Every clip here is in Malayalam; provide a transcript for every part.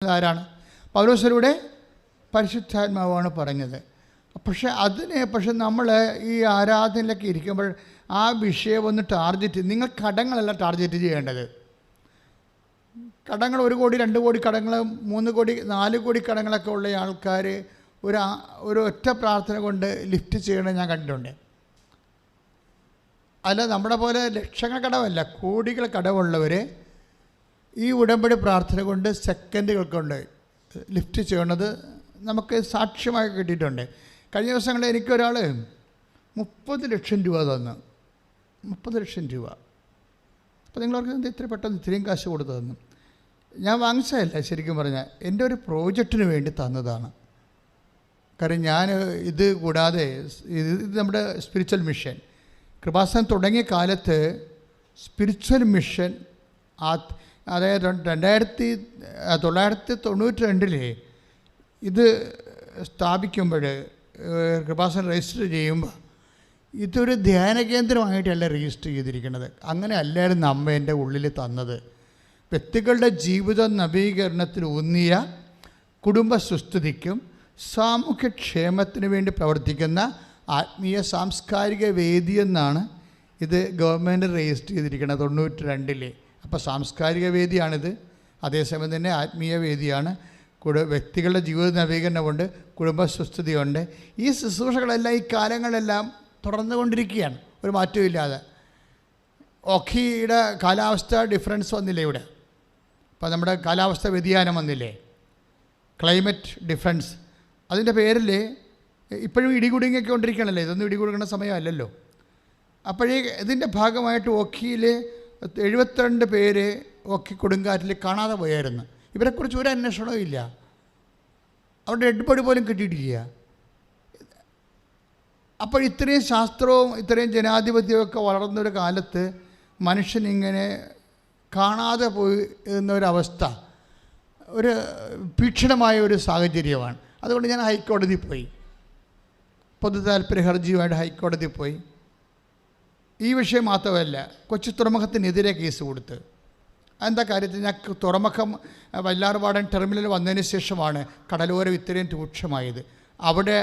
പറഞ്ഞത് ആരാണ്? പൗലോസിലൂടെ പരിശുദ്ധാത്മാവാണ് പറഞ്ഞത്. പക്ഷെ നമ്മൾ ഈ ആരാധനയിലൊക്കെ ഇരിക്കുമ്പോൾ ആ വിഷയം ഒന്ന് ടാർഗറ്റ്, നിങ്ങൾ കടങ്ങളല്ല ടാർഗറ്റ് ചെയ്യേണ്ടത്. കടങ്ങൾ 1 കോടി 2 കോടി കടങ്ങൾ 3 കോടി 4 കോടി കടങ്ങളൊക്കെ ഉള്ള ആൾക്കാർ ഒരു ഒറ്റ പ്രാർത്ഥന കൊണ്ട് ലിഫ്റ്റ് ചെയ്യണത് ഞാൻ കണ്ടിട്ടുണ്ട്. അല്ല, നമ്മുടെ പോലെ ലക്ഷങ്ങൾ കടമല്ല, കോടികൾ കടമുള്ളവർ ഈ ഉടമ്പടി പ്രാർത്ഥന കൊണ്ട് സെക്കൻഡുകൾ കൊണ്ട് ലിഫ്റ്റ് ചെയ്യണത് നമുക്ക് സാക്ഷ്യമായി കിട്ടിയിട്ടുണ്ട്. കഴിഞ്ഞ ദിവസങ്ങളിൽ എനിക്കൊരാൾ 30 ലക്ഷം രൂപ തന്നു. 30 ലക്ഷം രൂപ. അപ്പോൾ നിങ്ങളവർക്ക് ഇത്ര പെട്ടെന്ന് ഇത്രയും കാശ് കൊടുത്തു തന്നു. ഞാൻ വാങ്ങിച്ചതല്ല, ശരിക്കും പറഞ്ഞാൽ എൻ്റെ ഒരു പ്രോജക്റ്റിന് വേണ്ടി തന്നതാണ്. കാരണം ഞാൻ ഇത് കൂടാതെ ഇത് നമ്മുടെ സ്പിരിച്വൽ മിഷൻ കൃപാസനം തുടങ്ങിയ കാലത്ത് സ്പിരിച്വൽ മിഷൻ അതായത് 1992 ഇത് സ്ഥാപിക്കുമ്പോൾ കൃപാസനം രജിസ്റ്റർ ചെയ്യുമ്പോൾ ഇതൊരു ധ്യാന കേന്ദ്രമായിട്ടല്ല രജിസ്റ്റർ ചെയ്തിരിക്കുന്നത്. അങ്ങനെ അല്ലായിരുന്നു അമ്മ എൻ്റെ ഉള്ളിൽ തന്നത്. വ്യക്തികളുടെ ജീവിത നവീകരണത്തിൽ ഊന്നിയ കുടുംബ സുസ്ഥിതിക്കും സാമൂഹ്യക്ഷേമത്തിന് വേണ്ടി പ്രവർത്തിക്കുന്ന ആത്മീയ സാംസ്കാരിക വേദി എന്നാണ് ഇത് ഗവൺമെൻറ് രജിസ്റ്റർ ചെയ്തിരിക്കുന്നത് 92. അപ്പോൾ സാംസ്കാരിക വേദിയാണിത്, അതേസമയം തന്നെ ആത്മീയ വേദിയാണ്. വ്യക്തികളുടെ ജീവിത നവീകരണമുണ്ട്, കുടുംബ സുസ്ഥിതിയുണ്ട്. ഈ ശുശ്രൂഷകളെല്ലാം ഈ കാലങ്ങളെല്ലാം തുടർന്നുകൊണ്ടിരിക്കുകയാണ്, ഒരു മാറ്റവും ഇല്ലാതെ. ഒഖിയുടെ കാലാവസ്ഥ ഡിഫറൻസ് വന്നില്ലേ ഇവിടെ? ഇപ്പോൾ നമ്മുടെ കാലാവസ്ഥ വ്യതിയാനം വന്നില്ലേ, ക്ലൈമറ്റ് ഡിഫറൻസ്. അതിൻ്റെ പേരിൽ ഇപ്പോഴും ഇടികുടുങ്ങിയൊക്കെ കൊണ്ടിരിക്കുകയാണല്ലേ. ഇതൊന്നും ഇടികുടുങ്ങുന്ന സമയമല്ലല്ലോ. അപ്പോഴേ ഇതിൻ്റെ ഭാഗമായിട്ട് ഒഖിയിൽ 72 പേര് ഒഖി കൊടുങ്കാറ്റിൽ കാണാതെ പോയായിരുന്നു. ഇവരെക്കുറിച്ച് ഒരു അന്വേഷണവും ഇല്ല, അവരുടെ ഡെഡ് ബോഡി പോലും കിട്ടിയിട്ടില്ല. അപ്പോൾ ഇത്രയും ശാസ്ത്രവും ഇത്രയും ജനാധിപത്യമൊക്കെ വളർന്നൊരു കാലത്ത് മനുഷ്യനിങ്ങനെ കാണാതെ പോയി എന്നൊരവസ്ഥ ഒരു ഭീഷണമായ ഒരു സാഹചര്യമാണ്. അതുകൊണ്ട് ഞാൻ ഹൈക്കോടതി പോയി, പൊതു താല്പര്യ ഹർജിയുമായിട്ട് ഹൈക്കോടതി പോയി. ഈ വിഷയം മാത്രമല്ല, കൊച്ചി തുറമുഖത്തിനെതിരെ കേസ് കൊടുത്ത്. എന്താ കാര്യത്തിൽ ഞാൻ തുറമുഖം വല്ലാർപാടൻ ടെർമിനൽ വന്നതിന് ശേഷമാണ് കടലോരം ഇത്രയും രൂക്ഷമായത്. അവിടെ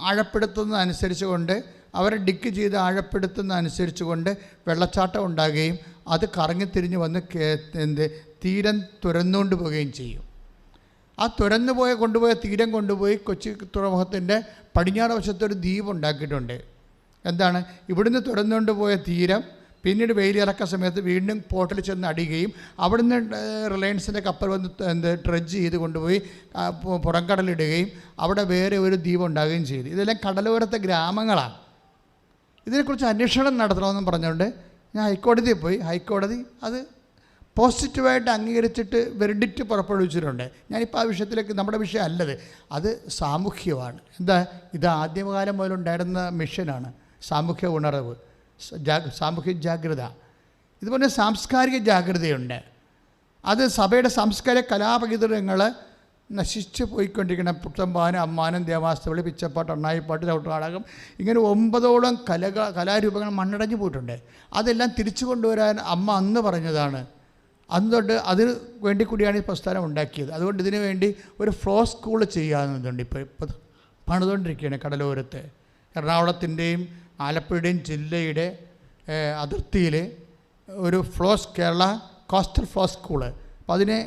ആഴപ്പെടുത്തുന്നതനുസരിച്ച് കൊണ്ട് അവരെ ഡിക്ക് ചെയ്ത് ആഴപ്പെടുത്തുന്നതനുസരിച്ച് കൊണ്ട് വെള്ളച്ചാട്ടം ഉണ്ടാകുകയും അത് കറങ്ങിത്തിരിഞ്ഞ് വന്ന് തീരം തുരന്നുകൊണ്ട് പോവുകയും ചെയ്യും. ആ കൊണ്ടുപോയ തീരം കൊണ്ടുപോയി കൊച്ചി തുറമുഖത്തിൻ്റെ പടിഞ്ഞാറ് വശത്തൊരു ദ്വീപ് ഉണ്ടാക്കിയിട്ടുണ്ട്. എന്താണ്, ഇവിടുന്ന് തുറന്നുകൊണ്ട് പോയ തീരം പിന്നീട് വെയിലിറക്ക സമയത്ത് വീണ്ടും പോർട്ടിൽ ചെന്ന് അടിയുകയും അവിടുന്ന് റിലയൻസിൻ്റെ കപ്പൽ വന്ന് ഡ്രഡ്ജ് ചെയ്ത് കൊണ്ടുപോയി പുറംകടലിടുകയും അവിടെ വേറെ ഒരു ദ്വീപ് ഉണ്ടാകുകയും ചെയ്തു. ഇതെല്ലാം കടലോരത്തെ ഗ്രാമങ്ങളാണ്. ഇതിനെക്കുറിച്ച് അന്വേഷണം നടത്തണമെന്നും പറഞ്ഞുകൊണ്ട് ഞാൻ ഹൈക്കോടതിയിൽ പോയി. ഹൈക്കോടതി അത് പോസിറ്റീവായിട്ട് അംഗീകരിച്ചിട്ട് വെർഡിക്റ്റ് പുറപ്പെടുവിച്ചിട്ടുണ്ട്. ഞാനിപ്പോൾ ആ വിഷയത്തിലേക്ക്, നമ്മുടെ വിഷയം അല്ലത്, അത് സാമൂഹ്യമാണ്. എന്താ, ഇത് ആദ്യകാലം മുതലുണ്ടായിരുന്ന മിഷനാണ് സാമൂഹ്യ ഉണർവ്, സാമൂഹ്യ ജാഗ്രത. ഇതുപോലെ സാംസ്കാരിക ജാഗ്രതയുണ്ട്. അത് സഭയുടെ സാംസ്കാരിക കലാപകേന്ദ്രങ്ങൾ നശിച്ചു പോയിക്കൊണ്ടിരിക്കണം. പുത്തമ്പാന, അമ്മാനം, ദേവാസ്തവിളി, പിച്ചപ്പാട്ട്, അണ്ണായിപ്പാട്ട്, ചവിട്ടുനാടകം, ഇങ്ങനെ 9ഓളം കലാരൂപങ്ങൾ മണ്ണടഞ്ഞു പോയിട്ടുണ്ട്. അതെല്ലാം തിരിച്ചു കൊണ്ടുവരാൻ അമ്മ അന്ന് പറഞ്ഞതാണ്. അന്ന് തൊട്ട് അതിന് വേണ്ടി കൂടിയാണ് ഈ പ്രസ്ഥാനം ഉണ്ടാക്കിയത്. അതുകൊണ്ട് ഇതിനു വേണ്ടി ഒരു ഫ്ലോ സ്കൂൾ ചെയ്യാവുന്നതുണ്ട്. ഇപ്പോൾ പണിതുകൊണ്ടിരിക്കുകയാണ് കടലോരത്ത്. എറണാകുളത്തിൻ്റെയും ആലപ്പുഴയുടെയും ജില്ലയുടെ അതിർത്തിയിൽ ഒരു കേരള കോസ്റ്റൽ ഫ്ലോ സ്കൂള്. അപ്പോൾ അതിൻ്റെ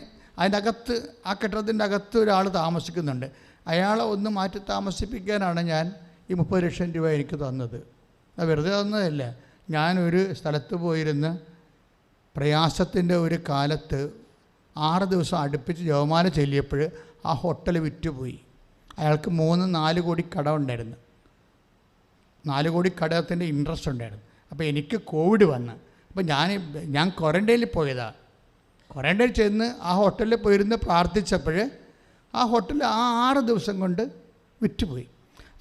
അകത്ത്, ആ കെട്ടിടത്തിൻ്റെ അകത്ത് ഒരാൾ താമസിക്കുന്നുണ്ട്. അയാളെ ഒന്ന് മാറ്റി താമസിപ്പിക്കാനാണ് ഞാൻ ഈ 30 ലക്ഷം രൂപ എനിക്ക് തന്നത്. അത് വെറുതെ തന്നതല്ല. ഞാനൊരു സ്ഥലത്ത് പോയിരുന്ന് പ്രയാസത്തിൻ്റെ ഒരു കാലത്ത് 6 ദിവസം അടുപ്പിച്ച് ജപമാല ചൊല്ലിയപ്പോൾ ആ ഹോട്ടൽ വിറ്റുപോയി. അയാൾക്ക് 3-4 കോടി കടം ഉണ്ടായിരുന്നു. 4 കോടി കടത്തിൻ്റെ ഇൻട്രസ്റ്റ് ഉണ്ടായിരുന്നു. അപ്പോൾ എനിക്ക് കോവിഡ് വന്ന്, അപ്പോൾ ഞാൻ ക്വാറൻറ്റൈനിൽ പോയതാണ്. ക്വാറൻറ്റൈൻ ചെന്ന് ആ ഹോട്ടലിൽ പോയിരുന്ന് പ്രാർത്ഥിച്ചപ്പോൾ ആ ഹോട്ടൽ 6 ദിവസം കൊണ്ട് വിറ്റുപോയി.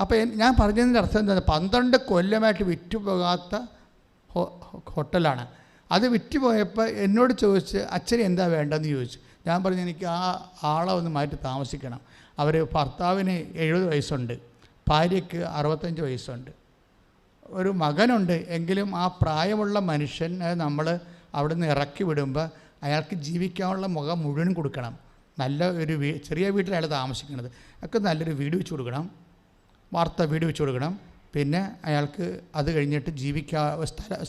അപ്പോൾ ഞാൻ പറഞ്ഞതിൻ്റെ അർത്ഥം എന്താണ്, 12 കൊല്ലമായിട്ട് വിറ്റുപോകാത്ത ഹോട്ടലാണ്. അത് വിറ്റുപോയപ്പോൾ എന്നോട് ചോദിച്ച് അച്ഛന് എന്താ വേണ്ടതെന്ന് ചോദിച്ചു. ഞാൻ പറഞ്ഞു, എനിക്ക് ആ ആളെ ഒന്ന് മാറ്റി താമസിക്കണം. ഭർത്താവിന് 70 വയസ്സുണ്ട്, ഭാര്യയ്ക്ക് 65 വയസ്സുണ്ട്, ഒരു മകനുണ്ട്. എങ്കിലും ആ പ്രായമുള്ള മനുഷ്യനെ നമ്മൾ അവിടെ നിന്ന് ഇറക്കി വിടുമ്പോൾ അയാൾക്ക് ജീവിക്കാനുള്ള മുഖം മുഴുവൻ കൊടുക്കണം. നല്ല ഒരു ചെറിയ വീട്ടിൽ അയാൾ താമസിക്കുന്നത്, ഒക്കെ നല്ലൊരു വീട് വെച്ച് കൊടുക്കണം, വാർത്ത വീട് വെച്ച് കൊടുക്കണം. പിന്നെ അയാൾക്ക് അത് കഴിഞ്ഞിട്ട്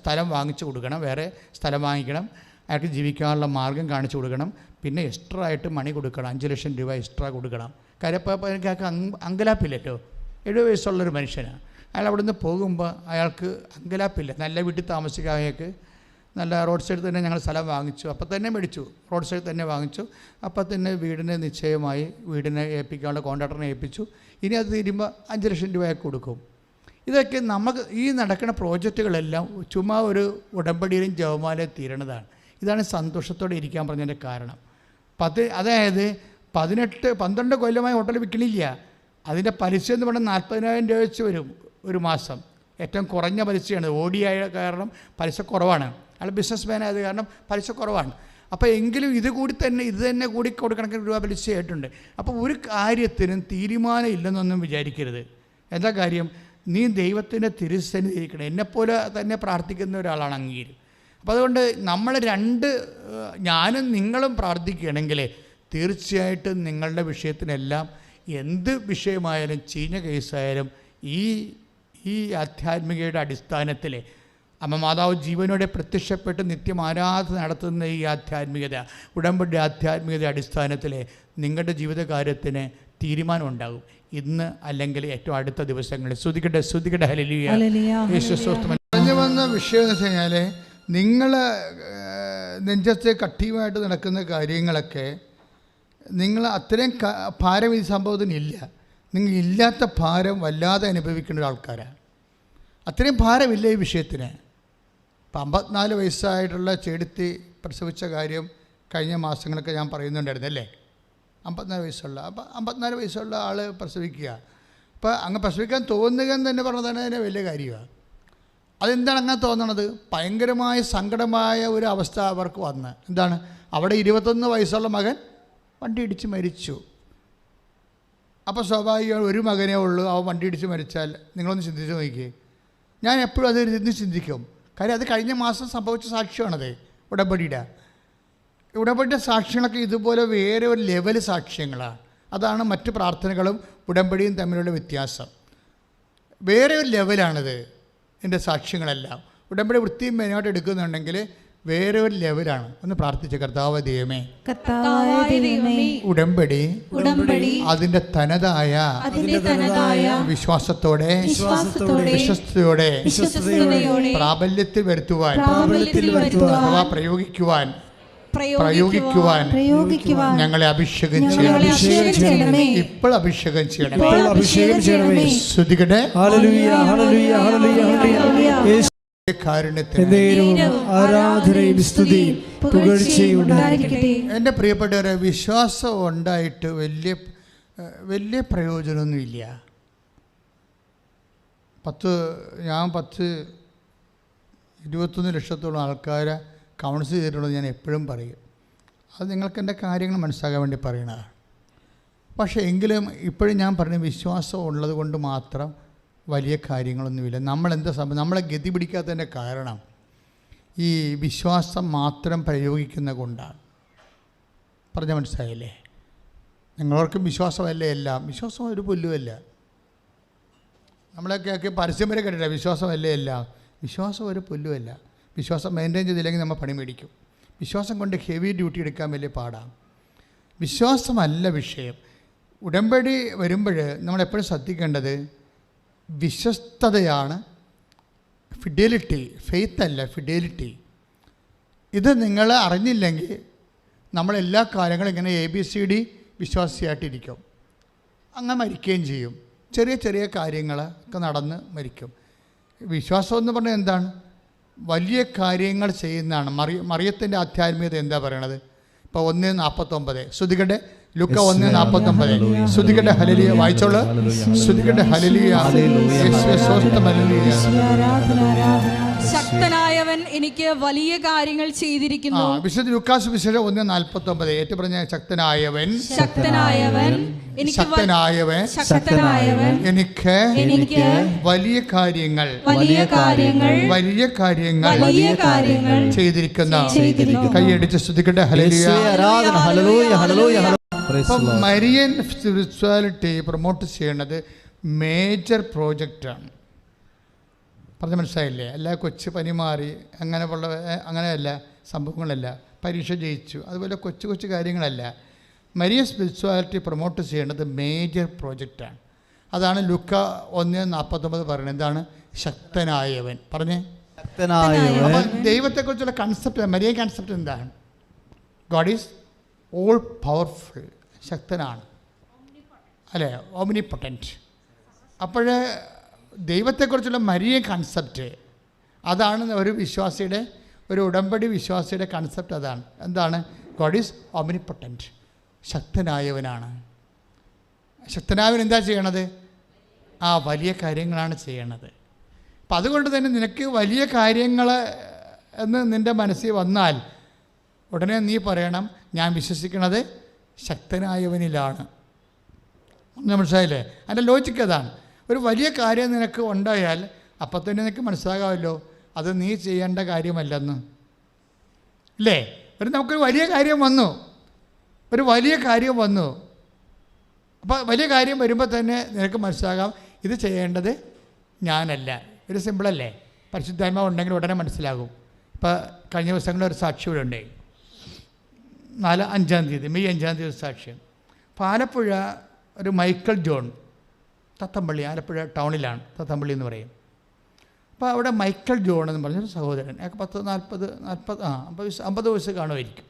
സ്ഥലം വാങ്ങിച്ചു കൊടുക്കണം, വേറെ സ്ഥലം വാങ്ങിക്കണം, അയാൾക്ക് ജീവിക്കാനുള്ള മാർഗം കാണിച്ചു കൊടുക്കണം. പിന്നെ എക്സ്ട്രാ ആയിട്ട് മണി കൊടുക്കണം, 5 ലക്ഷം രൂപ എക്സ്ട്രാ കൊടുക്കണം. കാര്യം അപ്പോൾ അയാൾക്ക് അങ്കലാപ്പില്ലല്ലോ, 70 വയസ്സുള്ളൊരു മനുഷ്യനാണ്. അയാൾ അവിടെ നിന്ന് പോകുമ്പോൾ അയാൾക്ക് അങ്കലാപ്പില്ല, നല്ല വീട്ടിൽ താമസിക്കാൻ അയാൾക്ക് നല്ല റോഡ് സൈഡിൽ തന്നെ ഞങ്ങൾ സ്ഥലം വാങ്ങിച്ചു, അപ്പം തന്നെ മേടിച്ചു, റോഡ് സൈഡിൽ തന്നെ വാങ്ങിച്ചു. അപ്പം തന്നെ വീടിന് നിശ്ചയമായി, വീടിനെ ഏൽപ്പിക്കാനുള്ള കോൺട്രാക്ടറിനെ ഏൽപ്പിച്ചു. ഇനി അത് തീരുമ്പോൾ 5 ലക്ഷം രൂപയൊക്കെ കൊടുക്കും. ഇതൊക്കെ നമുക്ക് ഈ നടക്കുന്ന പ്രോജക്റ്റുകളെല്ലാം ചുമ്മാ ഒരു ഉടമ്പടിയിലും ജപമാലയും തീരണതാണ്. ഇതാണ് സന്തോഷത്തോടെ ഇരിക്കാൻ പറഞ്ഞതിൻ്റെ കാരണം. അതായത് 12 കൊല്ലമായി ഹോട്ടൽ വിൽക്കണില്ല. അതിൻ്റെ പലിശ എന്ന് പറഞ്ഞാൽ 40,000 രൂപ വെച്ച് വരും ഒരു മാസം. ഏറ്റവും കുറഞ്ഞ പലിശയാണ്. ഓടിയായ കാരണം പലിശ കുറവാണ്. അയാൾ ബിസിനസ് മാൻ ആയത് കാരണം പലിശ കുറവാണ്. അപ്പോൾ എങ്കിലും ഇത് തന്നെ കൂടി കൊടുക്കണക്കിന് രൂപ പലിശയായിട്ടുണ്ട്. അപ്പോൾ ഒരു കാര്യത്തിനും തീരുമാനം ഇല്ലെന്നൊന്നും വിചാരിക്കരുത്. എന്താ കാര്യം? നീ ദൈവത്തിൻ്റെ തിരുസന്നിധി ഇരിക്കണം. എന്നെപ്പോലെ തന്നെ പ്രാർത്ഥിക്കുന്ന ഒരാളാണ് അങ്ങേര്. അപ്പോൾ അതുകൊണ്ട് നമ്മൾ ഞാനും നിങ്ങളും പ്രാർത്ഥിക്കുകയാണെങ്കിൽ തീർച്ചയായിട്ടും നിങ്ങളുടെ വിഷയത്തിനെല്ലാം എന്ത് വിഷയമായാലും ചീഞ്ഞ കേസായാലും ഈ ആധ്യാത്മികയുടെ അടിസ്ഥാനത്തിൽ അമ്മ മാതാവ് ജീവനോടെ പ്രത്യക്ഷപ്പെട്ട് നിത്യം ആരാധന നടത്തുന്ന ഈ ആധ്യാത്മികത, ഉടമ്പടി ആധ്യാത്മികത അടിസ്ഥാനത്തിൽ നിങ്ങളുടെ ജീവിതകാര്യത്തിന് തീരുമാനം ഉണ്ടാകും. ഇന്ന് അല്ലെങ്കിൽ ഏറ്റവും അടുത്ത ദിവസങ്ങളിൽ. സ്തുതിക്കട്ടെ ഹല്ലേലൂയ. പറഞ്ഞു വന്ന വിഷയം എന്ന് വെച്ച് കഴിഞ്ഞാൽ, നിങ്ങൾ നെഞ്ചത്തെ കട്ടിയുമായിട്ട് നടക്കുന്ന കാര്യങ്ങളൊക്കെ നിങ്ങൾ അത്രയും ഭാരം ഈ സംഭവത്തിനില്ല. നിങ്ങൾ ഇല്ലാത്ത ഭാരം വല്ലാതെ അനുഭവിക്കേണ്ട ആൾക്കാരാണ്. അത്രയും ഭാരമില്ല ഈ വിഷയത്തിന്. ഇപ്പം 54 വയസ്സായിട്ടുള്ള ചേടുത്തി പ്രസവിച്ച കാര്യം കഴിഞ്ഞ മാസങ്ങളൊക്കെ ഞാൻ പറയുന്നുണ്ടായിരുന്നു അല്ലേ. 54 വയസ്സുള്ള ആൾ പ്രസവിക്കുക. അപ്പോൾ അങ്ങ് പ്രസവിക്കാൻ തോന്നുക എന്ന് തന്നെ പറഞ്ഞതാണ് അതിന് വലിയ കാര്യമാണ്. അതെന്താണ് അങ്ങനെ തോന്നണത്? ഭയങ്കരമായ സങ്കടമായ ഒരു അവസ്ഥ അവർക്ക് വന്ന്. എന്താണ്? അവിടെ 21 വയസ്സുള്ള മകൻ വണ്ടി ഇടിച്ച് മരിച്ചു. അപ്പോൾ സ്വാഭാവികമായി ഒരു മകനേ ഉള്ളൂ, അവൻ വണ്ടി ഇടിച്ച് മരിച്ചാൽ നിങ്ങളൊന്ന് ചിന്തിച്ച് നോക്കിയേ. ഞാൻ എപ്പോഴും അത് ഇരുന്ന് ചിന്തിക്കും. കാര്യം അത് കഴിഞ്ഞ മാസം സംഭവിച്ച സാക്ഷ്യമാണത്. ഉടമ്പടിയുടെ സാക്ഷ്യങ്ങളൊക്കെ ഇതുപോലെ വേറെ ഒരു ലെവൽ സാക്ഷ്യങ്ങളാണ്. അതാണ് മറ്റ് പ്രാർത്ഥനകളും ഉടമ്പടിയും തമ്മിലുള്ള വ്യത്യാസം. വേറെ ഒരു ലെവലാണിത്. എൻ്റെ സാക്ഷ്യങ്ങളെല്ലാം ഉടമ്പടി വൃത്തിയും മെനോട്ട് എടുക്കുന്നുണ്ടെങ്കിൽ വേറെ ഒരു ലെവലാണ്. ഒന്ന് പ്രാർത്ഥിച്ച കർത്താവ് ദൈവമേ, ഉടമ്പടി അതിന്റെ തനതായ വിശ്വാസത്തോടെ വിശ്വസ്തയോടെ പ്രാബല്യത്തിൽ വരുത്തുവാൻ അഥവാ പ്രയോഗിക്കുവാൻ ഞങ്ങളെ അഭിഷേകം ചെയ്യണം. ഇപ്പോൾ അഭിഷേകം ചെയ്യണം. ശ്രുതികട്ടെ. എൻ്റെ പ്രിയപ്പെട്ടവരെ, വിശ്വാസം ഉണ്ടായിട്ട് വലിയ പ്രയോജനമൊന്നുമില്ല. ഞാൻ 21 ലക്ഷത്തോളം ആൾക്കാരെ കൗൺസിൽ ചെയ്തിട്ടുള്ളത് ഞാൻ എപ്പോഴും പറയും. അത് നിങ്ങൾക്ക് എൻ്റെ കാര്യങ്ങൾ മനസ്സിലാക്കാൻ വേണ്ടി പറയണതാണ്. പക്ഷേ എങ്കിലും ഇപ്പോഴും ഞാൻ പറഞ്ഞ വിശ്വാസം ഉള്ളത് കൊണ്ട് മാത്രം വലിയ കാര്യങ്ങളൊന്നുമില്ല. നമ്മളെ ഗതി പിടിക്കാത്തതിൻ്റെ കാരണം ഈ വിശ്വാസം മാത്രം പ്രയോഗിക്കുന്ന കൊണ്ടാണ്. പറഞ്ഞാൽ മനസ്സിലായില്ലേ? നിങ്ങളവർക്കും വിശ്വാസമല്ലേ എല്ലാം? വിശ്വാസം ഒരു പുല്ലുമല്ല. നമ്മളൊക്കെ പരസ്യം വരെ കേട്ടില്ല, വിശ്വാസമല്ലേ എല്ലാം. വിശ്വാസം ഒരു പുല്ലുമല്ല. വിശ്വാസം മെയിൻറ്റെയിൻ ചെയ്തില്ലെങ്കിൽ നമ്മൾ പണി മേടിക്കും. വിശ്വാസം കൊണ്ട് ഹെവി ഡ്യൂട്ടി എടുക്കാൻ വലിയ പാടാണ്. വിശ്വാസമല്ല വിഷയം. ഉടമ്പടി വരുമ്പോൾ നമ്മളെപ്പോഴും ശ്രദ്ധിക്കേണ്ടത് വിശ്വസ്തതയാണ്. ഫിഡലിറ്റി, ഫെയ്ത്ത് അല്ല, ഫിഡലിറ്റി. ഇത് നിങ്ങൾ അറിഞ്ഞില്ലെങ്കിൽ നമ്മളെല്ലാ കാര്യങ്ങളും ഇങ്ങനെ ABCD വിശ്വാസിയായിട്ടിരിക്കും. അങ്ങനെ മരിക്കുകയും ചെയ്യും. ചെറിയ കാര്യങ്ങളൊക്കെ നടന്ന് മരിക്കും. വിശ്വാസം എന്ന് പറഞ്ഞാൽ എന്താണ്? വലിയ കാര്യങ്ങൾ ചെയ്യുന്നതാണ്. മറിയത്തിൻ്റെ ആധ്യാത്മികത എന്താ പറയണത്? ഇപ്പോൾ 1:49 ശ്രുതികട്ടെ. ലുക്ക 1:49 ശ്രുതികട്ടെ. ഹല്ലേലൂയ വായിച്ചോളൂ. ശ്രുതികട്ടെ. ഹല്ലേലൂയ. ശക്തനായവൻ എനിക്ക് വലിയ കാര്യങ്ങൾ ചെയ്തിരിക്കുന്നു. വിശുദ്ധ ലൂക്കാസ് വിശേഷം 1:49 ഏറ്റു പറഞ്ഞ ശക്തനായവൻ എനിക്ക് വലിയ കാര്യങ്ങൾ ചെയ്തിരിക്കുന്ന. കൈയടിച്ച് സ്തുതിക്കട്ടെ. ഹല്ലേലൂയ. അപ്പം മരിയൻ സ്പിരിച്വാലിറ്റി പ്രൊമോട്ട് ചെയ്യണത് മേജർ പ്രോജക്റ്റാണ്. പറഞ്ഞ മനസ്സിലായില്ലേ? അല്ല കൊച്ചു പനി മാറി അങ്ങനെയല്ല സംഭവങ്ങളല്ല, പരീക്ഷ ജയിച്ചു, അതുപോലെ കൊച്ചു കൊച്ചു കാര്യങ്ങളല്ല. മരിയൻ സ്പിരിച്വാലിറ്റി പ്രൊമോട്ട് ചെയ്യേണ്ടത് മേജർ പ്രോജക്റ്റാണ്. അതാണ് ലൂക്ക 1:49 പറയുന്നത്. എന്താണ്? ശക്തനായവൻ. പറഞ്ഞേ, അപ്പം ദൈവത്തെക്കുറിച്ചുള്ള കൺസെപ്റ്റ്, മരിയൻ കൺസെപ്റ്റ് എന്താണ്? ഗോഡ് ഈസ് ഓൾ പവർഫുൾ, ശക്തനാണ് അല്ലേ, ഓംനിപൊട്ടൻറ്റ്. അപ്പോൾ ദൈവത്തെക്കുറിച്ചുള്ള മരിയൻ കൺസെപ്റ്റ് അതാണ് ഒരു വിശ്വാസിയുടെ, ഒരു ഉടമ്പടി വിശ്വാസിയുടെ കൺസെപ്റ്റ് അതാണ്. എന്താണ്? God is ഓംനിപൊട്ടൻറ്റ്, ശക്തനായവനാണ്. ശക്തനായവൻ എന്താ ചെയ്യണത്? വലിയ കാര്യങ്ങളാണ് ചെയ്യണത്. അപ്പം അതുകൊണ്ട് തന്നെ നിനക്ക് വലിയ കാര്യങ്ങൾ എന്ന് നിൻ്റെ മനസ്സിൽ വന്നാൽ ഉടനെ നീ പറയണം, ഞാൻ വിശ്വസിക്കുന്നത് ശക്തനായവനിലാണ്. മനസ്സിലായില്ലേ? അതിൻ്റെ ലോജിക്ക് അതാണ്. ഒരു വലിയ കാര്യം നിനക്ക് ഉണ്ടായാൽ അപ്പം തന്നെ നിനക്ക് മനസ്സിലാകാമല്ലോ അത് നീ ചെയ്യേണ്ട കാര്യമല്ലെന്ന്, അല്ലേ? നമുക്കൊരു വലിയ കാര്യം വന്നു, അപ്പോൾ വലിയ കാര്യം വരുമ്പോൾ തന്നെ നിനക്ക് മനസ്സിലാകാം ഇത് ചെയ്യേണ്ടത് ഞാനല്ല. ഒരു സിമ്പിളല്ലേ? പരിശുദ്ധാത്മാവ് ഉണ്ടെങ്കിൽ ഉടനെ മനസ്സിലാകും. ഇപ്പോൾ കഴിഞ്ഞ ദിവസങ്ങളിൽ ഒരു സാക്ഷി ഇവിടെ ഉണ്ടായി. 5 മെയ് 5 ഒരു സാക്ഷ്യം. അപ്പോൾ ആലപ്പുഴ ഒരു മൈക്കിൾ ജോൺ, തത്തമ്പള്ളി, ആലപ്പുഴ ടൗണിലാണ്, തത്തമ്പള്ളി എന്ന് പറയും. അപ്പോൾ അവിടെ മൈക്കിൾ ജോൺ എന്ന് പറഞ്ഞൊരു സഹോദരൻ, അയാൾക്ക് 50 വയസ്സ് കാണുമായിരിക്കും.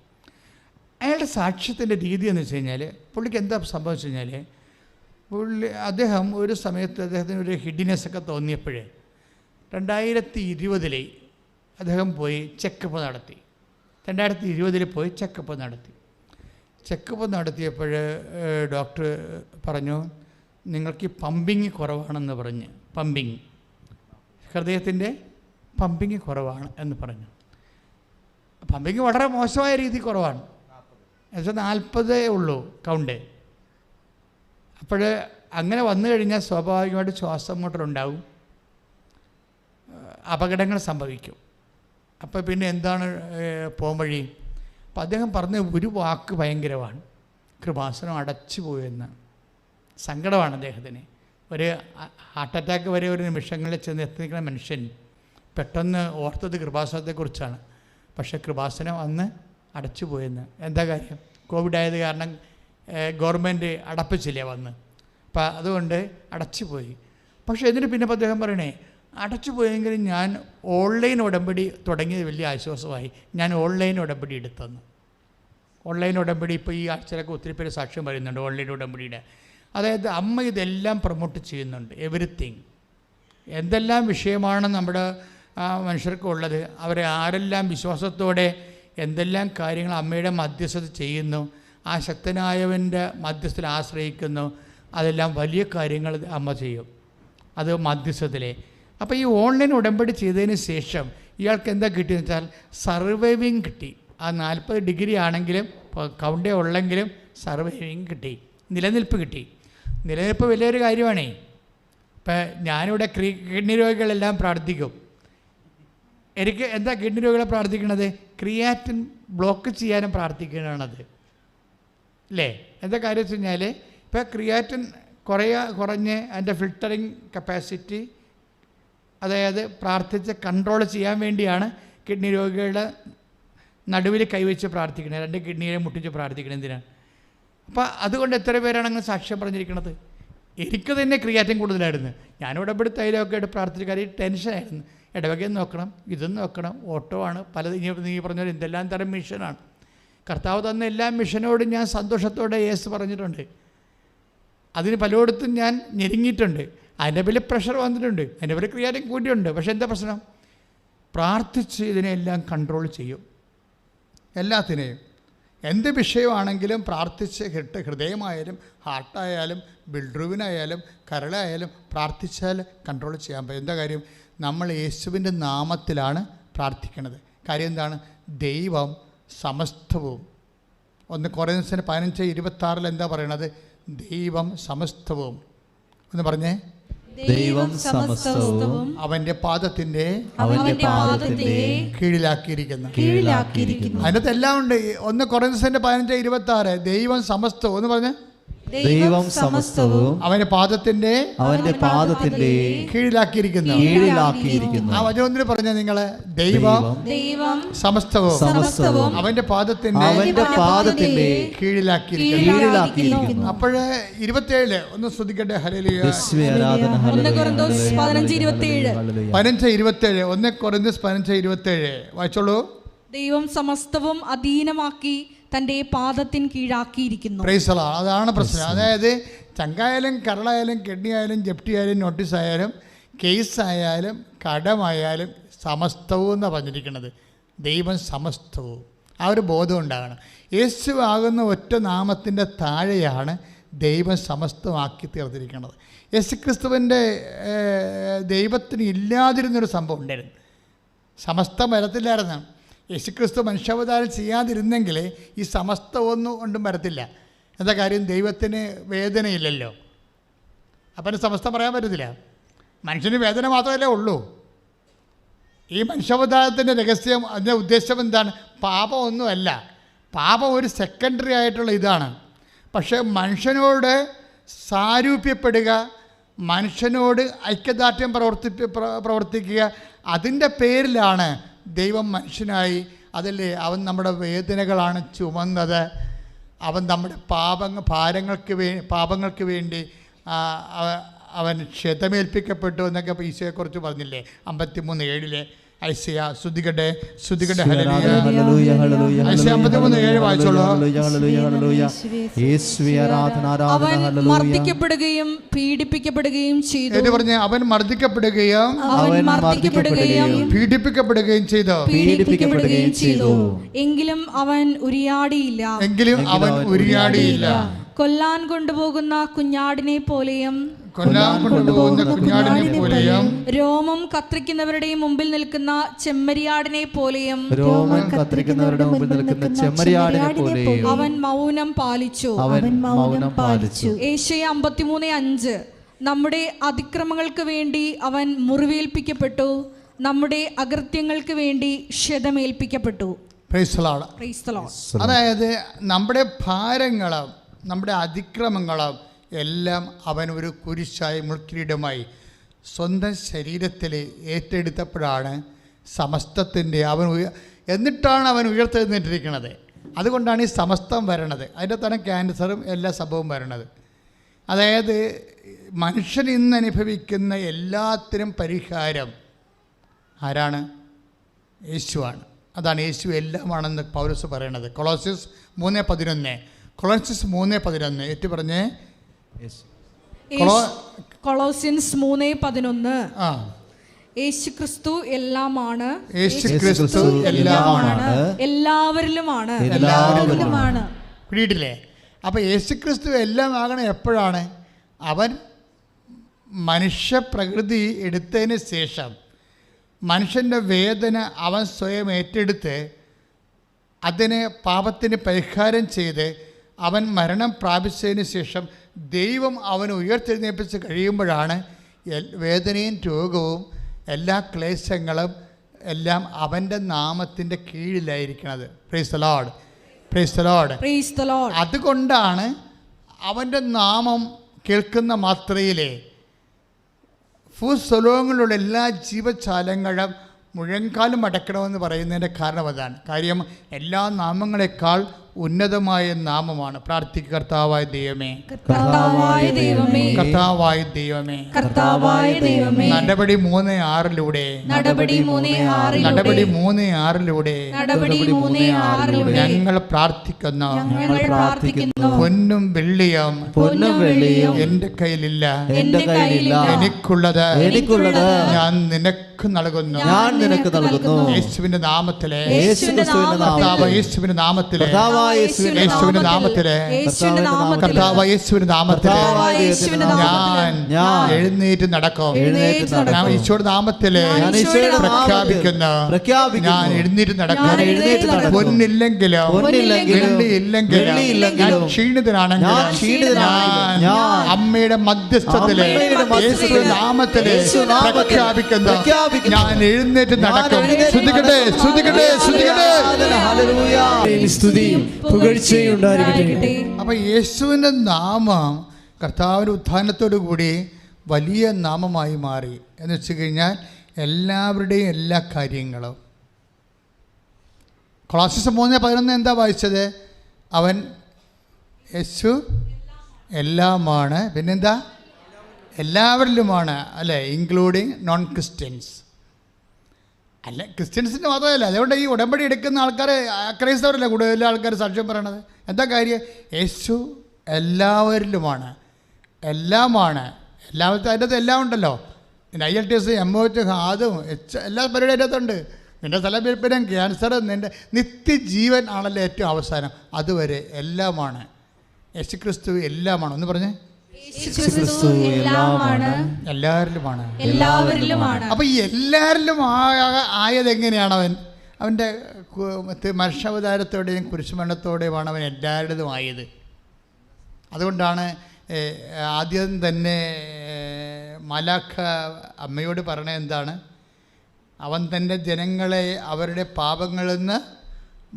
അയാളുടെ സാക്ഷ്യത്തിൻ്റെ രീതി എന്ന് വെച്ച് കഴിഞ്ഞാൽ, പുള്ളിക്ക് എന്താ സംഭവിച്ചു കഴിഞ്ഞാൽ, അദ്ദേഹം ഒരു സമയത്ത് അദ്ദേഹത്തിന് ഒരു ഹിഡിനെസ്സൊക്കെ തോന്നിയപ്പോഴേ 2020 അദ്ദേഹം പോയി ചെക്കപ്പ് നടത്തി. 2020 പോയി ചെക്കപ്പ് നടത്തിയപ്പോൾ ഡോക്ടർ പറഞ്ഞു, നിങ്ങൾക്ക് ഈ പമ്പിങ് കുറവാണെന്ന് പറഞ്ഞ്, ഹൃദയത്തിൻ്റെ പമ്പിങ് കുറവാണ് എന്ന് പറഞ്ഞു. പമ്പിങ് വളരെ മോശമായ രീതി കുറവാണ്, എന്നുവെച്ചാൽ 40 ഉള്ളൂ കൗണ്ട്. അപ്പോൾ അങ്ങനെ വന്നു കഴിഞ്ഞാൽ സ്വാഭാവികമായിട്ട് ശ്വാസം മുട്ടലുണ്ടാവും, അപകടങ്ങൾ സംഭവിക്കും. അപ്പോൾ പിന്നെ എന്താണ് പോംവഴി? അപ്പം അദ്ദേഹം പറഞ്ഞ ഒരു വാക്ക് ഭയങ്കരമാണ്, കൃപാസനം അടച്ചു പോയെന്ന്. സങ്കടമാണ് അദ്ദേഹത്തിന്. ഒരു ഹാർട്ട് അറ്റാക്ക് വരെ ഒരു നിമിഷങ്ങളിൽ ചെന്ന് എത്തിക്കുന്ന മനുഷ്യൻ പെട്ടെന്ന് ഓർത്തത് കൃപാസനത്തെക്കുറിച്ചാണ്. പക്ഷേ കൃപാസനം അന്ന് അടച്ചു പോയെന്ന്. എന്താ കാര്യം? കോവിഡ് ആയത് കാരണം ഗവൺമെൻറ് അടപ്പിച്ചില്ലേ വന്ന്, അപ്പം അതുകൊണ്ട് അടച്ചു പോയി. പക്ഷേ എന്നിട്ട് പിന്നെ അദ്ദേഹം പറയണേ, അടച്ചു പോയെങ്കിലും ഞാൻ ഓൺലൈൻ ഉടമ്പടി തുടങ്ങിയത് വലിയ ആശ്വാസമായി, ഞാൻ ഓൺലൈൻ ഉടമ്പടി എടുത്തെന്ന്. ഓൺലൈൻ ഉടമ്പടി ഇപ്പോൾ ഈ ആഴ്ചയിലൊക്കെ ഒത്തിരി പേര് സാക്ഷ്യം പറയുന്നുണ്ട് ഓൺലൈൻ ഉടമ്പടിയുടെ. അതായത് അമ്മ ഇതെല്ലാം പ്രൊമോട്ട് ചെയ്യുന്നുണ്ട്, എവരിത്തിങ്. എന്തെല്ലാം വിഷയമാണ് നമ്മുടെ മനുഷ്യർക്കുള്ളത്, അവരെ ആരെല്ലാം വിശ്വാസത്തോടെ എന്തെല്ലാം കാര്യങ്ങൾ അമ്മയുടെ മധ്യസ്ഥത ചെയ്യുന്നു, ആ ശക്തനായവൻ്റെ മധ്യസ്ഥയിൽ ആശ്രയിക്കുന്നു, അതെല്ലാം വലിയ കാര്യങ്ങൾ അമ്മ ചെയ്യും, അത് മധ്യസ്ഥത്തിലെ. അപ്പോൾ ഈ ഓൺലൈൻ ഉടമ്പടി ചെയ്തതിന് ശേഷം ഇയാൾക്ക് എന്താ കിട്ടിയെന്ന് വെച്ചാൽ സർവൈവിങ് കിട്ടി. ആ 40 ഡിഗ്രി ആണെങ്കിലും കൗണ്ടേ ഉള്ളെങ്കിലും സർവൈവിങ് കിട്ടി, നിലനിൽപ്പ് കിട്ടി. നിലനിൽപ്പ് വലിയൊരു കാര്യമാണേ. ഇപ്പം ഞാനിവിടെ കിഡ്നി രോഗികളെല്ലാം പ്രാർത്ഥിക്കും. എനിക്ക് എന്താ കിഡ്നി രോഗികളെ പ്രാർത്ഥിക്കണത്? ക്രിയാറ്റിൻ ബ്ലോക്ക് ചെയ്യാനും പ്രാർത്ഥിക്കുന്നതാണത്, അല്ലേ? എന്താ കാര്യം വെച്ച് കഴിഞ്ഞാൽ, ഇപ്പോൾ ക്രിയാറ്റിൻ കുറഞ്ഞ് അതിൻ്റെ ഫിൽട്ടറിങ് കപ്പാസിറ്റി, അതായത് പ്രാർത്ഥിച്ച് കൺട്രോൾ ചെയ്യാൻ വേണ്ടിയാണ് കിഡ്നി രോഗികളുടെ നടുവിൽ കൈവച്ച് പ്രാർത്ഥിക്കുന്നത്, 2 കിഡ്നിയെ മുട്ടിച്ച് പ്രാർത്ഥിക്കുന്നത്. എന്തിനാണ്? അപ്പോൾ അതുകൊണ്ട് എത്ര പേരാണ് അങ്ങനെ സാക്ഷ്യം പറഞ്ഞിരിക്കുന്നത്? എനിക്ക് തന്നെ ക്രിയാറ്റിൻ കൂടുതലായിരുന്നു. ഞാനിവിടെ ഇവിടെ തൈലമൊക്കെ ആയിട്ട് പ്രാർത്ഥിച്ച കാര്യം ടെൻഷനായിരുന്നു. ഇടവകയും നോക്കണം, ഇതും നോക്കണം, ഓട്ടോ ആണ്, പലത്. നീ പറഞ്ഞാൽ എന്തെല്ലാം തരം മിഷനാണ്. കർത്താവ് തന്ന എല്ലാ മിഷനോടും ഞാൻ സന്തോഷത്തോടെ യേസ് പറഞ്ഞിട്ടുണ്ട്. അതിന് പലയിടത്തും ഞാൻ ഞെരുങ്ങിയിട്ടുണ്ട്. അതിൻ്റെ വലിയ പ്രഷർ വന്നിട്ടുണ്ട്, അതിൻ്റെ വലിയ ക്രിയാറ്റിൻ കൂട്ടിയുണ്ട്. പക്ഷേ എന്താ പ്രശ്നം? പ്രാർത്ഥിച്ച് ഇതിനെല്ലാം കൺട്രോൾ ചെയ്യും. എല്ലാത്തിനെയും എന്ത് വിഷയമാണെങ്കിലും പ്രാർത്ഥിച്ച് ഹൃദയമായാലും ഹാർട്ടായാലും ബിൽഡ്രൂവിനായാലും കരളായാലും പ്രാർത്ഥിച്ചാൽ കൺട്രോൾ ചെയ്യാൻ പറ്റും. എന്താ കാര്യം? നമ്മൾ യേശുവിൻ്റെ നാമത്തിലാണ് പ്രാർത്ഥിക്കുന്നത്. കാര്യം എന്താണ്? ദൈവം സമസ്തവും. 1 കൊരിന്ത്യർ 15:26 എന്താ പറയണത്? ദൈവം സമസ്തവും എന്ന് പറഞ്ഞേ. ദൈവം സമസ്തവും അവന്റെ പാദത്തിന്റെ കീഴിലാക്കിയിരിക്കുന്നു. അതിനകത്ത് എല്ലാം ഉണ്ട്. 1 കൊറിന്ത്യൻസിന്റെ 15:26 ദൈവം സമസ്തവും എന്ന് പറഞ്ഞ ദൈവം സമസ്തവും അവന്റെ പാദത്തിന്റെ കീഴിലാക്കിയിരിക്കുന്നു. ആ വചനത്തിൽ പറഞ്ഞ നിങ്ങള് ദൈവം സമസ്തവും അവന്റെ പാദത്തിന്റെ കീഴിലാക്കിയിരിക്കുന്നു. അപ്പോഴ് 27 ഒന്ന് ശ്രദ്ധിക്കട്ടെ. ഹല്ലേലൂയ. 1 കൊരിന്ത്യസ് 15:27 1 കൊരിന്ത്യസ് 15:27 വായിച്ചോളൂ. ദൈവം സമസ്തവും അധീനമാക്കി തന്റെ പാദത്തിന് കീഴാക്കിയിരിക്കുന്നു. Praise the Lord. അതാണ് പ്രശ്നം. അതായത് ചങ്കായാലും കരളായാലും കിഡ്നിയായാലും ജപ്തിയായാലും നോട്ടീസായാലും കേസായാലും കടമായാലും സമസ്തവും എന്നാണ് പറഞ്ഞിരിക്കുന്നത്. ദൈവം സമസ്തവും. ആ ഒരു ബോധം ഉണ്ടാകണം. യേശു ആകുന്ന ഒറ്റ നാമത്തിൻ്റെ താഴെയാണ് ദൈവം സമസ്തമാക്കി തീർത്തിരിക്കുന്നത്. യേശുക്രിസ്തുവിൻ്റെ ദൈവത്തിന് ഇല്ലാതിരുന്നൊരു സംഭവം ഉണ്ടായിരുന്നു. സമസ്തം വരത്തില്ലായിരുന്നു. യേശുക്രിസ്തു മനുഷ്യാവതാരം ചെയ്യാതിരുന്നെങ്കിൽ ഈ സമസ്ത കൊണ്ടും വരത്തില്ല. എന്താ കാര്യം? ദൈവത്തിന് വേദനയില്ലല്ലോ. അപ്പം സമസ്തം പറയാൻ പറ്റത്തില്ല. മനുഷ്യന് വേദന മാത്രമല്ലേ ഉള്ളൂ. ഈ മനുഷ്യാവതാരത്തിൻ്റെ രഹസ്യം, അതിൻ്റെ ഉദ്ദേശം എന്താണ്? പാപമൊന്നുമല്ല. പാപം ഒരു സെക്കൻഡറി ആയിട്ടുള്ള ഇതാണ്. പക്ഷേ മനുഷ്യനോട് സാരൂപ്യപ്പെടുക, മനുഷ്യനോട് ഐക്യദാർഢ്യം പ്രവർത്തിക്കുക, അതിൻ്റെ പേരിലാണ് ദൈവം മനുഷ്യനായി. അതല്ലേ അവൻ നമ്മുടെ വേദനകളാണ് ചുമന്നത്. അവൻ നമ്മുടെ പാപങ്ങൾക്ക് വേണ്ടി അവൻ ക്ഷതമേൽപ്പിക്കപ്പെട്ടു എന്നൊക്കെ ഈശോയെക്കുറിച്ച് പറഞ്ഞില്ലേ 53:7 ഐസയ. ശ്രുതികട്ടെ ഹല്ലേലൂയ ഹല്ലേലൂയ ഐസയ 53:7 വായിച്ചോളൂ. യേശുവേ ആരാധന അവൻ ഹല്ലേലൂയ. മർദ്ദിക്കപ്പെടുകയും പീഡിപ്പിക്കപ്പെടുകയും ചെയ്തു. എന്ന് പറഞ്ഞ് അവൻ മർദ്ദിക്കപ്പെടുകയും പീഡിപ്പിക്കപ്പെടുകയും ചെയ്തു. എങ്കിലും അവൻ ഉരിയാടിയില്ല. കൊല്ലാൻ കൊണ്ടുപോകുന്ന കുഞ്ഞാടിനെ പോലെയും രോമം കത്രിക്കുന്നവരുടെ മുമ്പിൽ നിൽക്കുന്ന ചെമ്മരിയാടിനെ പോലെയും അവൻ മൗനം പാലിച്ചു. ഏശയ്യ 53:5 നമ്മുടെ അതിക്രമങ്ങൾക്ക് വേണ്ടി അവൻ മുറിവേൽപ്പിക്കപ്പെട്ടു, നമ്മുടെ അകൃത്യങ്ങൾക്ക് വേണ്ടി ക്ഷതമേൽപ്പിക്കപ്പെട്ടു. അതായത് നമ്മുടെ ഭാരങ്ങളും നമ്മുടെ അതിക്രമങ്ങളും എല്ലാം അവൻ ഒരു കുരിശായി മുൾക്കിരീടമായി സ്വന്തം ശരീരത്തിൽ ഏറ്റെടുത്തപ്പോഴാണ് സമസ്തത്തിൻ്റെ എന്നിട്ടാണ് അവൻ ഉയർത്തെഴുന്നേറ്റിരിക്കുന്നത്. അതുകൊണ്ടാണ് ഈ സമസ്തം വരണത്. അതിൻ്റെ തന്നെ ക്യാൻസറും എല്ലാ സംഭവവും വരണത്. അതായത് മനുഷ്യൻ ഇന്ന് അനുഭവിക്കുന്ന എല്ലാത്തിനും പരിഹാരം ആരാണ്? യേശുവാണ്. അതാണ് യേശു എല്ലാമാണെന്ന് പൗലോസ് പറയണത്. കൊളോസ്യസ് 3:11 ഏറ്റു പറഞ്ഞേ. കൊളോസ്യൻസ് 3:11 യേശുക്രിസ്തു എല്ലാമാണ്, എല്ലാവരിലുമാണ്. പിടിയിട്ടില്ലേ? അപ്പം യേശുക്രിസ്തു എല്ലാം ആകണം എപ്പോഴാണ്? അവൻ മനുഷ്യപ്രകൃതി എടുത്തതിന് ശേഷം മനുഷ്യൻ്റെ വേദന അവൻ സ്വയം ഏറ്റെടുത്ത് അതിന് പാപത്തിന് പരിഹാരം ചെയ്ത് അവൻ മരണം പ്രാപിച്ചതിന് ശേഷം ദൈവം അവനെ ഉയർത്തെഴുന്നേൽപ്പിച്ച് കഴിയുമ്പോഴാണ് വേദനയും രോഗവും എല്ലാ ക്ലേശങ്ങളും എല്ലാം അവൻ്റെ നാമത്തിൻ്റെ കീഴിലായിരിക്കുന്നത്. Praise the Lord, praise the Lord, praise the Lord. അതുകൊണ്ടാണ് അവൻ്റെ നാമം കേൾക്കുന്ന മാത്രയിലെ ഭൂസ്വലോകങ്ങളിലുള്ള എല്ലാ ജീവജാലങ്ങളും മുഴങ്കാലും അടക്കണമെന്ന് പറയുന്നതിൻ്റെ കാരണം അതാണ്. കാര്യം എല്ലാ നാമങ്ങളെക്കാൾ ഉന്നതമായ നാമമാണ്. പ്രാർത്ഥിക്കുക. കർത്താവായ ദൈവമേ, കർത്താവായ ദൈവമേ, കർത്താവായ ദൈവമേ, കർത്താവായ ദൈവമേ. നടപടി 3:6 ഞങ്ങൾ പ്രാർത്ഥിക്കുന്നു. പൊന്നും വെള്ളിയും എൻ്റെ കയ്യിലില്ല, എനിക്കുള്ളത് ഞാൻ നിനക്ക് നൽകുന്നു. യേശുവിന്റെ നാമത്തിലെ, യേശുവിന്റെ നാമത്തിലെ കർത്താവായ യേശുവിന്റെ നാമത്തില് യേശുവിന്റെ നാമത്തില് കർത്താവായ യേശുവിന്റെ നാമത്തില് കർത്താവായ യേശുവിന്റെ നാമത്തില് ഞാൻ എഴുന്നേറ്റ് നടക്കും. എഴുന്നേറ്റ് നടക്കും. ഞാൻ ഈശോയുടെ നാമത്തില് ഞാൻ ഈശോയുടെ പ്രഖ്യാപിക്കുന്നു. ഞാൻ എഴുന്നേറ്റ് നടക്കും. ഞാൻ എഴുന്നേറ്റ് നടക്കും. പൊന്നില്ലെങ്കിലും വെള്ളിയില്ലെങ്കിലും ഞാൻ ക്ഷീണിതനാണെങ്കിൽ ഞാൻ അമ്മയുടെ മധ്യസ്ഥത്തില് യേശുവിന്റെ നാമത്തില് പ്രഖ്യാപിക്കുന്നു. ഞാൻ എഴുന്നേറ്റ് നടക്കും. ശ്രുതികട്ടെ, ശ്രുതികട്ടെ, ശ്രുതികട്ടെ. സ്തുതിയും പുകഴ്ചയും ഉണ്ടായിരിക്കട്ടെ. അപ്പൊ യേശുവിന്റെ നാമം കർത്താവിന്റെ ഉത്ഥാനത്തോടു കൂടി വലിയ നാമമായി മാറി എന്ന് വെച്ച് കഴിഞ്ഞാൽ എല്ലാവരുടെയും എല്ലാ കാര്യങ്ങളും. കൊളോസ്യസ് 3:11 എന്താ വായിച്ചത്? അവൻ യേശു എല്ലാമാണ്, പിന്നെന്താ എല്ലാവരിലുമാണ്, അല്ലേ? Including non Christians. അല്ല, ക്രിസ്ത്യൻസിൻ്റെ മാത്രമല്ല. അതുകൊണ്ട് ഈ ഉടമ്പടി എടുക്കുന്ന ആൾക്കാർ ക്രൈസ്തവരല്ല കൂടുതൽ ആൾക്കാർ സാക്ഷ്യം പറയണത്. എന്താ കാര്യം? യേശു എല്ലാവരിലുമാണ്, എല്ലാമാണ്. എല്ലാവരും അതിൻ്റെ അകത്ത് എല്ലാം ഉണ്ടല്ലോ. പിന്നെ IELTS, MOH, അതും എല്ലാ പരിപാടിയും അതിൻ്റെ അകത്തുണ്ട്. നിൻ്റെ തലവേദന, ക്യാൻസർ, നിൻ്റെ നിത്യജീവൻ ആണല്ലോ ഏറ്റവും അവസാനം. അതുവരെ എല്ലാമാണ്. യേശു ക്രിസ്തു എല്ലാമാണ്. ഒന്ന് പറഞ്ഞേ, എല്ലാവരിലുമാണ്, എല്ലാവരിലുമാണ്. അപ്പം ഈ എല്ലാവരിലും ആയത് എങ്ങനെയാണ്? അവൻ്റെ മനുഷ്യാവതാരത്തോടെയും കുരിശുമരണത്തോടെയുമാണ് അവൻ എല്ലാവരുടേതും ആയത്. അതുകൊണ്ടാണ് ആദ്യം തന്നെ മാലാഖ അമ്മയോട് പറയണത് എന്താണ്? അവൻ തൻ്റെ ജനങ്ങളെ അവരുടെ പാപങ്ങളിൽ നിന്ന്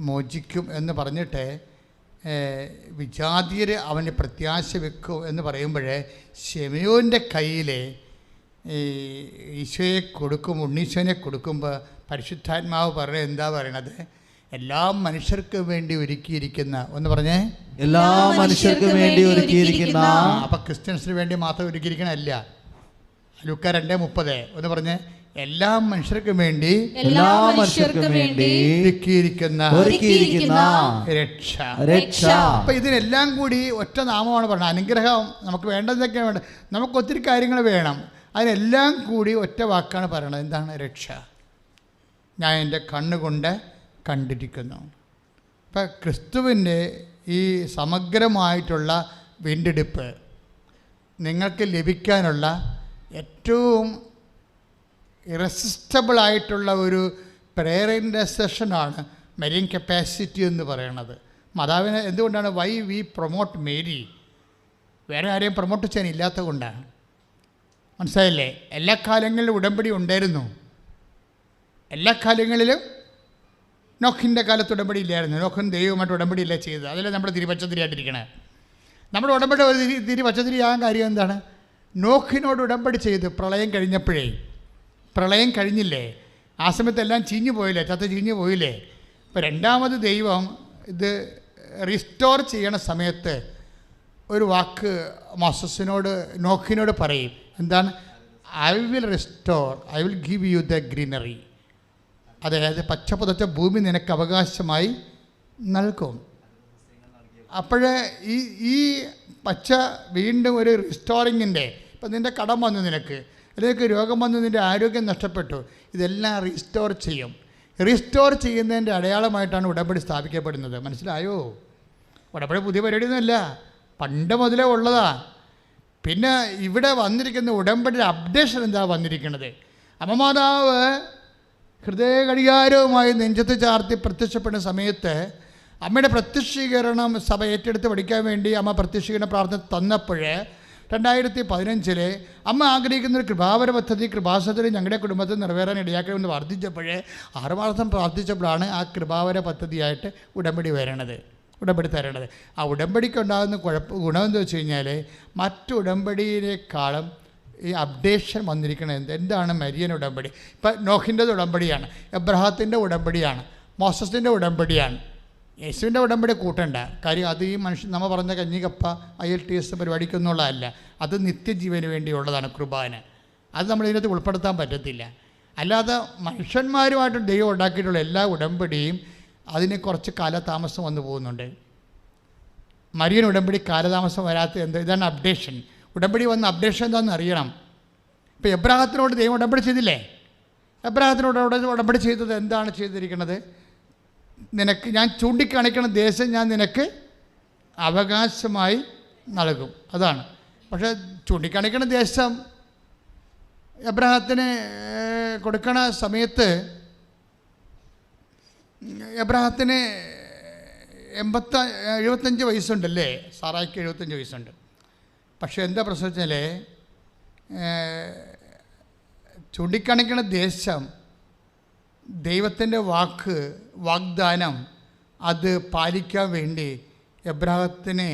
മോചിക്കും എന്ന് പറഞ്ഞിട്ട് വിജാതിയർ അവന് പ്രത്യാശ വെക്കും എന്ന് പറയുമ്പോഴേ ശിമയോൻ്റെ കയ്യിൽ ഈശോയെ കൊടുക്കും, ഉണ്ണീശോനെ കൊടുക്കുമ്പോൾ പരിശുദ്ധാത്മാവ് പറഞ്ഞ എന്താ പറയണത്? എല്ലാ മനുഷ്യർക്കും വേണ്ടി ഒരുക്കിയിരിക്കുന്ന, ഒന്ന് പറഞ്ഞേ, എല്ലാ മനുഷ്യർക്കും വേണ്ടി ഒരുക്കിയിരിക്കുന്ന. അപ്പം ക്രിസ്ത്യൻസിന് വേണ്ടി മാത്രം ഒരുക്കിയിരിക്കണമല്ല. ലൂക്കാ 2:30 ഒന്ന് പറഞ്ഞേ, എല്ലാ മനുഷ്യർക്കും വേണ്ടി, എല്ലാ മനുഷ്യർക്കും വേണ്ടി ഒരുക്കിയിരിക്കുന്ന രക്ഷ. അപ്പം ഇതിനെല്ലാം കൂടി ഒറ്റ നാമമാണ് പറഞ്ഞത്. അനുഗ്രഹം നമുക്ക് വേണ്ടതൊക്കെയാണ് വേണ്ടത്. നമുക്ക് ഒത്തിരി കാര്യങ്ങൾ വേണം. അതിനെല്ലാം കൂടി ഒറ്റ വാക്കാണ് പറയണത്. എന്താണ്? രക്ഷ. ഞാൻ എൻ്റെ കണ്ണുകൊണ്ട് കണ്ടിരിക്കുന്നു. ഇപ്പം ക്രിസ്തുവിൻ്റെ ഈ സമഗ്രമായിട്ടുള്ള വീണ്ടെടുപ്പ് നിങ്ങൾക്ക് ലഭിക്കാനുള്ള ഏറ്റവും ഇറസിസ്റ്റബിളായിട്ടുള്ള ഒരു പ്രെയർ ഇൻ്റർസെഷനാണ് മെരിയൻ കപ്പാസിറ്റി എന്ന് പറയുന്നത്. മാതാവിനെ എന്തുകൊണ്ടാണ് വൈ വി പ്രൊമോട്ട് മേരി? വേറെ ആരെയും പ്രൊമോട്ട് ചെയ്യാൻ ഇല്ലാത്തത് കൊണ്ടാണ്. മനസ്സിലായില്ലേ? എല്ലാ കാലങ്ങളിലും ഉടമ്പടി ഉണ്ടായിരുന്നു. എല്ലാ കാലങ്ങളിലും നോഹിൻ്റെ കാലത്ത് ഉടമ്പടി ഇല്ലായിരുന്നു. നോഹൻ ദൈവമായിട്ട് ഉടമ്പടിയില്ല ചെയ്തത്. അതിൽ നമ്മൾ പച്ചത്തിരിയായിട്ടിരിക്കണേ. നമ്മുടെ ഉടമ്പടി ഒരു പച്ചത്തിരിയാകാൻ കാര്യം എന്താണ്? നോഹിനോട് ഉടമ്പടി ചെയ്ത് പ്രളയം കഴിഞ്ഞപ്പോഴേ, പ്രളയം കഴിഞ്ഞില്ലേ, ആ സമയത്ത് എല്ലാം ചീഞ്ഞു പോയില്ലേ, ചീഞ്ഞു പോയില്ലേ. ഇപ്പോൾ രണ്ടാമത് ദൈവം ഇത് റിസ്റ്റോർ ചെയ്യണ സമയത്ത് ഒരു വാക്ക് മോസസിനോട്, നോഹിനോട് പറയും. എന്താണ്? I will restore, I will give you the greenery. അതായത് പച്ചപ്പുതച്ച ഭൂമി നിനക്ക് അവകാശമായി നൽകും. അപ്പോഴേ ഈ പച്ച വീണ്ടും ഒരു റിസ്റ്റോറിങ്ങിൻ്റെ, ഇപ്പം നിൻ്റെ കടം വന്നു, നിനക്ക് അല്ലെങ്കിൽ രോഗം വന്നു, നിൻ്റെ ആരോഗ്യം നഷ്ടപ്പെട്ടു, ഇതെല്ലാം റീസ്റ്റോർ ചെയ്യും. റീസ്റ്റോർ ചെയ്യുന്നതിൻ്റെ അടയാളമായിട്ടാണ് ഉടമ്പടി സ്ഥാപിക്കപ്പെടുന്നത്. മനസ്സിലായോ? ഉടമ്പടി പുതിയ പരിപാടിയൊന്നുമല്ല, പണ്ട് മുതലേ ഉള്ളതാ. പിന്നെ ഇവിടെ വന്നിരിക്കുന്ന ഉടമ്പടിയുടെ അപ്ഡേഷൻ എന്താ വന്നിരിക്കുന്നത്? അമ്മമാതാവ് ഹൃദയഘടികാരവുമായി നെഞ്ചത്ത് ചാർത്തി പ്രത്യക്ഷപ്പെടുന്ന സമയത്ത് അമ്മയുടെ പ്രത്യക്ഷീകരണം സഭ ഏറ്റെടുത്ത് പഠിക്കാൻ വേണ്ടി അമ്മ പ്രത്യക്ഷീകരണ പ്രാർത്ഥന തന്നപ്പോൾ 2015 അമ്മ ആഗ്രഹിക്കുന്നൊരു കൃപാവര പദ്ധതി കൃപാസനത്തിൽ ഞങ്ങളുടെ കുടുംബത്തിൽ നിറവേറാൻ ഇടയാക്കണമെന്ന് പ്രാർത്ഥിച്ചപ്പോൾ 6 മാസം പ്രാർത്ഥിച്ചപ്പോഴാണ് ആ കൃപാവര പദ്ധതിയായിട്ട് ഉടമ്പടി വരണത്, ഉടമ്പടി തരണത്. ആ ഉടമ്പടിക്കുണ്ടാകുന്ന ഗുണമെന്ന് വെച്ച് കഴിഞ്ഞാൽ മറ്റു ഉടമ്പടിയിനേക്കാളും ഈ അപ്ഡേഷൻ വന്നിരിക്കുന്നത് എന്താണ്? മരിയൻ ഉടമ്പടി. ഇപ്പം നോഹിൻ്റെ ഉടമ്പടിയാണ്, എബ്രഹാത്തിൻ്റെ ഉടമ്പടിയാണ്, മോസസിൻ്റെ ഉടമ്പടിയാണ്. യേശുവിൻ്റെ ഉടമ്പടി കൂട്ടണ്ട കാര്യം. അത് ഈ മനുഷ്യൻ നമ്മൾ പറഞ്ഞ കഞ്ഞിക്കപ്പ IELTS പരിപാടിക്കൊന്നുള്ളതല്ല. അത് നിത്യജീവന് വേണ്ടിയുള്ളതാണ് കുർബാന. അത് നമ്മൾ ഇതിനകത്ത് ഉൾപ്പെടുത്താൻ പറ്റത്തില്ല. അല്ലാതെ മനുഷ്യന്മാരുമായിട്ട് ദൈവം ഉണ്ടാക്കിയിട്ടുള്ള എല്ലാ ഉടമ്പടിയും അതിന് കുറച്ച് കാലതാമസം വന്നു പോകുന്നുണ്ട്. മരിയൻ ഉടമ്പടി കാലതാമസം വരാത്ത എന്ത്? ഇതാണ് അപ്ഡേഷൻ. ഉടമ്പടി വന്ന അപ്ഡേഷൻ എന്താണെന്ന് അറിയണം. ഇപ്പോൾ എബ്രഹാത്തിനോട് ദൈവം ഉടമ്പടി ചെയ്തില്ലേ? എബ്രഹാത്തിനോട് ഉടമ്പടി ചെയ്തത് എന്താണ് ചെയ്തിരിക്കുന്നത്? നിനക്ക് ഞാൻ ചൂണ്ടിക്കാണിക്കുന്ന ദേശം ഞാൻ നിനക്ക് അവകാശമായി നൽകും. അതാണ്. പക്ഷേ ചൂണ്ടിക്കാണിക്കുന്ന ദേശം എബ്രഹാത്തിന് കൊടുക്കണ സമയത്ത് എബ്രഹാത്തിന് 75 വയസ്സുണ്ടല്ലേ, സാറായ്ക്ക് 75 വയസ്സുണ്ട്. പക്ഷേ എന്താ പ്രശ്നം വെച്ചാൽ ചൂണ്ടിക്കാണിക്കുന്ന ദേശം, ദൈവത്തിൻ്റെ വാഗ്ദാനം അത് പാലിക്കാൻ വേണ്ടി എബ്രഹാത്തിന്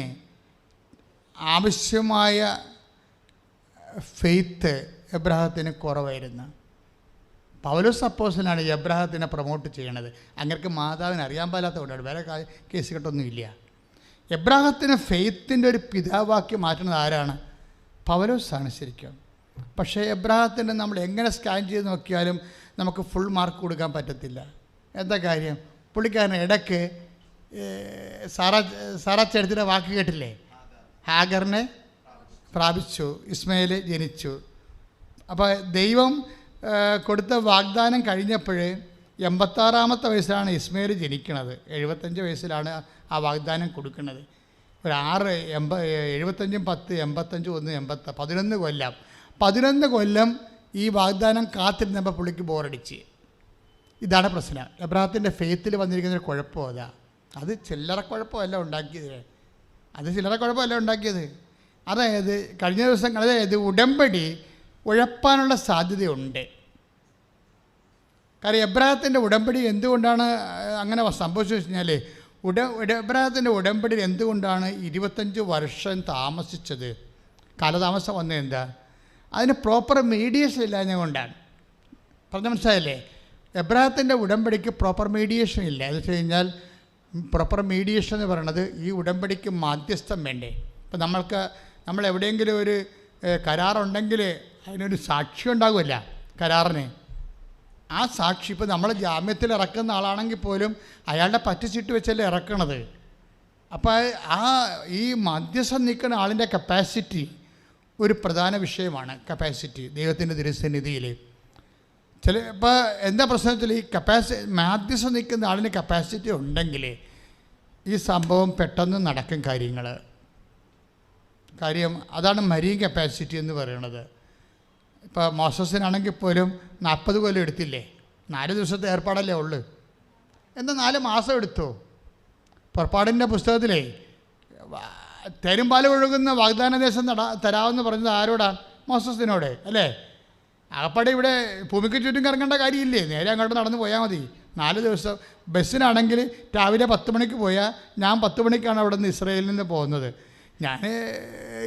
ആവശ്യമായ ഫെയ്ത്ത് എബ്രഹാത്തിന് കുറവായിരുന്നു. പൗലോസ് അപ്പോസ്തലനാണ് എബ്രഹാത്തിനെ പ്രൊമോട്ട് ചെയ്യണത്. അങ്ങനെ മാതാവിന് അറിയാൻ പാലാത്തതുകൊണ്ടാണ്, വേറെ കേസ് കെട്ടൊന്നുമില്ല. എബ്രഹാത്തിന് ഫെയ്ത്തിൻ്റെ ഒരു പിതാവാക്കി മാറ്റുന്നത് ആരാണ്? പൗലോസാണ് ശരിക്കും. പക്ഷേ എബ്രഹാത്തിൻ്റെ നമ്മൾ എങ്ങനെ സ്കാൻ ചെയ്ത് നോക്കിയാലും നമുക്ക് ഫുൾ മാർക്ക് കൊടുക്കാൻ പറ്റത്തില്ല. എന്താ കാര്യം? പുള്ളിക്കാരൻ ഇടയ്ക്ക് സാറാച്ചെടുത്തിൻ്റെ വാക്ക് കേട്ടില്ലേ, ഹാഗറിനെ പ്രാപിച്ചു, ഇസ്മയേൽ ജനിച്ചു. അപ്പോൾ ദൈവം കൊടുത്ത വാഗ്ദാനം കഴിഞ്ഞപ്പോൾ 86-ാമത്തെ വയസ്സിലാണ് ഇസ്മയേൽ ജനിക്കുന്നത്. 75 വയസ്സിലാണ് ആ വാഗ്ദാനം കൊടുക്കുന്നത്. ഒരു 75, 10, 85, 1, 11 കൊല്ലം ഈ വാഗ്ദാനം കാത്തിരുന്നപ്പോൾ പുള്ളിക്ക് ബോറടിച്ച്. ഇതാണ് പ്രശ്നം. എബ്രഹാത്തിൻ്റെ ഫെയ്ത്തിൽ വന്നിരിക്കുന്നൊരു കുഴപ്പം അതാ. അത് ചില്ലറ കുഴപ്പമല്ല ഉണ്ടാക്കിയത്. അതായത് കഴിഞ്ഞ ദിവസം ഉടമ്പടി ഉഴപ്പാനുള്ള സാധ്യതയുണ്ട്. കാരണം എബ്രഹാത്തിൻ്റെ ഉടമ്പടി എന്തുകൊണ്ടാണ് അങ്ങനെ സംഭവിച്ചു കഴിഞ്ഞാൽ, എബ്രഹാത്തിൻ്റെ ഉടമ്പടിയിൽ എന്തുകൊണ്ടാണ് 25 വർഷം താമസിച്ചത്? കാലതാമസം വന്നത് എന്താ? അതിന് പ്രോപ്പർ മീഡിയേഷൻ ഇല്ലാഞ്ഞ കൊണ്ടാണ്. പറഞ്ഞ മനസ്സിലായില്ലേ? എബ്രഹാത്തിൻ്റെ ഉടമ്പടിക്ക് പ്രോപ്പർ മീഡിയേഷൻ ഇല്ല. എന്ന് വെച്ച് കഴിഞ്ഞാൽ പ്രോപ്പർ മീഡിയേഷൻ എന്ന് പറയുന്നത് ഈ ഉടമ്പടിക്ക് മാധ്യസ്ഥം വേണ്ടേ. ഇപ്പം നമ്മൾ എവിടെയെങ്കിലും ഒരു കരാറുണ്ടെങ്കിൽ അതിനൊരു സാക്ഷി ഉണ്ടാകുമല്ല കരാറിന്. ആ സാക്ഷി ഇപ്പോൾ നമ്മൾ ജാമ്യത്തിൽ ഇറക്കുന്ന ആളാണെങ്കിൽ പോലും അയാളുടെ പറ്റിച്ചിട്ട് വെച്ചല്ലേ ഇറക്കണത്. അപ്പോൾ ഈ മധ്യസ്ഥം നിൽക്കുന്ന ആളിൻ്റെ കപ്പാസിറ്റി ഒരു പ്രധാന വിഷയമാണ്. കപ്പാസിറ്റി ദൈവത്തിൻ്റെ തിരുസന്നിധിയിൽ ഇപ്പോൾ എന്താ പ്രശ്നത്തിൽ ഈ മാധ്യസ്ഥം നിൽക്കുന്ന ആളിന് കപ്പാസിറ്റി ഉണ്ടെങ്കിൽ ഈ സംഭവം പെട്ടെന്ന് നടക്കും കാര്യം അതാണ് മരീൻ കപ്പാസിറ്റി എന്ന് പറയുന്നത്. ഇപ്പോൾ മോസസിനാണെങ്കിൽ പോലും 40 കൊല്ലം എടുത്തില്ലേ? 4 ദിവസത്തെ ഏർപ്പാടല്ലേ ഉള്ളു. എന്നാൽ 4 മാസം എടുത്തു. പുറപ്പാടിൻ്റെ പുസ്തകത്തിലേ തെരുമ്പാല ഒഴുകുന്ന വാഗ്ദാന ദേശം തരാമെന്ന് പറഞ്ഞത് ആരോടാണ്? മോസസിനോട് അല്ലേ? അകപ്പാടെ ഇവിടെ ഭൂമിക്ക് ചുറ്റും കറങ്ങേണ്ട കാര്യമില്ലേ? നേരെ അങ്ങോട്ട് നടന്ന് പോയാൽ മതി. 4 ദിവസം. ബസ്സിനാണെങ്കിൽ രാവിലെ 10 മണിക്ക് പോയാൽ ഞാൻ 10 മണിക്കാണ് അവിടെ നിന്ന് ഇസ്രയേലിൽ നിന്ന് പോകുന്നത്. ഞാൻ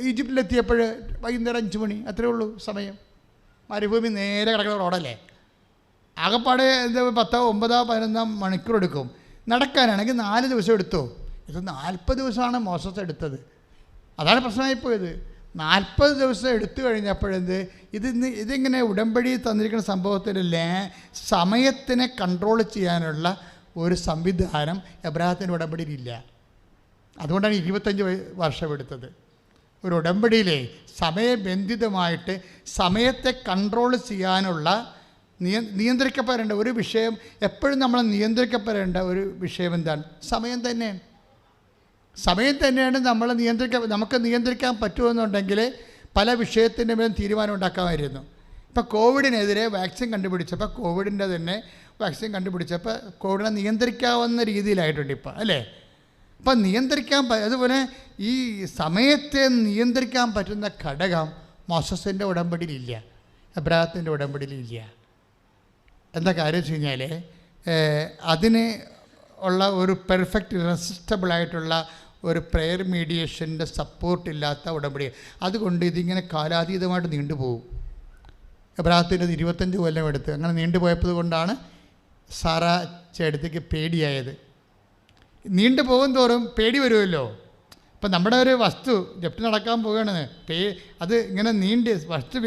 ഈജിപ്തിലെത്തിയപ്പോൾ വൈകുന്നേരം 5 മണി, അത്രേ ഉള്ളൂ സമയം. മരുഭൂമി നേരെ കിടക്കുന്ന റോഡല്ലേ. ആകപ്പാടെ 10, 9, 11 മണിക്കൂർ എടുക്കും. നടക്കാനാണെങ്കിൽ 4 ദിവസം എടുത്തു. ഇത് 40 ദിവസമാണ് മോസസ് എടുത്തത്. അതാണ് പ്രശ്നമായിപ്പോയത്. 40 ദിവസം എടുത്തു കഴിഞ്ഞപ്പോഴെന്ത് ഇതിങ്ങനെ ഉടമ്പടി തന്നിരിക്കുന്ന സംഭവത്തിൽ സമയത്തിനെ കൺട്രോൾ ചെയ്യാനുള്ള ഒരു സംവിധാനം എബ്രഹാത്തിൻ്റെ ഉടമ്പടിയിലില്ല. അതുകൊണ്ടാണ് 25 വർഷം എടുത്തത്. ഒരു ഉടമ്പടിയിലെ സമയബന്ധിതമായിട്ട് സമയത്തെ കൺട്രോൾ ചെയ്യാനുള്ള നിയന്ത്രിക്കപ്പെടേണ്ട ഒരു വിഷയം, എപ്പോഴും നമ്മൾ നിയന്ത്രിക്കപ്പെടേണ്ട ഒരു വിഷയം എന്താണ്? സമയം തന്നെയാണ് നമുക്ക് നിയന്ത്രിക്കാൻ പറ്റുമെന്നുണ്ടെങ്കിൽ പല വിഷയത്തിൻ്റെ മേലും തീരുമാനം ഉണ്ടാക്കാമായിരുന്നു. ഇപ്പോൾ കോവിഡിനെതിരെ വാക്സിൻ കണ്ടുപിടിച്ചപ്പോൾ കോവിഡിനെ നിയന്ത്രിക്കാവുന്ന രീതിയിലായിട്ടുണ്ട് ഇപ്പോൾ അല്ലേ? അപ്പം അതുപോലെ ഈ സമയത്തെ നിയന്ത്രിക്കാൻ പറ്റുന്ന ഘടകം മോസസിൻ്റെ ഉടമ്പടിയിലില്ല, എബ്രഹാത്തിൻ്റെ ഉടമ്പടിയിലില്ല. എന്താ കാര്യം വെച്ച് കഴിഞ്ഞാൽ അതിന് ഉള്ള ഒരു പെർഫെക്റ്റ് റെസിസ്റ്റബിളായിട്ടുള്ള ഒരു പ്രെയർ മീഡിയേഷൻ്റെ സപ്പോർട്ടില്ലാത്ത ഉടമ്പടി. അതുകൊണ്ട് ഇതിങ്ങനെ കാലാതീതമായിട്ട് നീണ്ടുപോകും. എബ്രഹാത്തിൻ്റെ 25 കൊല്ലം എടുത്ത് അങ്ങനെ നീണ്ടുപോയപ്പോൾ കൊണ്ടാണ് സാറാ ചേട്ടത്തേക്ക് പേടിയായത്. നീണ്ടുപോകും തോറും പേടി വരുമല്ലോ. ഇപ്പം നമ്മുടെ ഒരു വസ്തു ജപ്തി നടക്കാൻ പോവുകയാണ്, അത് ഇങ്ങനെ വസ്തു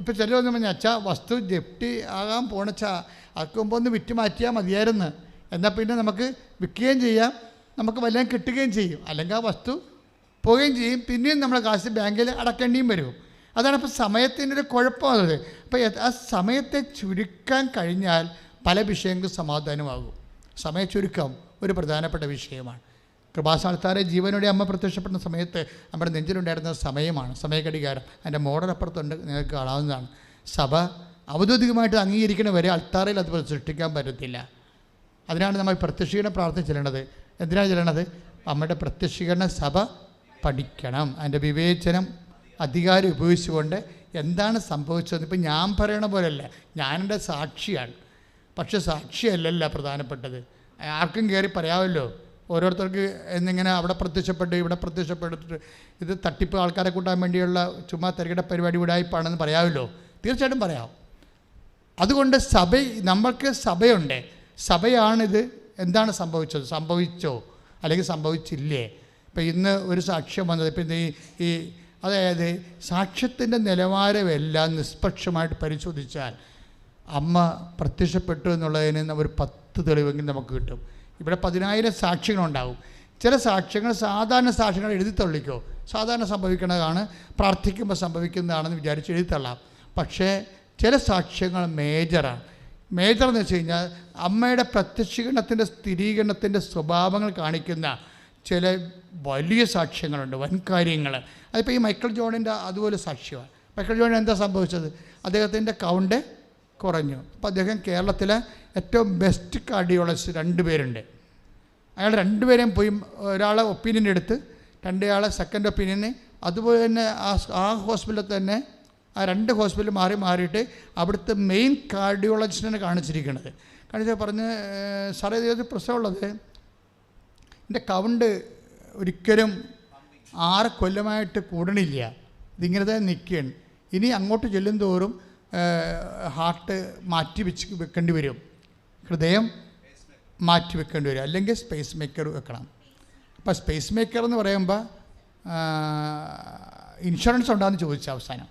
ഇപ്പം ചിലരൊന്നും പറഞ്ഞാൽ അച്ഛാ വസ്തു ജപ്തി ആകാൻ പോണച്ചാ അതൊക്കെ മുമ്പ് ഒന്ന് വിറ്റ് മാറ്റിയാൽ മതിയായിരുന്നു, എന്നാൽ പിന്നെ നമുക്ക് വിൽക്കുകയും ചെയ്യാം, നമുക്ക് വല്ലതും കിട്ടുകയും ചെയ്യും. അല്ലെങ്കിൽ ആ വസ്തു പോവുകയും ചെയ്യും, പിന്നെയും നമ്മൾ കാശ് ബാങ്കിൽ അടക്കേണ്ടിയും വരും. അതാണ് ഇപ്പോൾ സമയത്തിൻ്റെ ഒരു കുഴപ്പമാണത്. അപ്പോൾ ആ സമയത്തെ ചുരുക്കാൻ കഴിഞ്ഞാൽ പല വിഷയങ്ങൾക്കും സമാധാനമാകും. സമയച്ചുരുക്കം ഒരു പ്രധാനപ്പെട്ട വിഷയമാണ്. കൃപാസ്ഥാനത്താരെ ജീവനോടെ അമ്മ പ്രത്യക്ഷപ്പെടുന്ന സമയത്ത് നമ്മുടെ നെഞ്ചിലുണ്ടായിരുന്ന സമയമാണ്, സമയഘടികാരം. അതിൻ്റെ മോഡലപ്പുറത്തുണ്ട്, നിങ്ങൾക്ക് കാണാവുന്നതാണ്. സഭ ഔദ്യോഗികമായിട്ട് അംഗീകരിക്കണ വരെ അൾത്താറയിൽ അത് സൃഷ്ടിക്കാൻ പറ്റത്തില്ല. അതിനാണ് നമ്മൾ പ്രത്യക്ഷീകരണ പ്രാർത്ഥന ചെല്ലണത്. എന്തിനാണ് ചെല്ലണത്? അമ്മയുടെ പ്രത്യക്ഷീകരണ സഭ പഠിക്കണം. അതിൻ്റെ വിവേചനം അധികാരം ഉപയോഗിച്ചുകൊണ്ട് എന്താണ് സംഭവിച്ചത്. ഇപ്പം ഞാൻ പറയണ പോലെയല്ല, ഞാനെൻ്റെ സാക്ഷിയാണ്. പക്ഷെ സാക്ഷിയല്ലല്ല പ്രധാനപ്പെട്ടത്. ആർക്കും കയറി പറയാമല്ലോ, ഓരോരുത്തർക്ക് എന്നിങ്ങനെ അവിടെ പ്രത്യക്ഷപ്പെട്ട് ഇവിടെ പ്രത്യക്ഷപ്പെട്ടിട്ട് ഇത് തട്ടിപ്പ് ആൾക്കാരെ കൂട്ടാൻ വേണ്ടിയുള്ള ചുമ്മാ തിരക്കിട പരിപാടി ഉടായ്പാണെന്ന് പറയാമല്ലോ, തീർച്ചയായിട്ടും പറയാം. അതുകൊണ്ട് നമ്മൾക്ക് സഭയുണ്ട്. സഭയാണിത്. എന്താണ് സംഭവിച്ചത്, സംഭവിച്ചോ അല്ലെങ്കിൽ സംഭവിച്ചില്ലേ? ഇപ്പം ഇന്ന് ഒരു സാക്ഷ്യം വന്നത്, ഇപ്പം ഈ അതായത് സാക്ഷ്യത്തിൻ്റെ നിലവാരമെല്ലാം നിഷ്പക്ഷമായിട്ട് പരിശോധിച്ചാൽ അമ്മ പ്രത്യക്ഷപ്പെട്ടു എന്നുള്ളതിന് ഒരു 10 തെളിവെങ്കിലും നമുക്ക് കിട്ടും. ഇവിടെ 10,000 സാക്ഷ്യങ്ങളുണ്ടാവും. ചില സാക്ഷ്യങ്ങൾ സാധാരണ സാക്ഷ്യങ്ങൾ എഴുതി തള്ളിക്കോ, സാധാരണ സംഭവിക്കുന്നതാണ്, പ്രാർത്ഥിക്കുമ്പോൾ സംഭവിക്കുന്നതാണെന്ന് വിചാരിച്ച് എഴുതി തള്ളാം. പക്ഷേ ചില സാക്ഷ്യങ്ങൾ മേജറാണ്. മേജർ എന്ന് വെച്ച് കഴിഞ്ഞാൽ അമ്മയുടെ പ്രത്യക്ഷീകരണത്തിൻ്റെ സ്ഥിരീകരണത്തിൻ്റെ സ്വഭാവങ്ങൾ കാണിക്കുന്ന ചില വലിയ സാക്ഷ്യങ്ങളുണ്ട്, വൻകാര്യങ്ങൾ. അതിപ്പോൾ ഈ മൈക്കിൾ ജോണിൻ്റെ അതുപോലെ സാക്ഷ്യമാണ്. മൈക്കിൾ ജോണിന് എന്താ സംഭവിച്ചത്? അദ്ദേഹത്തിൻ്റെ കൗണ്ട് കുറഞ്ഞു. അപ്പോൾ അദ്ദേഹം കേരളത്തിലെ ഏറ്റവും ബെസ്റ്റ് കാർഡിയോളജിസ്റ്റ് 2 പേരുണ്ട്. അയാൾ 2 പേരെയും പോയി ഒരാളെ ഒപ്പീനിയൻ എടുത്ത് 2 ആളെ സെക്കൻഡ് ഒപ്പീനിയന്, അതുപോലെ തന്നെ ആ ഹോസ്പിറ്റലിൽ തന്നെ ആ 2 ഹോസ്പിറ്റൽ മാറിയിട്ട് അവിടുത്തെ മെയിൻ കാർഡിയോളജിസ്റ്റിനെ കാണിച്ചിരിക്കുന്നത്. കാണിച്ചാൽ പറഞ്ഞ്, സാറേ ഇത് പ്രശ്നമുള്ളത് എൻ്റെ കൗണ്ട് ഒരിക്കലും 6 കൊല്ലമായിട്ട് കൂടണില്ല, ഇതിങ്ങനെ തന്നെ നിൽക്കുകയാണ്. ഇനി അങ്ങോട്ട് ചെല്ലും തോറും ഹാർട്ട് മാറ്റി വെക്കേണ്ടി വരും, ഹൃദയം മാറ്റി വെക്കേണ്ടി വരും, അല്ലെങ്കിൽ സ്പേസ് മേക്കർ വെക്കണം. അപ്പോൾ സ്പേസ് മേക്കർ എന്ന് പറയുമ്പോൾ ഇൻഷുറൻസ് ഉണ്ടാകുമെന്ന് ചോദിച്ചു. അവസാനം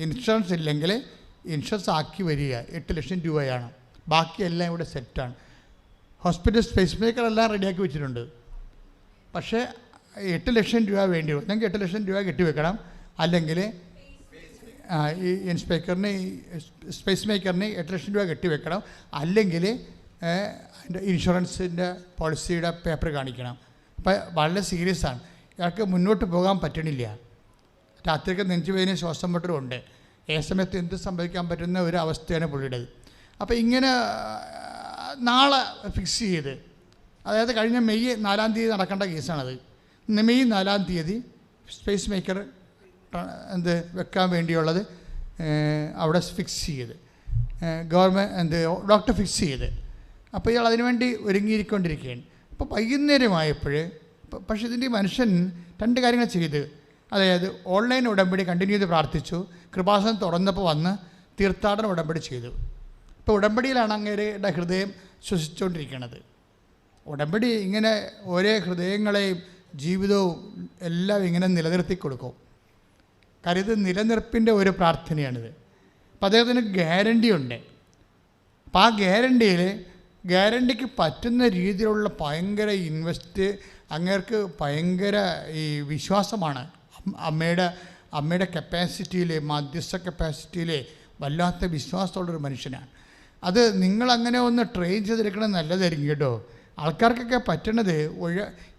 ഇൻഷുറൻസ് ഇല്ലെങ്കിൽ ഇൻഷുറൻസ് ആക്കി വരിക 8 ലക്ഷം രൂപയാണ്. ബാക്കിയെല്ലാം ഇവിടെ സെറ്റാണ്. ഹോസ്പിറ്റൽ സ്പേസ് മേക്കർ എല്ലാം റെഡിയാക്കി വെച്ചിട്ടുണ്ട്. പക്ഷേ 8 ലക്ഷം രൂപ വേണ്ടി വരും. അല്ലെങ്കിൽ 8 ലക്ഷം രൂപ കെട്ടിവെക്കണം, അല്ലെങ്കിൽ ഈ ഇൻസ്പെക്ടറിന് സ്പേസ് മേക്കറിന് 8 ലക്ഷം രൂപ കെട്ടിവെക്കണം, അല്ലെങ്കിൽ അതിൻ്റെ ഇൻഷുറൻസിൻ്റെ പോളിസിയുടെ പേപ്പർ കാണിക്കണം. അപ്പോൾ വളരെ സീരിയസ് ആണ്. ഇയാൾക്ക് മുന്നോട്ട് പോകാൻ പറ്റണില്ല. രാത്രിയൊക്കെ നെഞ്ചുവേദന ശ്വാസം മുട്ടലും ഉണ്ട്. ഏ സമയത്ത് എന്ത് സംഭവിക്കാൻ പറ്റുന്ന ഒരു അവസ്ഥയാണ് പുള്ളിയുടേത്. അപ്പോൾ ഇങ്ങനെ നാളെ ഫിക്സ് ചെയ്ത്, അതായത് കഴിഞ്ഞ മെയ് 4-ാം തീയതി നടക്കേണ്ട കേസാണത്. മെയ് 4-ാം തീയതി സ്പേസ് മേക്കർ വെക്കാൻ വേണ്ടിയുള്ളത് അവിടെ ഫിക്സ് ചെയ്ത്, ഗവൺമെൻറ് ഡോക്ടർ ഫിക്സ് ചെയ്ത്. അപ്പോൾ ഇയാൾ അതിനുവേണ്ടി ഒരുങ്ങിയിരിക്കൊണ്ടിരിക്കുകയാണ്. അപ്പോൾ വൈകുന്നേരമായപ്പോൾ പക്ഷേ ഇതിൻ്റെ മനുഷ്യൻ 2 കാര്യങ്ങൾ ചെയ്ത്. അതായത് ഓൺലൈൻ ഉടമ്പടി കണ്ടിന്യൂ ചെയ്ത് പ്രാർത്ഥിച്ചു, കൃപാസനം തുറന്നപ്പോൾ വന്ന് തീർത്ഥാടന ഉടമ്പടി ചെയ്തു. ഇപ്പോൾ ഉടമ്പടിയിലാണ് അങ്ങേരുടെ ഹൃദയം ശ്വസിച്ചുകൊണ്ടിരിക്കുന്നത്. ഉടമ്പടി ഇങ്ങനെ ഓരോ ഹൃദയങ്ങളെയും ജീവിതവും എല്ലാം ഇങ്ങനെ നിലനിർത്തി കൊടുക്കും. കാര്യം ഇത് നിലനിർപ്പിൻ്റെ ഒരു പ്രാർത്ഥനയാണിത്. അപ്പോൾ അദ്ദേഹത്തിന് ഗ്യാരണ്ടി ഉണ്ട്. അപ്പോൾ ആ ഗ്യാരണ്ടിക്ക് പറ്റുന്ന രീതിയിലുള്ള ഭയങ്കര ഇൻവെസ്റ്റ്, അങ്ങേർക്ക് ഭയങ്കര ഈ വിശ്വാസമാണ് അമ്മയുടെ കപ്പാസിറ്റിയിൽ, മധ്യസ്ഥ കപ്പാസിറ്റിയിൽ വല്ലാത്ത വിശ്വാസമുള്ളൊരു മനുഷ്യനാണ്. അത് നിങ്ങളങ്ങനെ ഒന്ന് ട്രെയിൻ ചെയ്തെടുക്കണം, നല്ലതായിരിക്കും കേട്ടോ. ആൾക്കാർക്കൊക്കെ പറ്റണത്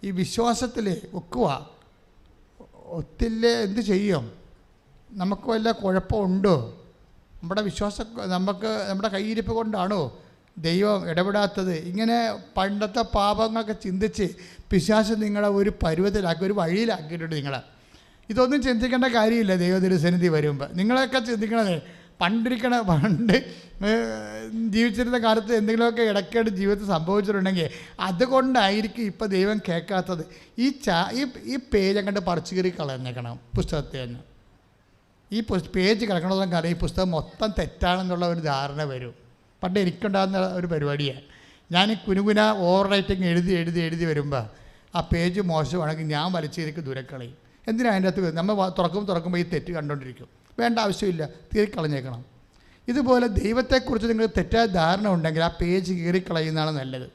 ഈ വിശ്വാസത്തിൽ ഒക്കുക. ഒത്തില്ലേ എന്ത് ചെയ്യും? നമുക്ക് വല്ല കുഴപ്പമുണ്ടോ? നമ്മുടെ നമ്മുടെ കയ്യിരിപ്പ് കൊണ്ടാണോ ദൈവം ഇടപെടാത്തത്? ഇങ്ങനെ പണ്ടത്തെ പാപങ്ങളൊക്കെ ചിന്തിച്ച് പിശാച് നിങ്ങളെ ഒരു പരുവത്തിലാക്കി, ഒരു വഴിയിലാക്കിയിട്ടുണ്ട് നിങ്ങളെ. ഇതൊന്നും ചിന്തിക്കേണ്ട കാര്യമില്ല. ദൈവതിരുസന്നിധി വരുമ്പോൾ നിങ്ങളൊക്കെ ചിന്തിക്കണത് പണ്ട് ജീവിച്ചിരുന്ന കാലത്ത് എന്തെങ്കിലുമൊക്കെ ഇടയ്ക്കിടെ ജീവിതത്തിൽ സംഭവിച്ചിട്ടുണ്ടെങ്കിൽ അതുകൊണ്ടായിരിക്കും ഇപ്പോൾ ദൈവം കേൾക്കാത്തത്. ഈ പേജ് അങ്ങോട്ട് പറിച്ചു കയറി കളഞ്ഞേക്കണം പുസ്തകത്തിൽ നിന്ന്. ഈ പേജ് കിടക്കണമെന്ന് കാര്യം ഈ പുസ്തകം മൊത്തം തെറ്റാണെന്നുള്ള ഒരു ധാരണ വരും. പണ്ട് എനിക്കുണ്ടാകുന്ന ഒരു പരിപാടിയാണ്. ഞാൻ കുനുകുന ഓവർ റൈറ്റിങ് എഴുതി വരുമ്പോൾ ആ പേജ് മോശമാണെങ്കിൽ ഞാൻ വലിച്ചേരിക്ക് ദൂരക്കളയും. എന്തിനാണ് അതിൻ്റെ അകത്ത് നമ്മൾ തുറക്കുമ്പോൾ ഈ തെറ്റ് കണ്ടുകൊണ്ടിരിക്കും. വേണ്ട ആവശ്യമില്ല, കീറിക്കളഞ്ഞേക്കണം. ഇതുപോലെ ദൈവത്തെക്കുറിച്ച് നിങ്ങൾക്ക് തെറ്റായ ധാരണ ഉണ്ടെങ്കിൽ ആ പേജ് കീറിക്കളയുന്നതാണ് നല്ലത്.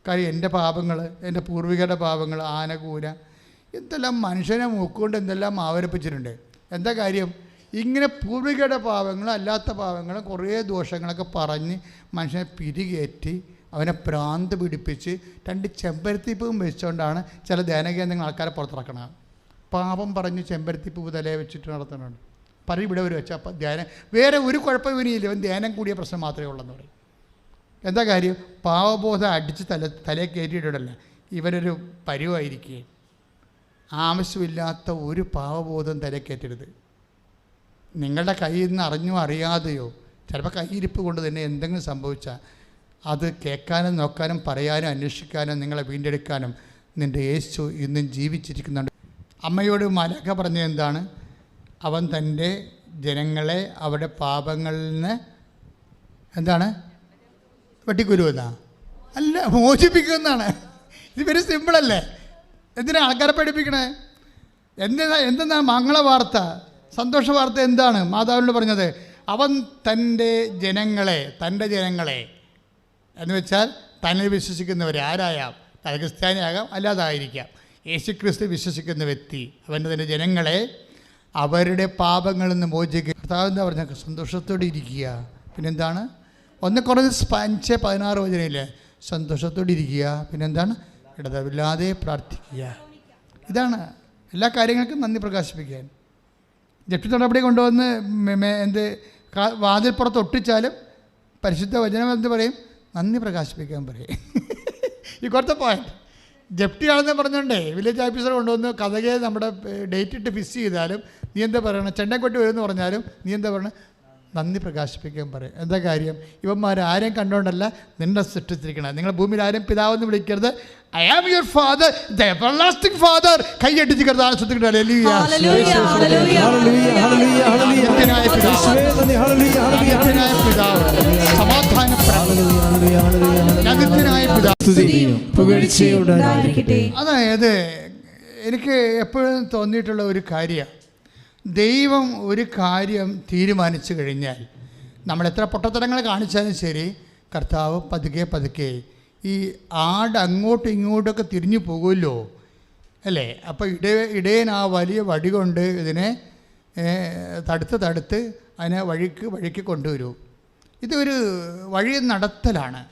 കാര്യം എൻ്റെ പാപങ്ങൾ, എൻ്റെ പൂർവികരുടെ പാപങ്ങൾ, ആനകൂന, എന്തെല്ലാം മനുഷ്യനെ മൂക്കുകൊണ്ട് എന്തെല്ലാം ആവരപ്പിച്ചിട്ടുണ്ട്. എന്താ കാര്യം? ഇങ്ങനെ പൂർവികരുടെ പാപങ്ങളും അല്ലാത്ത പാപങ്ങളും കുറേ ദോഷങ്ങളൊക്കെ പറഞ്ഞ് മനുഷ്യനെ പിരികേറ്റി അവനെ ഭ്രാന്ത് പിടിപ്പിച്ച് 2 ചെമ്പരത്തിപ്പൂവും വെച്ചുകൊണ്ടാണ് ചില ധ്യാനകേന്ദ്രങ്ങൾ ആൾക്കാരെ പുറത്തിറക്കണത്. പാപം പറഞ്ഞ് ചെമ്പരത്തിപ്പൂ തലയെ വെച്ചിട്ട് നടത്തുന്നുണ്ട്. ഇവിടെ ഒരു വെച്ചാൽ അപ്പം ധ്യാനം വേറെ ഒരു കുഴപ്പം ഇവനില്ല, ഇവൻ ധ്യാനം കൂടിയ പ്രശ്നം മാത്രമേ ഉള്ളെന്ന് പറയും. എന്താ കാര്യം? പാവബോധം അടിച്ച് തലയെ കയറ്റിയിട്ടിടല്ല, ഇവനൊരു പരുവായിരിക്കുകയും ആവശ്യമില്ലാത്ത ഒരു പാവബോധം തലക്കയറ്റരുത്. നിങ്ങളുടെ കയ്യിൽ നിന്ന് അറിഞ്ഞോ അറിയാതെയോ ചിലപ്പോൾ കയ്യിരിപ്പ് കൊണ്ട് തന്നെ എന്തെങ്കിലും സംഭവിച്ചാൽ അത് കേൾക്കാനും നോക്കാനും പറയാനും അന്വേഷിക്കാനും നിങ്ങളെ വീണ്ടെടുക്കാനും നിൻ്റെ യേശു ഇന്നും ജീവിച്ചിരിക്കുന്നുണ്ട്. അമ്മയോട് മാലാഖ പറഞ്ഞത് എന്താണ്? അവൻ തൻ്റെ ജനങ്ങളെ അവരുടെ പാപങ്ങളിൽ നിന്ന് എന്താണ് വെട്ടിക്കുരുവെന്നാ അല്ല, മോചിപ്പിക്കുമെന്നാണ്. ഇത് വെരി സിമ്പിളല്ലേ? എന്തിനാ ആൾക്കാരെ പഠിപ്പിക്കണേ? എന്തെന്നാ മംഗളവാർത്ത, സന്തോഷ വാർത്ത എന്താണ് മാതാവിനോട് പറഞ്ഞത്? അവൻ തൻ്റെ ജനങ്ങളെ എന്ന് വെച്ചാൽ തന്നെ വിശ്വസിക്കുന്നവരെ, ആരായാം, അത് ക്രിസ്ത്യാനിയാകാം അല്ലാതായിരിക്കാം, യേശുക്രിസ്തു വിശ്വസിക്കുന്ന വ്യക്തി അവൻ്റെ തന്നെ ജനങ്ങളെ അവരുടെ പാപങ്ങളിൽ നിന്ന് മോചിക്കുക. കർത്താവ് എന്താ പറഞ്ഞ? സന്തോഷത്തോടെ ഇരിക്കുക. പിന്നെന്താണ്? 1 Corinthians 5:16 വചനമില്ലേ? സന്തോഷത്തോടെ ഇരിക്കുക. പിന്നെന്താണ്? ഇടതവില്ലാതെ പ്രാർത്ഥിക്കുക. ഇതാണ് എല്ലാ കാര്യങ്ങൾക്കും നന്ദി പ്രകാശിപ്പിക്കാൻ. ജപ്തി നടപടി കൊണ്ടുവന്ന് വാതിൽപ്പുറത്ത് ഒട്ടിച്ചാലും പരിശുദ്ധ വചനം എന്ത് പറയും? നന്ദി പ്രകാശിപ്പിക്കാൻ പറയും. ഈ കുറച്ച് പോയിന്റ് ജപ്തിയാണെന്ന് പറഞ്ഞോണ്ടേ വില്ലേജ് ഓഫീസർ കൊണ്ടുവന്ന് കഥകെ നമ്മുടെ ഡേറ്റ് ഇട്ട് ഫിക്സ് ചെയ്താലും നീ എന്താ പറയണം? ചെണ്ടക്കൊട്ടി വരുമെന്ന് പറഞ്ഞാലും നീ എന്താ പറയണം? നന്ദി പ്രകാശിപ്പിക്കാൻ പറയും. എന്താ കാര്യം? ഇവന്മാർ ആരെയും കണ്ടുകൊണ്ടല്ല നിന്നെ സൃഷ്ടിച്ചിരിക്കണം. നിങ്ങൾ ഭൂമിയിൽ ആരും പിതാവെന്ന് വിളിക്കരുത്. I am your father, the everlasting father. കൈയടിച്ച് കർത്താവിനെ സ്തുതിക്കട്ടെ. Hallelujah, hallelujah, hallelujah, hallelujah, hallelujah. നിത്യനായ പിതാവ്, നിത്യനായ പിതാവ്, നിത്യനായ പിതാവ്. അതായത് എനിക്ക് എപ്പോഴും തോന്നിയിട്ടുള്ള ഒരു കാര്യമാണ്, ദൈവം ഒരു കാര്യം തീരുമാനിച്ചു കഴിഞ്ഞാൽ നമ്മൾ എത്ര പൊട്ടത്തരങ്ങൾ കാണിച്ചാലും ശരി, കർത്താവ് പതുക്കെ ഈ ആട് അങ്ങോട്ടും ഇങ്ങോട്ടൊക്കെ തിരിഞ്ഞു പോകുമല്ലോ അല്ലേ? അപ്പോൾ ഇടയൻ ആ വലിയ വടി കൊണ്ട് ഇതിനെ തടുത്ത് അതിനെ വഴിക്ക് കൊണ്ടുവരൂ. ഇതൊരു വഴി നടത്തലാണ്.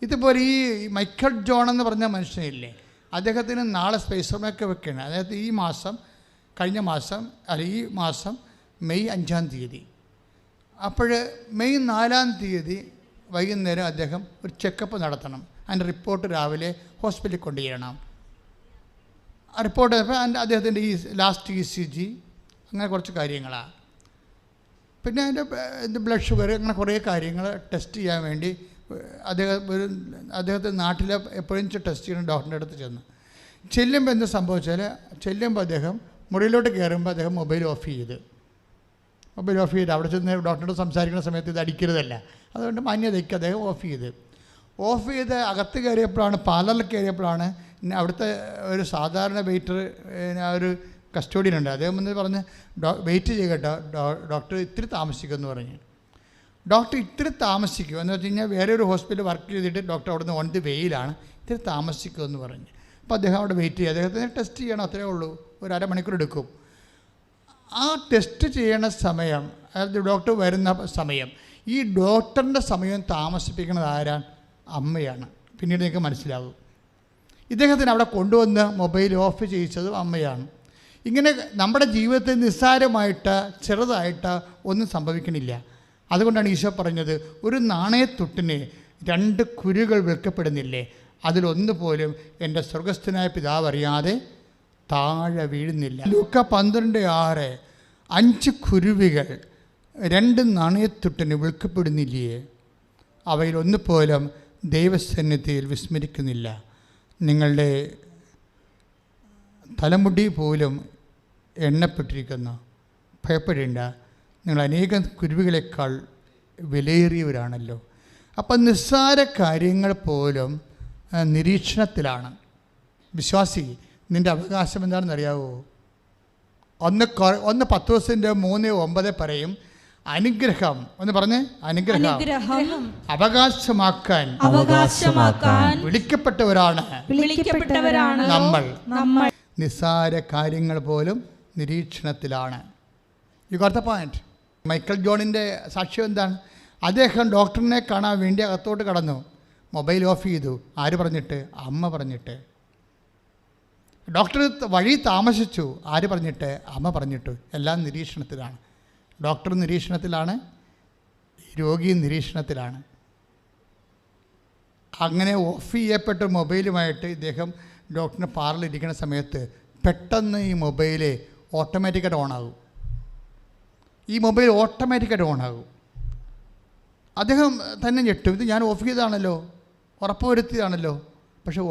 ഇതുപോലെ ഈ മൈക്കൽ ജോൺ എന്ന് പറഞ്ഞ മനുഷ്യനില്ലേ, അദ്ദേഹത്തിന് നാളെ സ്പേസമൊക്കെ വെക്കണം. അതായത് ഈ മാസം മെയ് 5-ാം തീയതി. അപ്പോൾ മെയ് 4-ാം തീയതി വൈകുന്നേരം അദ്ദേഹം ഒരു ചെക്കപ്പ് നടത്തണം. അതിൻ്റെ റിപ്പോർട്ട് രാവിലെ ഹോസ്പിറ്റലിൽ കൊണ്ടുചെല്ലണം. ആ റിപ്പോർട്ട് അദ്ദേഹത്തിൻ്റെ ഈ ലാസ്റ്റ് ECG അങ്ങനെ കുറച്ച് കാര്യങ്ങളാണ്. പിന്നെ അതിൻ്റെ ബ്ലഡ് ഷുഗർ അങ്ങനെ കുറേ കാര്യങ്ങൾ ടെസ്റ്റ് ചെയ്യാൻ വേണ്ടി അദ്ദേഹത്തെ നാട്ടിലെ എപ്പോഴും ടെസ്റ്റ് ചെയ്യുന്ന ഡോക്ടറിൻ്റെ അടുത്ത് ചെല്ലുമ്പോൾ എന്താ സംഭവിച്ചാൽ, അദ്ദേഹം മുറിയിലോട്ട് കയറുമ്പോൾ അദ്ദേഹം മൊബൈൽ ഓഫ് ചെയ്ത് അവിടെ ചെന്ന് ഡോക്ടറോട് സംസാരിക്കുന്ന സമയത്ത് ഇത് അടിക്കരുതല്ല, അതുകൊണ്ട് മാന്യതയ്ക്ക് അദ്ദേഹം ഓഫ് ചെയ്ത് അകത്ത് കയറിയപ്പോഴാണ്, പാർലറിൽ കയറിയപ്പോഴാണ് അവിടുത്തെ ഒരു സാധാരണ വെയിറ്റർ, ഒരു കസ്റ്റോഡിയനുണ്ട്, അദ്ദേഹം വന്ന് പറഞ്ഞ് വെയിറ്റ് ചെയ്യട്ടോ ഡോക്ടർ ഇത്തിരി താമസിക്കുമെന്ന് പറഞ്ഞു. ഡോക്ടർ ഇത്തിരി താമസിക്കും എന്ന് വെച്ച് കഴിഞ്ഞാൽ വേറെ ഒരു ഹോസ്പിറ്റലിൽ വർക്ക് ചെയ്തിട്ട് ഡോക്ടർ അവിടെ നിന്ന് ഓൺ ദി വെയിലാണ്, ഇത്തിരി താമസിക്കുമെന്ന് പറഞ്ഞു. അപ്പോൾ അദ്ദേഹം അവിടെ വെയിറ്റ് ചെയ്യും. അദ്ദേഹത്തിന് ടെസ്റ്റ് ചെയ്യണം, അത്രേ ഉള്ളൂ, ഒരു അരമണിക്കൂർ എടുക്കും. ആ ടെസ്റ്റ് ചെയ്യണ സമയം, അതായത് ഡോക്ടർ വരുന്ന സമയം, ഈ ഡോക്ടറിൻ്റെ സമയം താമസിപ്പിക്കുന്നത് ആരാണ്? അമ്മയാണ്. പിന്നീട് നിങ്ങൾക്ക് മനസ്സിലാവും. ഇദ്ദേഹത്തിന് അവിടെ കൊണ്ടുവന്ന് മൊബൈൽ ഓഫ് ചെയ്യിച്ചതും അമ്മയാണ്. ഇങ്ങനെ നമ്മുടെ ജീവിതത്തിൽ നിസ്സാരമായിട്ട് ചെറുതായിട്ട് ഒന്നും സംഭവിക്കണില്ല. അതുകൊണ്ടാണ് ഈശോ പറഞ്ഞത്, ഒരു നാണയത്തുട്ടിന് 2 കുരുകൾ വെക്കപ്പെടുന്നില്ലേ, അതിലൊന്നു പോലും എൻ്റെ സ്വർഗസ്ഥനായ പിതാവ് അറിയാതെ താഴെ വീഴുന്നില്ല. ലൂക്ക 12:6 5 കുരുവികൾ 2 നാണയത്തുട്ടിന് വിൽക്കപ്പെടുന്നില്ലേ, അവയിലൊന്നു പോലും ദൈവസന്നിധിയിൽ വിസ്മരിക്കുന്നില്ല. നിങ്ങളുടെ തലമുടി പോലും എണ്ണപ്പെട്ടിരിക്കുന്നു, ഭയപ്പെടേണ്ട, നിങ്ങൾ അനേകം കുരുവികളെക്കാൾ വിലയേറിയവരാണല്ലോ. അപ്പം നിസ്സാര കാര്യങ്ങൾ പോലും നിരീക്ഷണത്തിലാണ്. വിശ്വാസി, നിൻ്റെ അവകാശം എന്താണെന്ന് അറിയാവോ? 1 പത്രോസിൻ്റെ 3:9 പറയും, അനുഗ്രഹം എന്ന് പറഞ്ഞ് അനുഗ്രഹം അവകാശമാക്കാൻ വിളിക്കപ്പെട്ടവരാണ് നമ്മൾ. നിസ്സാര കാര്യങ്ങൾ പോലും നിരീക്ഷണത്തിലാണ്. You got the point. Michael ജോണിൻ്റെ സാക്ഷ്യം എന്താണ്? അദ്ദേഹം ഡോക്ടറിനെ കാണാൻ വേണ്ടി അകത്തോട്ട് കടന്നു. മൊബൈൽ ഓഫ് ചെയ്തു. ആര് പറഞ്ഞിട്ട്? അമ്മ പറഞ്ഞിട്ട്. ഡോക്ടർ വഴി താമസിച്ചു. ആര് പറഞ്ഞിട്ട്? അമ്മ പറഞ്ഞിട്ട്. എല്ലാം നിരീക്ഷണത്തിലാണ്. ഡോക്ടർ നിരീക്ഷണത്തിലാണ്, രോഗി നിരീക്ഷണത്തിലാണ്. അങ്ങനെ ഓഫ് ചെയ്യപ്പെട്ട മൊബൈലുമായിട്ട് ഇദ്ദേഹം ഡോക്ടറിൻ്റെ പാർലിരിക്കുന്ന സമയത്ത് പെട്ടെന്ന് ഈ മൊബൈൽ ഓട്ടോമാറ്റിക്കായിട്ട് ഓണാകും. ഈ മൊബൈൽ ഓട്ടോമാറ്റിക്കായിട്ട് ഓണാകും. അദ്ദേഹം തന്നെ ഞെട്ടും. ഇത് ഞാൻ ഓഫ് ചെയ്തതാണല്ലോ, ഉറപ്പുവരുത്തിയതാണല്ലോ. പക്ഷെ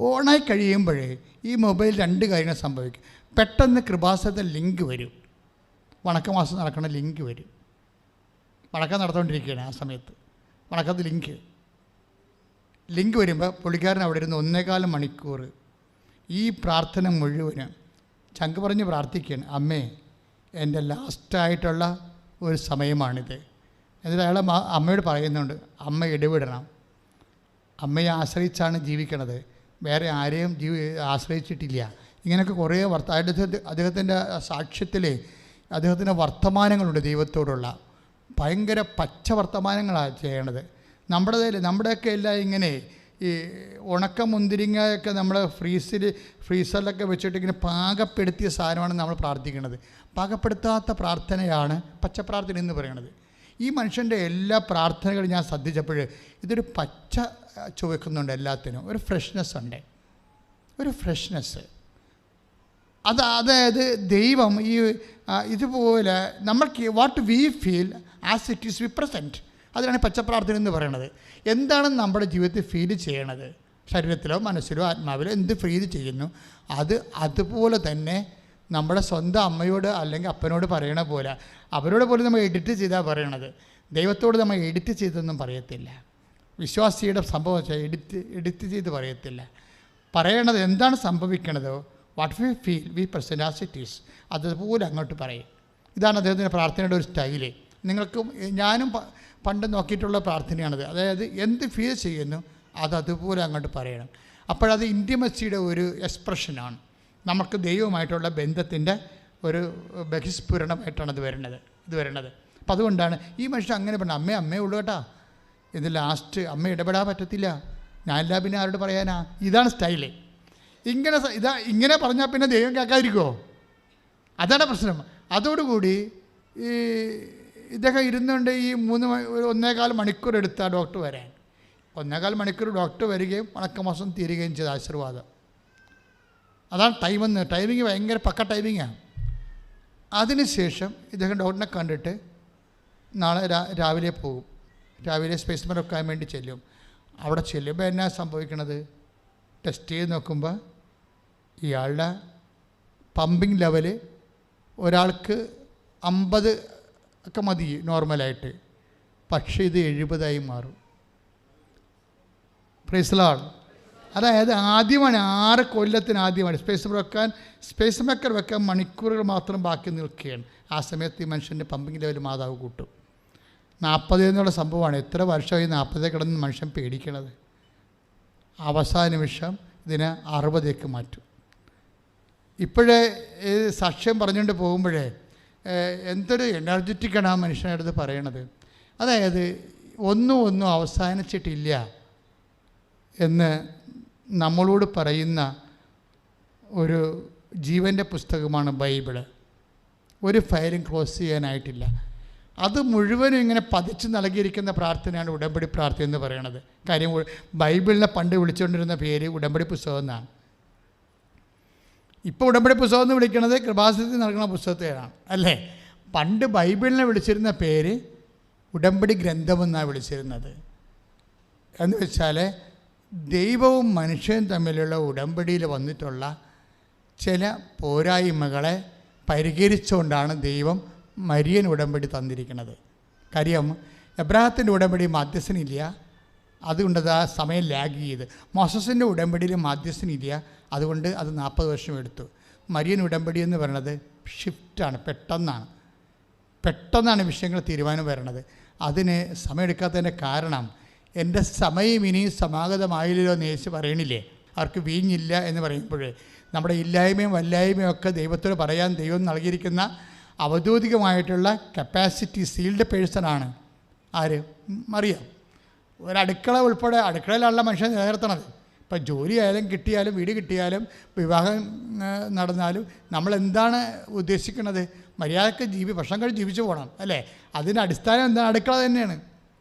ഓണായി കഴിയുമ്പോഴേ ഈ മൊബൈൽ 2 കാര്യങ്ങൾ സംഭവിക്കും. പെട്ടെന്ന് കൃപാസനത്തിൽ ലിങ്ക് വരും. വണക്കമാസം നടക്കുന്ന ലിങ്ക് വരും. വണക്കം നടന്നുകൊണ്ടിരിക്കുകയാണ് ആ സമയത്ത്. വണക്കത്ത് ലിങ്ക് വരുമ്പോൾ പുള്ളിക്കാരൻ അവിടെ ഇരുന്ന് 1.25 മണിക്കൂർ ഈ പ്രാർത്ഥന മുഴുവനും ചങ്ക് പറഞ്ഞ് പ്രാർത്ഥിക്കുകയാണ്. അമ്മേ, എൻ്റെ ലാസ്റ്റായിട്ടുള്ള ഒരു സമയമാണിത്. എന്നിട്ട് അയാൾ അമ്മയോട് പറയുന്നുണ്ട്, അമ്മ ഇടപെടണം. അമ്മയെ ആശ്രയിച്ചാണ് ജീവിക്കണത്, വേറെ ആരെയും ആശ്രയിച്ചിട്ടില്ല. ഇങ്ങനെയൊക്കെ കുറേ അദ്ദേഹത്തിൻ്റെ സാക്ഷ്യത്തിൽ അദ്ദേഹത്തിൻ്റെ വർത്തമാനങ്ങളുണ്ട്. ദൈവത്തോടുള്ള ഭയങ്കര പച്ച വർത്തമാനങ്ങളാണ് ചെയ്യണത്. നമ്മുടെയൊക്കെ എല്ലാം ഇങ്ങനെ ഈ ഉണക്ക മുന്തിരിങ്ങയൊക്കെ നമ്മൾ ഫ്രീസറിലൊക്കെ വെച്ചിട്ട് ഇങ്ങനെ പാകപ്പെടുത്തിയ സാധനമാണ് നമ്മൾ പ്രാർത്ഥിക്കുന്നത്. പാകപ്പെടുത്താത്ത പ്രാർത്ഥനയാണ് പച്ചപ്രാർത്ഥന എന്ന് പറയുന്നത്. ഈ മനുഷ്യൻ്റെ എല്ലാ പ്രാർത്ഥനകളും ഞാൻ ശ്രദ്ധിച്ചപ്പോൾ ഇതൊരു പച്ച ചുവക്കുന്നുണ്ട്. എല്ലാത്തിനും ഒരു ഫ്രഷ്നെസ് ഉണ്ട്, ഒരു ഫ്രഷ്നെസ്. അതായത് ദൈവം ഈ ഇതുപോലെ നമ്മൾക്ക് what we feel as it is V present, അതിനാണ് പച്ചപ്രാർത്ഥന എന്ന് പറയുന്നത്. എന്താണ് നമ്മുടെ ജീവിതത്തിൽ ഫീൽ ചെയ്യണത്, ശരീരത്തിലോ മനസ്സിലോ ആത്മാവിലോ എന്ത് ഫീൽ ചെയ്യുന്നു, അതുപോലെ തന്നെ നമ്മുടെ സ്വന്തം അമ്മയോട് അല്ലെങ്കിൽ അപ്പനോട് പറയണ പോലെ, അവരോട് പോലും നമ്മൾ എഡിറ്റ് ചെയ്താൽ പറയണത്. ദൈവത്തോട് നമ്മൾ എഡിറ്റ് ചെയ്തൊന്നും പറയത്തില്ല. വിശ്വാസിയുടെ സംഭവം വെച്ചാൽ എഡിറ്റ് ചെയ്ത് പറയത്തില്ല. പറയണത് എന്താണ് സംഭവിക്കണതോ, what we feel we present as it is, അതുപോലെ അങ്ങോട്ട് പറയും. ഇതാണ് അദ്ദേഹത്തിൻ്റെ പ്രാർത്ഥനയുടെ ഒരു സ്റ്റൈല്. നിങ്ങൾക്കും ഞാനും പണ്ട് നോക്കിയിട്ടുള്ള പ്രാർത്ഥനയാണത്. അതായത് എന്ത് ഫീൽ ചെയ്യുന്നു അതുപോലെ അങ്ങോട്ട് പറയണം. അപ്പോഴത് ഇൻറ്റിമസിയുടെ ഒരു എക്സ്പ്രഷനാണ്. നമുക്ക് ദൈവമായിട്ടുള്ള ബന്ധത്തിൻ്റെ ഒരു ബഹിസ്ഫുരണമായിട്ടാണ് ഇത് വരുന്നത്. അപ്പം അതുകൊണ്ടാണ് ഈ മനുഷ്യൻ അങ്ങനെ പറഞ്ഞത്, അമ്മേ ഉള്ളൂ കേട്ടാ, ഇത് ലാസ്റ്റ് അമ്മ ഇടപെടാൻ പറ്റത്തില്ല, ഞാനില്ല പിന്നെ ആരോട് പറയാനാ. ഇതാണ് സ്റ്റൈല്. ഇങ്ങനെ പറഞ്ഞാൽ പിന്നെ ദൈവം കേൾക്കാതിരിക്കുമോ? അതാണ് പ്രശ്നം. അതോടുകൂടി ഈ ഇദ്ദേഹം ഇരുന്നുകൊണ്ട് ഈ 1.25 മണിക്കൂർ എടുത്ത ഡോക്ടർ വരാൻ. 1.25 മണിക്കൂർ ഡോക്ടർ വരികയും വണക്കമാസം തീരുകയും ചെയ്ത ആശീർവാദം. അതാണ് ടൈമിങ് ഭയങ്കര പക്ക ടൈമിങ്ങാണ്. അതിനുശേഷം ഇദ്ദേഹം ഡോക്ടറിനെ കണ്ടിട്ട് നാളെ രാവിലെ പോകും. രാവിലെ സ്പെസിമെൻ വെക്കാൻ വേണ്ടി ചെല്ലും. അവിടെ ചെല്ലുമ്പോൾ എന്നാ സംഭവിക്കണത്, ടെസ്റ്റ് ചെയ്ത് നോക്കുമ്പോൾ ഇയാളുടെ പമ്പിങ് ലെവല് ഒരാൾക്ക് 50 ഒക്കെ മതി നോർമലായിട്ട്, പക്ഷേ ഇത് 70 മാറും. Price the Lord. അതായത് ആദ്യമാണ് 6 കൊല്ലത്തിന് ആദ്യമാണ് സ്പേസ് മേക്കർ വെക്കാൻ മണിക്കൂറുകൾ മാത്രം ബാക്കി നിൽക്കുകയാണ്. ആ സമയത്ത് ഈ മനുഷ്യൻ്റെ പമ്പിങ് ലെവൽ മാതാവ് കൂട്ടും. 40 എന്നുള്ള സംഭവമാണ്. എത്ര വർഷമായി 40 കിടന്ന് മനുഷ്യൻ പേടിക്കണത്. അവസാന നിമിഷം ഇതിനെ 60 മാറ്റും. ഇപ്പോഴേ സാക്ഷ്യം പറഞ്ഞുകൊണ്ട് പോകുമ്പോഴേ എന്തൊരു എനർജറ്റിക്കാണ് ആ മനുഷ്യൻ്റെ അടുത്ത് പറയണത്. അതായത് ഒന്നും അവസാനിച്ചിട്ടില്ല എന്ന് നമ്മളോട് പറയുന്ന ഒരു ജീവൻ്റെ പുസ്തകമാണ് ബൈബിള്. ഒരു ഫയലും ക്ലോസ് ചെയ്യാനായിട്ടില്ല. അത് മുഴുവനും ഇങ്ങനെ പതിച്ച് നൽകിയിരിക്കുന്ന പ്രാർത്ഥനയാണ് ഉടമ്പടി പ്രാർത്ഥന എന്ന് പറയുന്നത്. കാര്യം ബൈബിളിനെ പണ്ട് വിളിച്ചുകൊണ്ടിരുന്ന പേര് ഉടമ്പടി പുസ്തകം എന്നാണ്. ഇപ്പോൾ ഉടമ്പടി പുസ്തകം എന്ന് വിളിക്കുന്നത് കൃപാസനത്തിൽ നൽകുന്ന പുസ്തകത്തെയാണ്, അല്ലേ? പണ്ട് ബൈബിളിനെ വിളിച്ചിരുന്ന പേര് ഉടമ്പടി ഗ്രന്ഥമെന്നാണ് വിളിച്ചിരുന്നത്. എന്ന് വെച്ചാൽ ദൈവവും മനുഷ്യനും തമ്മിലുള്ള ഉടമ്പടിയിൽ വന്നിട്ടുള്ള ചില പോരായ്മകളെ പരിഹരിച്ചുകൊണ്ടാണ് ദൈവം മരിയൻ ഉടമ്പടി തന്നിരിക്കുന്നത്. കാര്യം എബ്രാഹത്തിൻ്റെ ഉടമ്പടി മധ്യസ്ഥനില്ല, അതുകൊണ്ട് ആ സമയം ലാഗ് ചെയ്ത്. മോസസിൻ്റെ ഉടമ്പടിയിൽ മധ്യസ്ഥനില്ല, അതുകൊണ്ട് അത് 40 വർഷം എടുത്തു. മരിയൻ ഉടമ്പടി എന്ന് പറയുന്നത് ഷിഫ്റ്റാണ്, പെട്ടെന്നാണ് വിഷയങ്ങൾ തീരുമാനം വരണത്. അതിന് സമയമെടുക്കാത്തതിൻ്റെ കാരണം എൻ്റെ സമയം ഇനിയും സമാഗതമായില്ലല്ലോ എന്ന് യേശു പറയണില്ലേ. അവർക്ക് വീഞ്ഞില്ല എന്ന് പറയുമ്പോഴേ നമ്മുടെ ഇല്ലായ്മയും വല്ലായ്മയും ഒക്കെ ദൈവത്തോട് പറയാൻ ദൈവം നൽകിയിരിക്കുന്ന അവധൂതികമായിട്ടുള്ള കപ്പാസിറ്റി, സീൽഡ് പേഴ്സണാണ് ആര്? മറിയാം. ഒരടുക്കള ഉൾപ്പെടെ, അടുക്കളയിലുള്ള മനുഷ്യൻ നിലനിർത്തണത്. ഇപ്പം ജോലി ആയാലും കിട്ടിയാലും വീട് കിട്ടിയാലും വിവാഹം നടന്നാലും നമ്മളെന്താണ് ഉദ്ദേശിക്കുന്നത്? മര്യാദക്ക് ഭക്ഷണം കഴിച്ച് ജീവിച്ചു പോകണം അല്ലേ? അതിൻ്റെ അടിസ്ഥാനം എന്താണ്? അടുക്കള തന്നെയാണ്.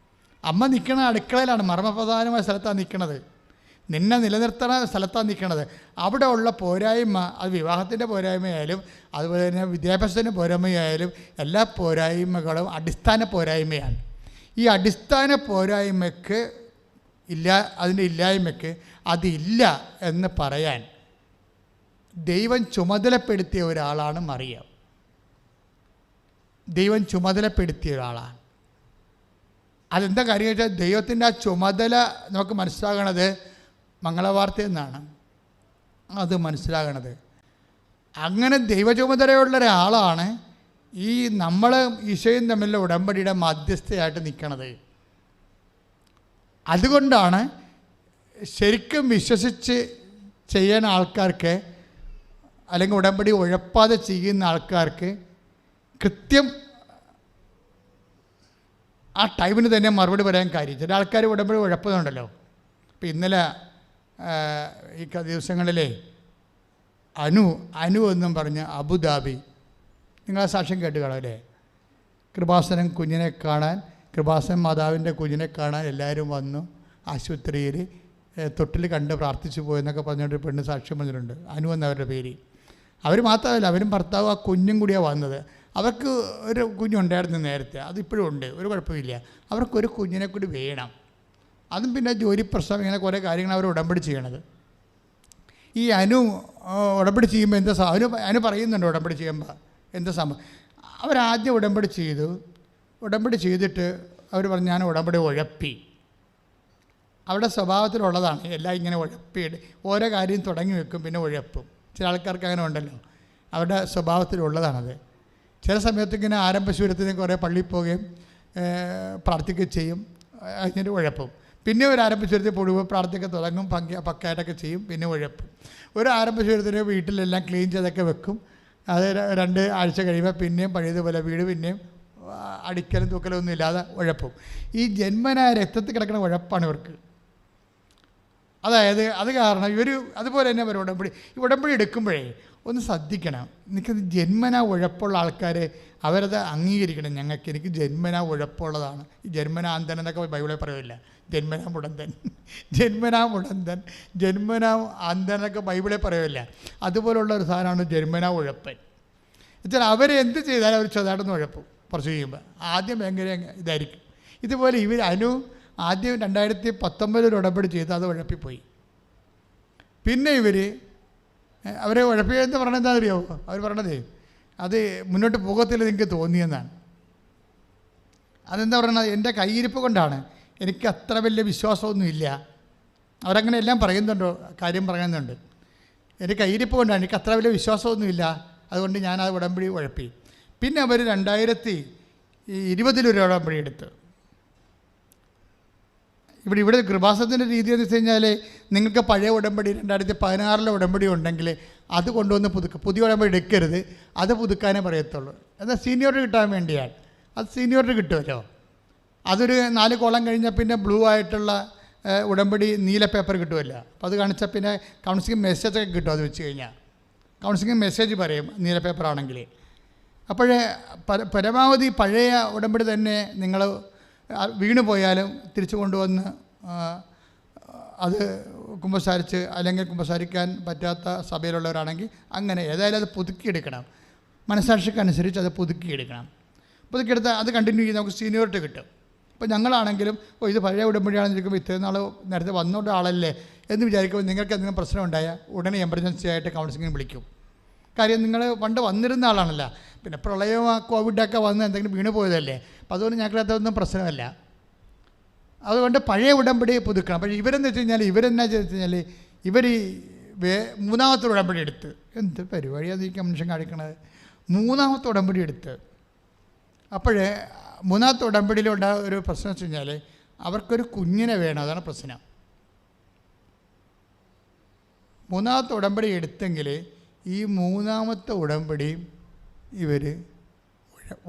അമ്മ നിൽക്കണ അടുക്കളയിലാണ്, മർമ്മപ്രധാനമായ സ്ഥലത്താണ് നിൽക്കണത്, നിന്നെ നിലനിർത്തണ സ്ഥലത്താണ് നിൽക്കണത്. അവിടെ ഉള്ള പോരായ്മ, അത് വിവാഹത്തിൻ്റെ പോരായ്മയായാലും അതുപോലെ തന്നെ വിദ്യാഭ്യാസത്തിൻ്റെ പോരായ്മയായാലും എല്ലാ പോരായ്മകളും അടിസ്ഥാന പോരായ്മയാണ്. ഈ അടിസ്ഥാന പോരായ്മയ്ക്ക് അതിൻ്റെ ഇല്ലായ്മയ്ക്ക് അതില്ല എന്ന് പറയാൻ ദൈവം ചുമതലപ്പെടുത്തിയ ഒരാളാണ് മറിയം. ദൈവം ചുമതലപ്പെടുത്തിയ ഒരാളാണ്. അതെന്താ കാര്യം വെച്ചാൽ ദൈവത്തിൻ്റെ ആ ചുമതല നമുക്ക് മനസ്സിലാകണത് മംഗളവാർത്ത എന്നാണ് അത് മനസ്സിലാകണത്. അങ്ങനെ ദൈവചുമതലയുള്ള ഒരാളാണ് ഈ നമ്മൾ ഈശോയും തമ്മിലുള്ള ഉടമ്പടിയുടെ മധ്യസ്ഥയായിട്ട് നിൽക്കണത്. അതുകൊണ്ടാണ് ശരിക്കും വിശ്വസിച്ച് ചെയ്യുന്ന ആൾക്കാർക്ക്, അല്ലെങ്കിൽ ഉടമ്പടി ഉഴപ്പാതെ ചെയ്യുന്ന ആൾക്കാർക്ക് കൃത്യം ആ ടൈമിന് തന്നെ മറുപടി പറയാൻ കാര്യം. ചില ആൾക്കാർ ഉടമ്പടി ഉഴപ്പുന്നുണ്ടല്ലോ. ഇപ്പം ഇന്നലെ ഈ ദിവസങ്ങളിലെ അനു എന്നും പറഞ്ഞ് അബുദാബി, നിങ്ങൾ ആ സാക്ഷ്യം കേട്ട് കാണാം അല്ലേ? കൃപാസനം കുഞ്ഞിനെ കാണാൻ, കൃപാസനം മാതാവിൻ്റെ കുഞ്ഞിനെ കാണാൻ എല്ലാവരും വന്നു. ആശുപത്രിയിൽ തൊട്ടിൽ കണ്ട് പ്രാർത്ഥിച്ചു പോയെന്നൊക്കെ പറഞ്ഞുകൊണ്ട് പെണ്ണ് സാക്ഷ്യം പറഞ്ഞിട്ടുണ്ട്. അനു എന്നവരുടെ പേര്. അവർ മാത്രമല്ല, അവരും ഭർത്താവും ആ കുഞ്ഞും കൂടിയാണ് വന്നത്. അവർക്ക് ഒരു കുഞ്ഞുണ്ടായിരുന്നു നേരത്തെ, അതിപ്പോഴും ഉണ്ട്, ഒരു കുഴപ്പമില്ല. അവർക്കൊരു കുഞ്ഞിനെ കൂടി വേണം. അതും പിന്നെ ജോലി പ്രശ്നം, ഇങ്ങനെ കുറേ കാര്യങ്ങൾ അവർ ഉടമ്പടി ചെയ്യണത്. ഈ അനു ഉടമ്പടി ചെയ്യുമ്പോൾ എന്താ അനു പറയുന്നുണ്ട് ഉടമ്പടി ചെയ്യുമ്പോൾ എന്താ സംഭവം. അവരാദ്യം ഉടമ്പടി ചെയ്തു. ഉടമ്പടി ചെയ്തിട്ട് അവർ പറഞ്ഞു ഞാൻ ഉടമ്പടി ഉഴപ്പി. അവരുടെ സ്വഭാവത്തിലുള്ളതാണ് എല്ലാം ഇങ്ങനെ ഉഴപ്പിയിട്ട് ഓരോ കാര്യം തുടങ്ങി വെക്കും, പിന്നെ ഉഴപ്പും. ചില ആൾക്കാർക്ക് അങ്ങനെ ഉണ്ടല്ലോ, അവരുടെ സ്വഭാവത്തിലുള്ളതാണത്. ചില സമയത്ത് ഇങ്ങനെ ആരംഭശൂരത്തിന് കുറേ പള്ളിയിൽ പോവുകയും പ്രാർത്ഥിക്കുകയും ചെയ്യും, അതിൻ്റെ ഉഴപ്പും. പിന്നെ ഒരു ആരംഭശൂരത്തിൽ പൊടുവ് പ്രാർത്ഥിക്കുക തുടങ്ങും, പക്കായിട്ടൊക്കെ ചെയ്യും, പിന്നെ ഉഴപ്പും. ഒരു ആരംഭശൂരത്തിന് വീട്ടിലെല്ലാം ക്ലീൻ ചെയ്തൊക്കെ വെക്കും. അത് 2 ആഴ്ച കഴിയുമ്പോൾ പിന്നെയും പഴയതുപോലെ വീട് പിന്നെയും അടിക്കലും തൂക്കലും ഒന്നും ഇല്ലാതെ ഉഴപ്പും. ഈ ജന്മനായ രക്തത്തിൽ കിടക്കുന്ന ഉഴപ്പാണ് ഇവർക്ക്. അതായത് അത് കാരണം ഇവർ അതുപോലെ തന്നെ അവർ ഉടമ്പടി എടുക്കുമ്പോഴേ ഒന്ന് ശ്രദ്ധിക്കണം. എനിക്കത് ജന്മനാ ഉഴപ്പുള്ള ആൾക്കാർ അവരത് അംഗീകരിക്കണം. എനിക്ക് ജന്മനാ ഉഴപ്പുള്ളതാണ്. ഈ ജന്മനാന്തൻ എന്നൊക്കെ ബൈബിളിൽ പറയില്ല. ജന്മനാ മുടന്തൻ, ജന്മനാ അന്തൻ എന്നൊക്കെ ബൈബിളിൽ പറയില്ല. അതുപോലുള്ള ഒരു സാധനമാണ് ജന്മനാ ഉഴപ്പൻ. എന്നുവെച്ചാൽ അവരെന്ത് ചെയ്താലും അവർ ചെറുതായിട്ടൊന്ന് ഉഴപ്പും. കുറച്ച് കഴിയുമ്പോൾ ആദ്യം ഭയങ്കര ഇതായിരിക്കും. ഇതുപോലെ അനു ആദ്യം 2019 ഉടമ്പടി ചെയ്ത് അത് ഉഴപ്പിപ്പോയി. പിന്നെ അവരെ ഉഴപ്പിയെന്ന് പറഞ്ഞത് എന്താ അറിയാമോ? അവർ പറഞ്ഞത് അത് മുന്നോട്ട് പോകത്തില്ല എനിക്ക് തോന്നിയെന്നാണ്. അതെന്താ പറയുന്നത്? എൻ്റെ കയ്യിരിപ്പ് കൊണ്ടാണ്, എനിക്ക് അത്ര വലിയ വിശ്വാസമൊന്നുമില്ല. അവരങ്ങനെ എല്ലാം പറയുന്നുണ്ടോ, കാര്യം പറയുന്നുണ്ട്. എൻ്റെ കയ്യിരിപ്പ് കൊണ്ടാണ്, എനിക്ക് അത്ര വലിയ വിശ്വാസമൊന്നുമില്ല, അതുകൊണ്ട് ഞാൻ ആ ഉടമ്പടി ഉഴപ്പി. പിന്നെ അവർ 2020 ഒരു ഉടമ്പടി എടുത്ത്. ഇവിടെ കൃപാസനത്തിൻ്റെ രീതി എന്ന് വെച്ച് കഴിഞ്ഞാൽ നിങ്ങൾക്ക് പഴയ ഉടമ്പടി 2016 ഉടമ്പടി ഉണ്ടെങ്കിൽ അത് കൊണ്ടുവന്ന് പുതിയ ഉടമ്പടി എടുക്കരുത്, അത് പുതുക്കാനേ പറയത്തുള്ളൂ. എന്നാൽ സീനിയോറിറ്റി കിട്ടാൻ വേണ്ടിയാണ്. അത് സീനിയോറിറ്റി കിട്ടുമല്ലോ. അതൊരു 4 കോളം കഴിഞ്ഞാൽ പിന്നെ ബ്ലൂ ആയിട്ടുള്ള ഉടമ്പടി നീല പേപ്പർ കിട്ടുമല്ലോ. അപ്പോൾ അത് കാണിച്ചാൽ പിന്നെ കൗൺസിലിംഗ് മെസ്സേജൊക്കെ കിട്ടും. അത് വെച്ച് കഴിഞ്ഞാൽ കൗൺസിലിംഗ് മെസ്സേജ് പറയും നീല പേപ്പർ ആണെങ്കിൽ. അപ്പോഴേ പരമാവധി പഴയ ഉടമ്പടി തന്നെ നിങ്ങൾ വീണു പോയാലും തിരിച്ചു കൊണ്ടുവന്ന് അത് കുമ്പസാരിച്ച്, അല്ലെങ്കിൽ കുമ്പസാരിക്കാൻ പറ്റാത്ത സഭയിലുള്ളവരാണെങ്കിൽ അങ്ങനെ ഏതായാലും അത് പുതുക്കിയെടുക്കണം. മനസ്സാക്ഷിക്കനുസരിച്ച് അത് പുതുക്കിയെടുക്കണം. പുതുക്കിയെടുത്താൽ അത് കണ്ടിന്യൂ ചെയ്ത് നമുക്ക് സീനിയോറിറ്റി കിട്ടും. ഇപ്പോൾ ഞങ്ങളാണെങ്കിലും ഇത് പഴയ ഉടമ്പടിയാണെന്ന് ചോദിക്കുമ്പോൾ ഇത്രയും നാൾ നേരത്തെ വന്നോണ്ട ആളല്ലേ എന്ന് വിചാരിക്കുമ്പോൾ നിങ്ങൾക്ക് എന്തെങ്കിലും പ്രശ്നം ഉണ്ടായാൽ ഉടനെ എമർജൻസി ആയിട്ട് കൗൺസിലിങ്ങിന് വിളിക്കും. കാര്യം നിങ്ങൾ പണ്ട് വന്നിരുന്ന ആളാണല്ലോ. പിന്നെ പ്രളയം കോവിഡൊക്കെ വന്ന് എന്തെങ്കിലും വീണ് പോയതല്ലേ. അപ്പോൾ അതുകൊണ്ട് ഞങ്ങൾക്കതൊന്നും പ്രശ്നമല്ല. അതുകൊണ്ട് പഴയ ഉടമ്പടി പുതുക്കണം. പക്ഷേ ഇവരെന്ന് വെച്ച് കഴിഞ്ഞാൽ ഇവരെന്നാ വെച്ച് കഴിഞ്ഞാൽ ഇവർ 3ാമത്തെ ഉടമ്പടി എടുത്ത്, എന്ത് പരിപാടിയാണ് ഈ മനുഷ്യൻ കാണിക്കണത്, 3ാമത്തെ ഉടമ്പടി എടുത്ത്. അപ്പോഴേ 3ാമത്തെ ഉടമ്പടിയിലുള്ള ഒരു പ്രശ്നം വെച്ച് കഴിഞ്ഞാൽ അവർക്കൊരു കുഞ്ഞിനെ വേണം. അതാണ് പ്രശ്നം. 3ാമത്തെ ഉടമ്പടി എടുത്തെങ്കിൽ ഈ 3ാമത്തെ ഉടമ്പടിയും ഇവർ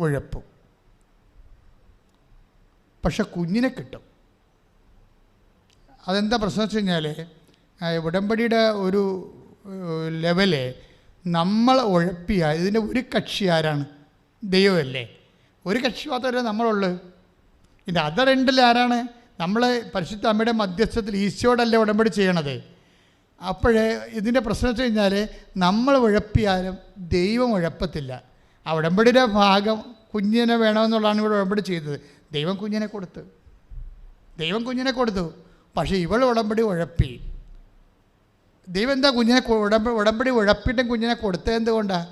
ഉഴപ്പും. പക്ഷെ കുഞ്ഞിനെ കിട്ടും. അതെന്താ പ്രശ്നം വെച്ച് കഴിഞ്ഞാൽ ഉടമ്പടിയുടെ ഒരു ലെവല് നമ്മൾ ഉഴപ്പിയാൽ ഇതിൻ്റെ ഒരു കക്ഷി ആരാണ്? ദൈവമല്ലേ. ഒരു കക്ഷി മാത്രമല്ല നമ്മളുള്ളൂ. ഇതിൻ്റെ അതർ എൻഡിൽ ആരാണ്? നമ്മൾ പരിശുദ്ധ അമ്മയുടെ മധ്യസ്ഥത്തിൽ ഈശോയോടല്ലേ ഉടമ്പടി ചെയ്യണത്. അപ്പോഴേ ഇതിൻ്റെ പ്രശ്നം വെച്ച് കഴിഞ്ഞാൽ നമ്മൾ ഉഴപ്പിയാലും ദൈവം ഉഴപ്പത്തില്ല. ആ ഉടമ്പടിയുടെ ഭാഗം കുഞ്ഞിനെ വേണമെന്നുള്ളതാണ് ഇവിടെ ഉടമ്പടി ചെയ്തത്. ദൈവം കുഞ്ഞിനെ കൊടുത്തു. പക്ഷേ ഇവൾ ഉടമ്പടി ഉഴപ്പി. ദൈവം എന്താ കുഞ്ഞിനെ ഉടമ്പടി ഉഴപ്പിയിട്ടും കുഞ്ഞിനെ കൊടുത്തത് എന്തുകൊണ്ടാണ്?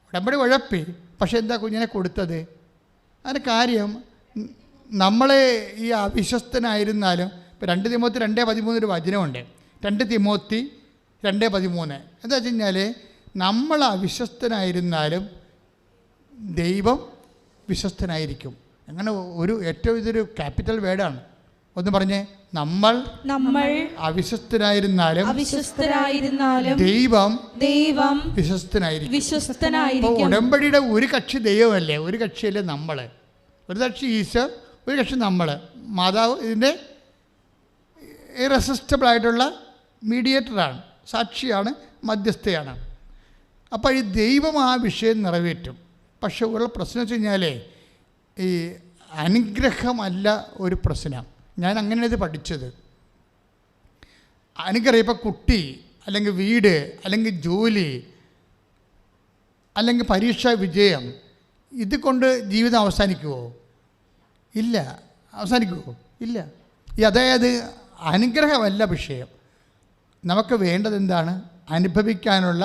ഉടമ്പടി ഉഴപ്പി, പക്ഷേ എന്താ കുഞ്ഞിനെ കൊടുത്തത്? അതിന് കാര്യം നമ്മളെ ഈ അവിശ്വസ്തനായിരുന്നാലും ഇപ്പോൾ 2 തിമോത്തി 2:13 ഒരു വചനമുണ്ട്. 2 തിമോത്തി 2:13 എന്താ വെച്ച് കഴിഞ്ഞാൽ നമ്മൾ അവിശ്വസ്തനായിരുന്നാലും ദൈവം വിശ്വസ്തനായിരിക്കും. അങ്ങനെ ഏറ്റവും ഇതൊരു ക്യാപിറ്റൽ വേർഡാണ്. ഒന്ന് പറഞ്ഞേ, നമ്മൾ അവിശ്വസ്തനായിരുന്നാലും ദൈവം വിശ്വസ്തനായിരിക്കും. അപ്പോൾ ഉടമ്പടിയുടെ ഒരു കക്ഷി ദൈവമല്ലേ, ഒരു കക്ഷിയല്ലേ നമ്മൾ. ഒരു കക്ഷി ഈശോ, ഒരു കക്ഷി നമ്മൾ. മാതാവ് ഇതിൻ്റെ ഇറസിസ്റ്റബിളായിട്ടുള്ള മീഡിയേറ്ററാണ്, സാക്ഷിയാണ്, മധ്യസ്ഥയാണ്. അപ്പോൾ ഈ ദൈവം ആ വിഷയം നിറവേറ്റും. പക്ഷെ ഉള്ള പ്രശ്നം വെച്ച് കഴിഞ്ഞാൽ ഈ അനുഗ്രഹമല്ല ഒരു പ്രശ്നം. ഞാൻ അങ്ങനെയാണ് ഇത് പഠിച്ചത്. അനുഗ്രഹം ഇപ്പോൾ കുട്ടി, അല്ലെങ്കിൽ വീട്, അല്ലെങ്കിൽ ജോലി, അല്ലെങ്കിൽ പരീക്ഷാ വിജയം, ഇത് കൊണ്ട് ജീവിതം അവസാനിക്കുമോ? ഇല്ല. അവസാനിക്കുമോ? ഇല്ല. അതായത് അനുഗ്രഹമല്ല വിഷയം. നമുക്ക് വേണ്ടത് എന്താണ്? അനുഭവിക്കാനുള്ള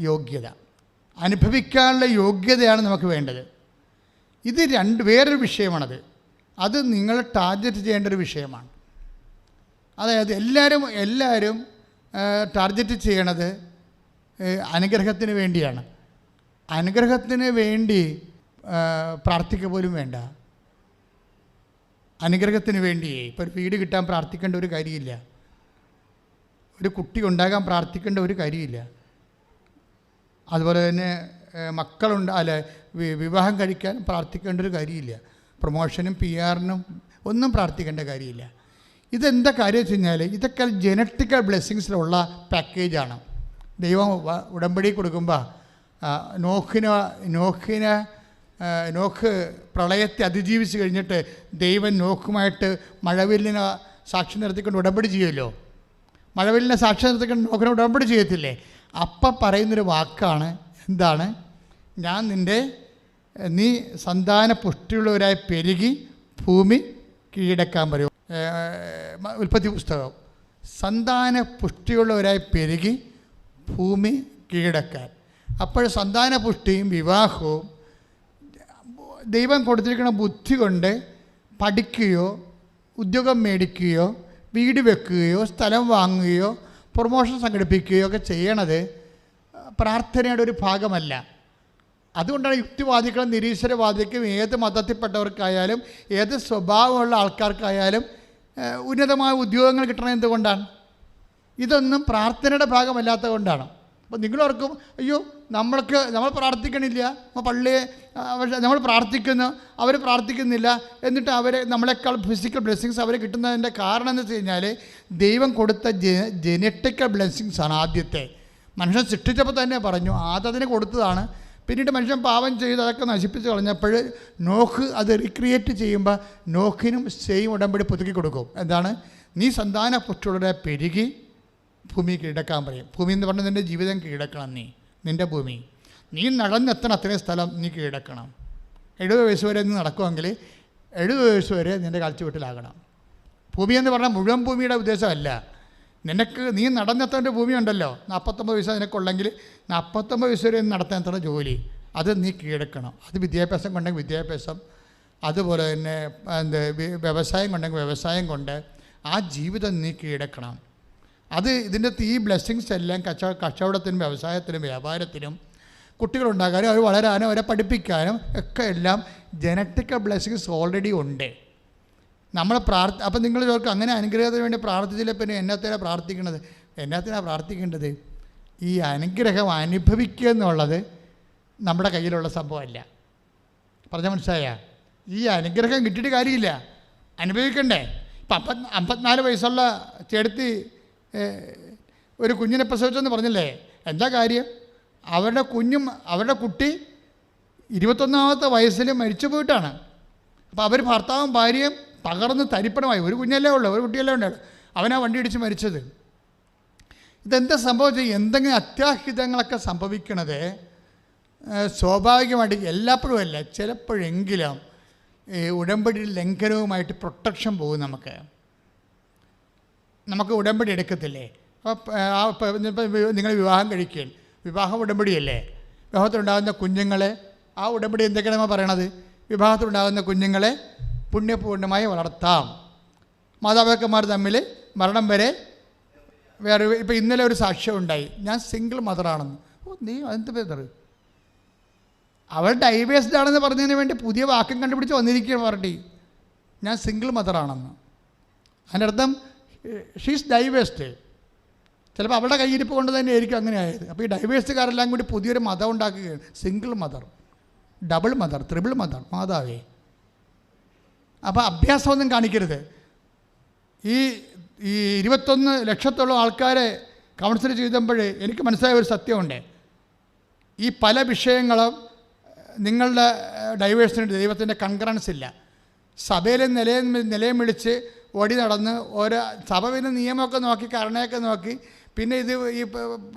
യോഗ്യത. അനുഭവിക്കാനുള്ള യോഗ്യതയാണ് നമുക്ക് വേണ്ടത്. ഇത് വേറൊരു വിഷയമാണത്. അത് നിങ്ങൾ ടാർഗറ്റ് ചെയ്യേണ്ട ഒരു വിഷയമാണ്. അതായത് എല്ലാവരും ടാർഗറ്റ് ചെയ്യണത് അനുഗ്രഹത്തിന് വേണ്ടിയാണ്. അനുഗ്രഹത്തിന് വേണ്ടി പ്രാർത്ഥിക്കുക പോലും വേണ്ട. അനുഗ്രഹത്തിന് വേണ്ടി ഇപ്പോൾ ഒരു വീട് കിട്ടാൻ പ്രാർത്ഥിക്കേണ്ട ഒരു കാര്യമില്ല. ഒരു കുട്ടി ഉണ്ടാകാൻ പ്രാർത്ഥിക്കേണ്ട ഒരു കാര്യമില്ല. അതുപോലെ തന്നെ വിവാഹം കഴിക്കാൻ പ്രാർത്ഥിക്കേണ്ട ഒരു കാര്യമില്ല. പ്രൊമോഷനും PR-നും ഒന്നും പ്രാർത്ഥിക്കേണ്ട കാര്യമില്ല. ഇതെന്താ കാര്യം വെച്ച് കഴിഞ്ഞാൽ ഇതൊക്കെ ജനറ്റിക്കൽ ബ്ലെസ്സിങ്സിലുള്ള പാക്കേജാണ്. ദൈവം ഉടമ്പടി കൊടുക്കുമ്പോൾ നോക്ക് പ്രളയത്തെ അതിജീവിച്ച് കഴിഞ്ഞിട്ട് ദൈവം നോക്കുമായിട്ട് മഴവില്ലിനെ സാക്ഷി നിർത്തിക്കൊണ്ട് ഉടമ്പടി ചെയ്യുമല്ലോ. മഴവില്ലിനെ സാക്ഷി നിർത്തിക്കൊണ്ട് നോക്കിനെ ഉടമ്പടി ചെയ്യത്തില്ലേ? അപ്പം പറയുന്നൊരു വാക്കാണ് എന്താണ്? നീ സന്താന പുഷ്ടിയുള്ളവരായി പെരുകി ഭൂമി കീഴടക്കാൻ പറയും. ഉൽപ്പത്തി പുസ്തകം. സന്താന പുഷ്ടിയുള്ളവരായി പെരുകി ഭൂമി കീഴടക്കാൻ. അപ്പോൾ സന്താന പുഷ്ടിയും വിവാഹവും ദൈവം കൊടുത്തിരിക്കുന്ന ബുദ്ധി കൊണ്ട് പഠിക്കുകയോ ഉദ്യോഗം മേടിക്കുകയോ വീട് വെക്കുകയോ സ്ഥലം വാങ്ങുകയോ പ്രൊമോഷൻ സംഘടിപ്പിക്കുകയോ ഒക്കെ ചെയ്യണത് പ്രാർത്ഥനയുടെ ഒരു ഭാഗമല്ല. അതുകൊണ്ടാണ് യുക്തിവാദികളും നിരീശ്വരവാദിക്കും ഏത് മതത്തിൽപ്പെട്ടവർക്കായാലും ഏത് സ്വഭാവമുള്ള ആൾക്കാർക്കായാലും ഉന്നതമായ ഉദ്യോഗങ്ങൾ കിട്ടണം. എന്തുകൊണ്ടാണ്? ഇതൊന്നും പ്രാർത്ഥനയുടെ ഭാഗമല്ലാത്തത് കൊണ്ടാണ്. അപ്പോൾ നിങ്ങളോർക്കും അയ്യോ നമ്മൾ പ്രാർത്ഥിക്കണില്ല, നമ്മൾ പ്രാർത്ഥിക്കുന്നു, അവർ പ്രാർത്ഥിക്കുന്നില്ല, എന്നിട്ട് നമ്മളെക്കാൾ ഫിസിക്കൽ ബ്ലെസ്സിങ്സ് അവർ കിട്ടുന്നതിൻ്റെ കാരണം എന്ന് വെച്ച് കഴിഞ്ഞാൽ ദൈവം കൊടുത്ത ജനറ്റിക്കൽ ബ്ലെസ്സിങ്സ് ആണ്. ആദ്യത്തെ മനുഷ്യൻ സൃഷ്ടിച്ചപ്പോൾ തന്നെ പറഞ്ഞു ആദതിന് കൊടുത്തതാണ്. പിന്നീട് മനുഷ്യൻ പാപം ചെയ്ത് അതൊക്കെ നശിപ്പിച്ച് കളഞ്ഞപ്പോൾ നോക്ക് അത് റീക്രിയേറ്റ് ചെയ്യുമ്പോൾ നോക്കിനും സെയിം ഉടമ്പടി പുതുക്കി കൊടുക്കും. എന്താണ്? നീ സന്താന പുഷ്ടിയുടെ പെരുകി ഭൂമി കീഴടക്കാൻ പറയും. ഭൂമി എന്ന് പറഞ്ഞാൽ നിൻ്റെ ജീവിതം കീഴടക്കണം. നിൻ്റെ ഭൂമി നീ നടന്നെത്തണം, അത്രയും സ്ഥലം നീ കീഴടക്കണം. 70 വയസ്സ് വരെ നീ നടക്കുമെങ്കിൽ 70 വയസ്സ് വരെ നിൻ്റെ കാഴ്ചവീട്ടിലാകണം. ഭൂമി എന്ന് പറഞ്ഞാൽ മുഴുവൻ ഭൂമിയുടെ ഉദ്ദേശമല്ല. നീ നടന്നെത്തേണ്ട ഭൂമി ഉണ്ടല്ലോ. 49 വയസ്സ് നിനക്കുള്ളെങ്കിൽ 49 വയസ്സ് വരെ നടത്താൻ ജോലി അത് നീ കീഴടക്കണം. അത് വിദ്യാഭ്യാസം കൊണ്ടെങ്കിൽ വിദ്യാഭ്യാസം, അതുപോലെ തന്നെ വ്യവസായം കൊണ്ടെങ്കിൽ വ്യവസായം കൊണ്ട് ആ ജീവിതം നീ കീഴടക്കണം. ഇതിൻ്റെ ഈ ബ്ലെസ്സിങ്സ് എല്ലാം കച്ചവടത്തിനും വ്യവസായത്തിനും വ്യാപാരത്തിനും കുട്ടികളുണ്ടാകാനും അവർ വളരാനും അവരെ പഠിപ്പിക്കാനും ഒക്കെ എല്ലാം ജനറ്റിക്കൽ ബ്ലെസ്സിങ്സ് ഓൾറെഡി ഉണ്ട്. നമ്മൾ അപ്പം നിങ്ങൾ ചോദിക്കും അങ്ങനെ അനുഗ്രഹത്തിന് വേണ്ടി പ്രാർത്ഥിച്ചില്ല, പിന്നെ എന്നത്തിനാണ് പ്രാർത്ഥിക്കേണ്ടത്? പ്രാർത്ഥിക്കേണ്ടത് ഈ അനുഗ്രഹം അനുഭവിക്കുക എന്നുള്ളത് നമ്മുടെ കയ്യിലുള്ള സംഭവമല്ല. പറഞ്ഞാൽ മനസ്സിലായ? ഈ അനുഗ്രഹം കിട്ടിയിട്ട് കാര്യമില്ല, അനുഭവിക്കണ്ടേ. ഇപ്പം 54 വയസ്സുള്ള ചേട്ടത്തി ഒരു കുഞ്ഞിനെ പ്രസവിച്ചെന്ന് പറഞ്ഞില്ലേ, എന്താ കാര്യം? അവരുടെ കുട്ടി 21ാമത്തെ വയസ്സിൽ മരിച്ചു പോയിട്ടാണ്. അപ്പോൾ അവർ ഭർത്താവും ഭാര്യയും തകർന്ന് തരിപ്പണമായി. ഒരു കുഞ്ഞല്ലേ ഉള്ളൂ, ഒരു കുട്ടിയല്ലേ ഉണ്ടാവും. അവനാ വണ്ടി ഇടിച്ച് മരിച്ചത്. ഇതെന്താ സംഭവിച്ചത്? എന്തെങ്കിലും അത്യാഹിതങ്ങളൊക്കെ സംഭവിക്കണത് സ്വാഭാവികമായിട്ട് എല്ലാപ്പോഴും അല്ല, ചിലപ്പോഴെങ്കിലും ഉടമ്പടി ലംഘനവുമായിട്ട് പ്രൊട്ടക്ഷൻ പോകും. നമുക്ക് ഉടമ്പടി എടുക്കത്തില്ലേ? അപ്പോൾ നിങ്ങൾ വിവാഹം കഴിക്കുകയാണ്, വിവാഹം ഉടമ്പടിയല്ലേ? വിവാഹത്തിലുണ്ടാകുന്ന കുഞ്ഞുങ്ങളെ, ആ ഉടമ്പടി എന്തൊക്കെയാണ് നമ്മൾ പറയണത്? വിവാഹത്തിലുണ്ടാകുന്ന കുഞ്ഞുങ്ങളെ പുണ്യപൂർണ്ണമായി വളർത്താം, മാതാപിതാക്കന്മാർ തമ്മിൽ മരണം വരെ വേറെ. ഇപ്പോൾ ഇന്നലെ ഒരു സാക്ഷ്യം ഉണ്ടായി, ഞാൻ സിംഗിൾ മദറാണെന്ന്. നീ എന്ത് ബദർ? അവൾ ഡൈവേഴ്സ്ഡ് ആണെന്ന് പറഞ്ഞതിന് വേണ്ടി പുതിയ വാക്യം കണ്ടുപിടിച്ച് വന്നിരിക്കുകയാണ് പാർട്ടി. ഞാൻ സിംഗിൾ മദറാണെന്ന്. അതിൻ്റെ അർത്ഥം ഷീസ് ഡൈവേഴ്സ്ഡ്. ചിലപ്പോൾ അവളുടെ കയ്യിരിപ്പ് കൊണ്ട് തന്നെ ആയിരിക്കും അങ്ങനെ ആയത്. അപ്പോൾ ഈ ഡൈവേഴ്സുകാരെല്ലാം കൂടി പുതിയൊരു മതം ഉണ്ടാക്കുകയാണ്, single mother, double mother, triple mother, മാതാവേ. അപ്പോൾ അഭ്യാസമൊന്നും കാണിക്കരുത്. ഈ 21 ലക്ഷത്തോളം ആൾക്കാരെ കൗൺസിൽ ചെയ്തപ്പോൾ എനിക്ക് മനസ്സിലായ ഒരു സത്യമുണ്ട്. ഈ പല വിഷയങ്ങളും നിങ്ങളുടെ ഡൈവേഴ്സിന് ദൈവത്തിൻ്റെ കൺകറൻസ് ഇല്ല. സഭയിലെ നിലയം വിളിച്ച് ഓടി നടന്ന് ഓരോ സഭ പിന്നെ നിയമമൊക്കെ നോക്കി കരുണയൊക്കെ നോക്കി പിന്നെ ഇത് ഈ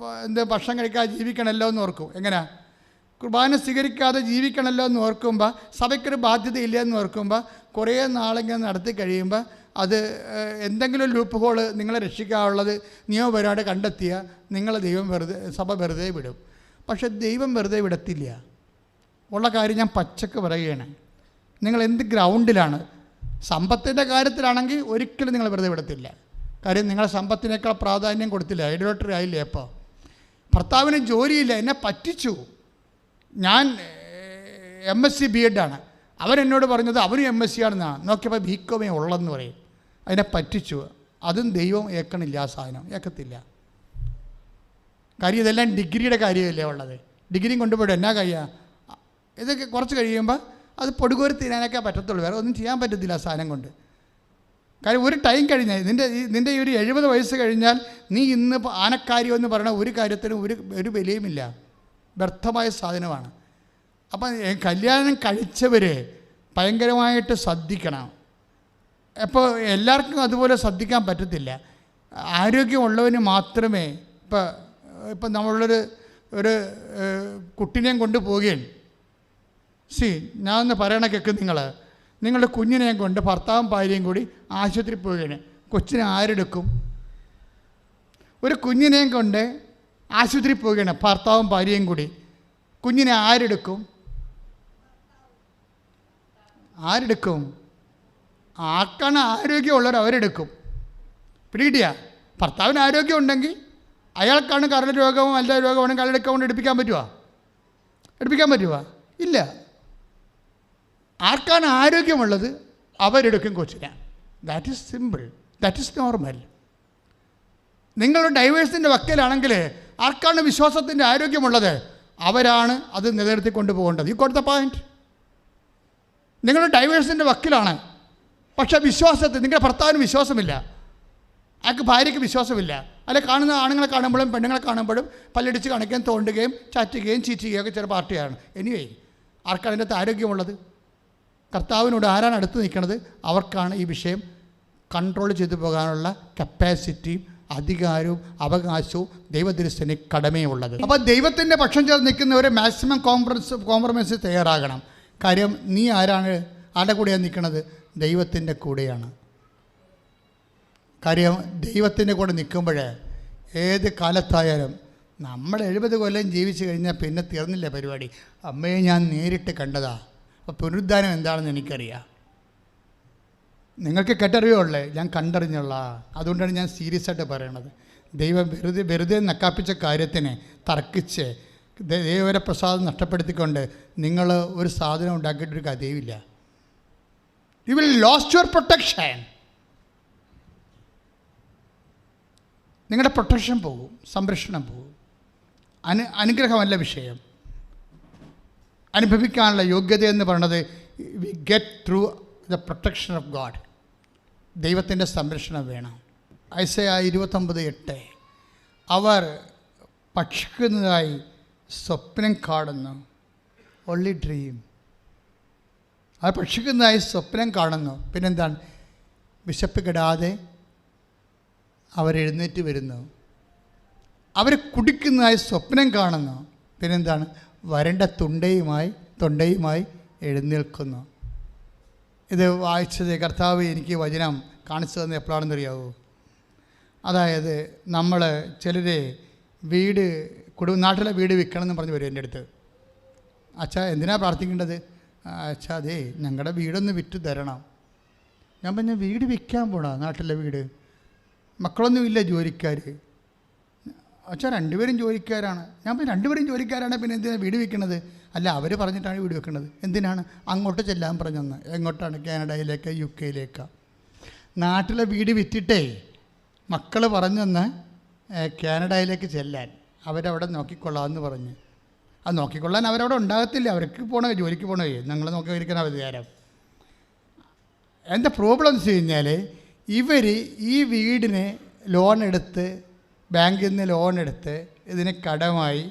ഭക്ഷണം കഴിക്കാതെ ജീവിക്കണമല്ലോ എന്ന് ഓർക്കും. എങ്ങനെയാ? കുർബാന സ്വീകരിക്കാതെ ജീവിക്കണമല്ലോ എന്ന് ഓർക്കുമ്പോൾ, സഭയ്ക്കൊരു ബാധ്യതയില്ല എന്ന് ഓർക്കുമ്പോൾ, കുറേ നാളിങ്ങനെ നടത്തി കഴിയുമ്പോൾ അത് എന്തെങ്കിലും ലൂപ്പ് ഹോള് നിങ്ങളെ രക്ഷിക്കാനുള്ളത് നിയമപരമായിട്ട് കണ്ടെത്തിയ നിങ്ങളെ സഭ വെറുതെ വിടും. പക്ഷെ ദൈവം വെറുതെ വിടത്തില്ല. ഉള്ള കാര്യം ഞാൻ പച്ചക്ക് പറയുകയാണ്. നിങ്ങൾ എന്ത് ഗ്രൗണ്ടിലാണ്? സമ്പത്തിൻ്റെ കാര്യത്തിലാണെങ്കിൽ ഒരിക്കലും നിങ്ങൾ വെറുതെ വിടത്തില്ല. കാര്യം നിങ്ങളെ സമ്പത്തിനേക്കാൾ പ്രാധാന്യം കൊടുത്തില്ല, ഐഡോളട്രി ആയില്ലേ. അപ്പോൾ ഭർത്താവിന് ജോലിയില്ല, എന്നെ പറ്റിച്ചു. ഞാൻ MSc B.Ed ആണ്, അവരെന്നോട് പറഞ്ഞത് അവനും MSc ആണെന്നാണ്. നോക്കിയപ്പോൾ BCom ഉള്ളതെന്ന് പറയും. അതിനെ പറ്റിച്ചു. അതും ദൈവം ഏക്കണില്ല, ആ സാധനം ഏക്കത്തില്ല. കാര്യം ഇതെല്ലാം ഡിഗ്രിയുടെ കാര്യമല്ലേ ഉള്ളത്. ഡിഗ്രിയും കൊണ്ടുപോയിട്ട് എന്നാ കഴിയുക? ഇതൊക്കെ കുറച്ച് കഴിയുമ്പോൾ അത് പൊടുകോരി തീരാനൊക്കെ പറ്റത്തുള്ളൂ, വേറെ ഒന്നും ചെയ്യാൻ പറ്റത്തില്ല ആ സാധനം കൊണ്ട്. കാര്യം ഒരു ടൈം കഴിഞ്ഞാൽ നിൻ്റെ ഈ ഒരു 70 വയസ്സ് കഴിഞ്ഞാൽ നീ ഇന്ന് ആനക്കാര്യമെന്ന് പറയുന്ന ഒരു കാര്യത്തിനും ഒരു വിലയുമില്ല, വ്യർത്ഥമായ സാധനമാണ്. അപ്പം കല്യാണം കഴിച്ചവർ ഭയങ്കരമായിട്ട് ശ്രദ്ധിക്കണം. അപ്പോൾ എല്ലാവർക്കും അതുപോലെ ശ്രദ്ധിക്കാൻ പറ്റത്തില്ല. ആരോഗ്യമുള്ളവന് മാത്രമേ ഇപ്പം നമ്മളൊരു കുട്ടിനെയും കൊണ്ട് പോവുകയാണ്. ഞാനൊന്ന് പറയണ കേൾക്ക്. നിങ്ങളുടെ കുഞ്ഞിനെയും കൊണ്ട് ഭർത്താവും ഭാര്യയും കൂടി ആശുപത്രിയിൽ പോവുകയാണ്. കൊച്ചിനെ ആരെടുക്കും? ഒരു കുഞ്ഞിനെയും കൊണ്ട് ആശുപത്രിയിൽ പോവുകയാണ് ഭർത്താവും ഭാര്യയും കൂടി. കുഞ്ഞിനെ ആരെടുക്കും? ആർക്കാണ് ആരോഗ്യമുള്ളവർ അവരെടുക്കും. പിടികിട്ടിയ? ഭർത്താവിന് ആരോഗ്യം ഉണ്ടെങ്കിൽ അയാൾക്കാണ് കരൾ രോഗവും അല്ല രോഗമാണെങ്കിൽ കരളെടുക്കാൻ കൊണ്ട് എടുപ്പിക്കാൻ പറ്റുമോ? ഇല്ല. ആർക്കാണ് ആരോഗ്യമുള്ളത് അവരെടുക്കും കൊച്ചിനെ. That is simple, that is normal. നിങ്ങളുടെ ഡൈവേഴ്സിൻ്റെ വക്കീലാണെങ്കിൽ ആർക്കാണ് വിശ്വാസത്തിൻ്റെ ആരോഗ്യമുള്ളത് അവരാണ് അത് നിലനിർത്തി കൊണ്ടുപോകേണ്ടത്. You got the point. നിങ്ങൾ ഡൈവേഴ്സിൻ്റെ വക്കീലാണ്, പക്ഷേ വിശ്വാസത്തിൽ നിങ്ങളുടെ ഭർത്താവിന് വിശ്വാസമില്ല, അയാൾക്ക് ഭാര്യയ്ക്ക് വിശ്വാസമില്ല. അല്ലെ കാണുന്ന ആണുങ്ങളെ കാണുമ്പോഴും പെണ്ണുങ്ങളെ കാണുമ്പോഴും പല്ലടിച്ച് കാണിക്കുകയും തോണ്ടുകയും ചാറ്റുകയും ചീറ്റുകയും ഒക്കെ ചില പാർട്ടിയാണ്. എനിവേ, ആർക്കാണ് അതിൻ്റെ അകത്ത് ആരോഗ്യമുള്ളത്? കർത്താവിനോട് ആരാണ് അടുത്ത് നിൽക്കുന്നത്? അവർക്കാണ് ഈ വിഷയം കൺട്രോൾ ചെയ്തു പോകാനുള്ള കപ്പാസിറ്റിയും അധികാരവും അവകാശവും ദൈവദൃശ്യന് കടമയുള്ളത്. അപ്പോൾ ദൈവത്തിൻ്റെ പക്ഷം ചേർന്ന് നിൽക്കുന്നവർ മാക്സിമം കോംപ്രമൈസ് തയ്യാറാകണം. കാര്യം നീ ആരുടെ കൂടെയാണ് നിൽക്കുന്നത്? ദൈവത്തിൻ്റെ കൂടെയാണ്. കാര്യം ദൈവത്തിൻ്റെ കൂടെ നിൽക്കുമ്പോൾ ഏത് കാലത്തായാലും നമ്മൾ 70 കൊല്ലം ജീവിച്ചു കഴിഞ്ഞാൽ പിന്നെ തീർന്നില്ല പരിപാടി. അമ്മയെ ഞാൻ നേരിട്ട് കണ്ടതാ. അപ്പോൾ പുനരുദ്ധാനം എന്താണെന്ന് എനിക്കറിയാം. നിങ്ങൾക്ക് കേട്ടറിയുള്ളേ, ഞാൻ കണ്ടറിഞ്ഞുള്ള. അതുകൊണ്ടാണ് ഞാൻ സീരിയസ് ആയിട്ട് പറയണത്. ദൈവം വെറുതെ നക്കാപ്പിച്ച കാര്യത്തിന് തർക്കിച്ച് ദൈവപ്രസാദം നഷ്ടപ്പെടുത്തിക്കൊണ്ട് നിങ്ങൾ ഒരു സാധനം ഉണ്ടാക്കിയിട്ടൊരു കഥയുമില്ല. You will lost your protection. നിങ്ങളുടെ പ്രൊട്ടക്ഷൻ പോകും, സംരക്ഷണം പോകും. അനുഗ്രഹമല്ല വിഷയം. അനുഭവിക്കാനുള്ള യോഗ്യത എന്ന് പറയുന്നത് we get through the protection of God. ദൈവത്തിൻ്റെ സംരക്ഷണം വേണം. ഐസയ 29:8 അവർ ഭക്ഷിക്കുന്നതായി സ്വപ്നം കാണുന്നു. Only dream. അവർ ഭക്ഷിക്കുന്നതായി സ്വപ്നം കാണുന്നു. പിന്നെന്താണ്? വിശപ്പ് കെടാതെ അവരെഴുന്നേറ്റ് വരുന്നു. അവർ കുടിക്കുന്നതായി സ്വപ്നം കാണുന്നു. പിന്നെന്താണ്? വരണ്ട തൊണ്ടയുമായി എഴുന്നേൽക്കുന്നു. ഇത് വായിച്ചത് കർത്താവ് എനിക്ക് വചനം കാണിച്ചു തന്നെ എപ്പോഴാണെന്നറിയാവൂ? അതായത് നമ്മൾ ചിലർ നാട്ടിലെ വീട് വിൽക്കണമെന്ന് പറഞ്ഞ് വരും എൻ്റെ അടുത്ത്. അച്ഛാ എന്തിനാണ് പ്രാർത്ഥിക്കേണ്ടത്? അച്ഛാ അതേ ഞങ്ങളുടെ വീടൊന്ന് വിറ്റ് തരണം. ഞാൻ പറഞ്ഞ വീട് വിൽക്കാൻ പോണോ? നാട്ടിലെ വീട് മക്കളൊന്നുമില്ല, ജോലിക്കാർ. അച്ഛാ 2 പേരും ജോലിക്കാരാണ്. ഞാൻ പറഞ്ഞു 2 പേരും ജോലിക്കാരാണ്, പിന്നെ എന്തിനാണ് വീട് വിൽക്കണത്? അല്ല അവർ പറഞ്ഞിട്ടാണ് വീട് വെക്കുന്നത്. എന്തിനാണ്? അങ്ങോട്ട് ചെല്ലാൻ പറഞ്ഞെന്ന്. എങ്ങോട്ടാണ്? കാനഡയിലേക്ക്, UK നാട്ടിലെ വീട് വിറ്റിട്ടേ മക്കൾ പറഞ്ഞെന്ന് കാനഡയിലേക്ക് ചെല്ലാൻ. അവരവിടെ നോക്കിക്കൊള്ളാമെന്ന് പറഞ്ഞ്. അത് നോക്കിക്കൊള്ളാൻ അവരവിടെ ഉണ്ടാകത്തില്ല. അവർക്ക് പോകണേ, ജോലിക്ക് പോകണേ, ഞങ്ങൾ നോക്കിയിരിക്കുന്ന അധികാരം. എന്താ പ്രോബ്ലം എന്ന് വെച്ച് കഴിഞ്ഞാൽ ഇവർ ഈ വീടിന് ബാങ്കിൽ നിന്ന് ലോൺ എടുത്ത് ഇതിന് കടമായി,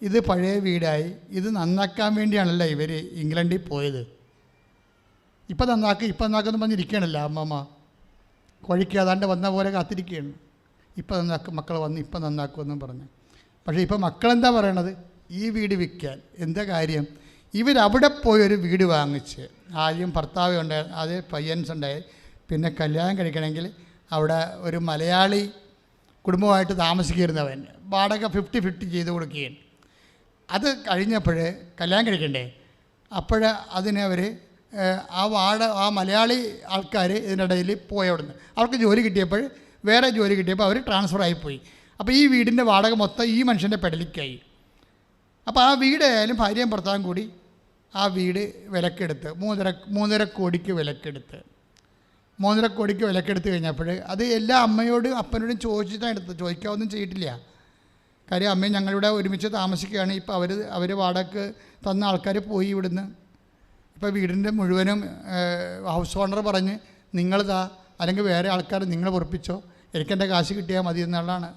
ഇത് പഴയ വീടായി, ഇത് നന്നാക്കാൻ വേണ്ടിയാണല്ലോ ഇവർ ഇംഗ്ലണ്ടിൽ പോയത്. ഇപ്പം നന്നാക്കുമെന്ന് പറഞ്ഞിരിക്കുകയാണല്ലോ അമ്മമ്മ. കൊഴിക്കാതാണ്ട് വന്ന പോലെ കാത്തിരിക്കുകയാണ്. മക്കൾ വന്ന് ഇപ്പം നന്നാക്കുമെന്നും പറഞ്ഞു. പക്ഷേ ഇപ്പം മക്കളെന്താ പറയണത്? ഈ വീട് വിൽക്കാൻ. എന്താ കാര്യം? ഇവരവിടെ പോയൊരു വീട് വാങ്ങിച്ച്, ആദ്യം ഭർത്താവ് ഉണ്ടായി, അത് പയ്യൻസ് ഉണ്ടായി, പിന്നെ കല്യാണം കഴിക്കണമെങ്കിൽ അവിടെ ഒരു മലയാളി കുടുംബമായിട്ട് താമസിക്കുന്നവൻ വാടക 50-50 ചെയ്ത് കൊടുക്കുകയാണ്. അത് കഴിഞ്ഞപ്പോൾ കല്യാണം കഴിക്കണ്ടേ? അതിനെ അവർ ആ മലയാളി ആൾക്കാർ ഇതിനിടയിൽ പോയി അവിടുന്ന്. അവർക്ക് ജോലി കിട്ടിയപ്പോൾ വേറെ ജോലി കിട്ടിയപ്പോൾ അവർ ട്രാൻസ്ഫർ ആയിപ്പോയി. അപ്പോൾ ഈ വീടിൻ്റെ വാടക മൊത്തം ഈ മനുഷ്യൻ്റെ പെടലിക്കായി. അപ്പോൾ ആ വീടായാലും ഭാര്യയും ഭർത്താവും കൂടി ആ വീട് വിലക്കെടുത്ത് 3.5 കോടിക്ക് വിലക്കെടുത്ത് 3.5 കോടിക്ക് വിലക്കെടുത്ത് കഴിഞ്ഞപ്പോൾ അത് എല്ലാ അമ്മയോടും അപ്പനോടും ചോദിച്ചിട്ടാണ് എടുത്തത്. ചോദിക്കാവൊന്നും ചെയ്തിട്ടില്ല. കാര്യം അമ്മയും ഞങ്ങളിവിടെ ഒരുമിച്ച് താമസിക്കുകയാണ്. ഇപ്പോൾ അവർ വാടകയ്ക്ക് തന്ന ആൾക്കാർ പോയി ഇവിടുന്ന്. ഇപ്പോൾ വീടിൻ്റെ മുഴുവനും ഹൗസ് ഓണർ പറഞ്ഞ് നിങ്ങളിതാ, അല്ലെങ്കിൽ വേറെ ആൾക്കാർ നിങ്ങൾ പൊറപ്പിച്ചോ, എനിക്കെൻ്റെ കാശ് കിട്ടിയാൽ മതി എന്നുള്ളതാണ്.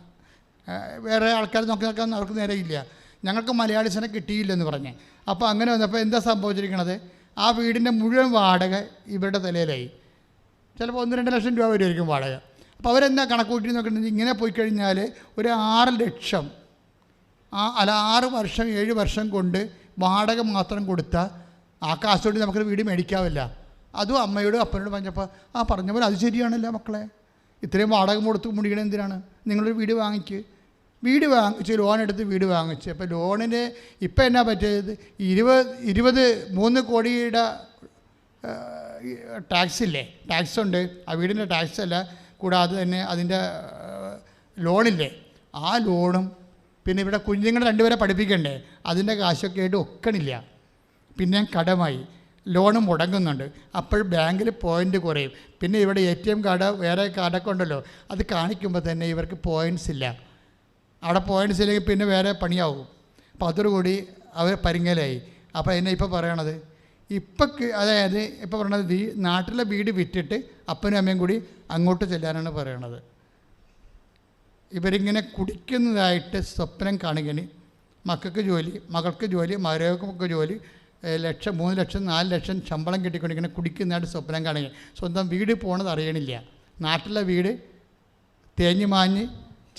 വേറെ ആൾക്കാർ നോക്കി നോക്കാൻ അവർക്ക് നേരെയില്ല. ഞങ്ങൾക്ക് മലയാളീസിനെ കിട്ടിയില്ലെന്ന് പറഞ്ഞ്. അപ്പോൾ അങ്ങനെ വന്നപ്പോൾ എന്താ സംഭവിച്ചിരിക്കണത്? ആ വീടിൻ്റെ മുഴുവൻ വാടക ഇവരുടെ തലയിലായി. ചിലപ്പോൾ 1-2 ലക്ഷം രൂപ വരുമായിരിക്കും വാടക. അപ്പോൾ അവരെന്താ കണക്ക് കൂട്ടി നോക്കിയിട്ടുണ്ടെങ്കിൽ ഇങ്ങനെ പോയി കഴിഞ്ഞാൽ ഒരു 6 ലക്ഷം 6 വർഷം 7 വർഷം കൊണ്ട് വാടക മാത്രം കൊടുത്താൽ ആ കാശോടി നമുക്കൊരു വീട് മേടിക്കാവില്ല. അതും അമ്മയോടും അപ്പനോടും പറഞ്ഞപ്പോൾ പറഞ്ഞ പോലെ അത് ശരിയാണല്ലോ മക്കളെ, ഇത്രയും വാടക കൊടുത്ത് മുടിക്കണ എന്തിനാണ്? നിങ്ങളൊരു വീട് വാങ്ങിച്ച് ലോൺ എടുത്ത് വീട് വാങ്ങിച്ച്. അപ്പോൾ ലോണിന് ഇപ്പം എന്നാ പറ്റിയത്? 23 കോടിയുടെ ടാക്സ് ഉണ്ട്. ആ വീടിൻ്റെ ടാക്സ് അല്ല, കൂടാതെ തന്നെ അതിൻ്റെ ലോണില്ലേ, ആ ലോണും പിന്നെ ഇവിടെ കുഞ്ഞുങ്ങളെ 2 പേരെ പഠിപ്പിക്കണ്ടേ, അതിൻ്റെ കാശൊക്കെ ആയിട്ട് ഒക്കണില്ല. പിന്നെ കടമായി, ലോണ് മുടങ്ങുന്നുണ്ട്. അപ്പോൾ ബാങ്കിൽ പോയിൻ്റ് കുറയും. പിന്നെ ഇവിടെ ATM കാർഡ് വേറെ കാർഡൊക്കെ ഉണ്ടല്ലോ, അത് കാണിക്കുമ്പോൾ തന്നെ ഇവർക്ക് പോയിൻറ്റ്സ് ഇല്ല. അവിടെ പോയിൻറ്റ്സ് ഇല്ലെങ്കിൽ പിന്നെ വേറെ പണിയാവും. അപ്പോൾ അതോടുകൂടി അവർ പരിങ്ങലായി. അപ്പോൾ എന്നെ ഇപ്പോൾ പറയണത് അതായത് ഇപ്പോൾ പറയണത് നാട്ടിലെ വീട് വിറ്റിട്ട് അപ്പനും അമ്മയും കൂടി അങ്ങോട്ട് ചെല്ലാനാണ് പറയണത്. ഇവരിങ്ങനെ കുടിക്കുന്നതായിട്ട് സ്വപ്നം കാണുകയാണ്. മക്കൾക്ക് ജോലി, മകൾക്ക് ജോലി, മകൾക്ക് ജോലി, 1 ലക്ഷം 3 ലക്ഷം 4 ലക്ഷം ശമ്പളം കിട്ടിക്കൊണ്ടിരിക്കുന്ന കുടിക്കുന്നതായിട്ട് സ്വപ്നം കാണുക. സ്വന്തം വീട് പോകണത് അറിയണില്ല. നാട്ടിലെ വീട് തേഞ്ഞു മാഞ്ഞ്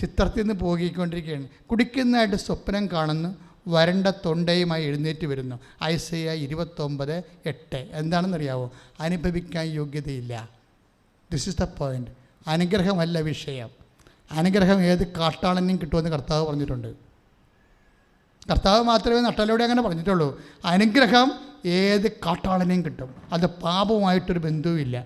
ചിത്രത്തിൽ നിന്ന് പോകിക്കൊണ്ടിരിക്കുകയാണ്. കുടിക്കുന്നതായിട്ട് സ്വപ്നം കാണുന്നു, വരണ്ട തൊണ്ടയുമായി എഴുന്നേറ്റ് വരുന്നു. ഐസയ 29:8 എന്താണെന്നറിയാവോ? അനുഭവിക്കാൻ യോഗ്യതയില്ല. This is the point. അനുഗ്രഹമല്ല വിഷയം. അനുഗ്രഹം ഏത് കാട്ടാളനും കിട്ടുമെന്ന് കർത്താവ് പറഞ്ഞിട്ടുണ്ട്. കർത്താവ് മാത്രമേ നട്ടലോടെ അങ്ങനെ പറഞ്ഞിട്ടുള്ളൂ. അനുഗ്രഹം ഏത് കാട്ടാളനെയും കിട്ടും. അത് പാപവുമായിട്ടൊരു ബന്ധവുമില്ല.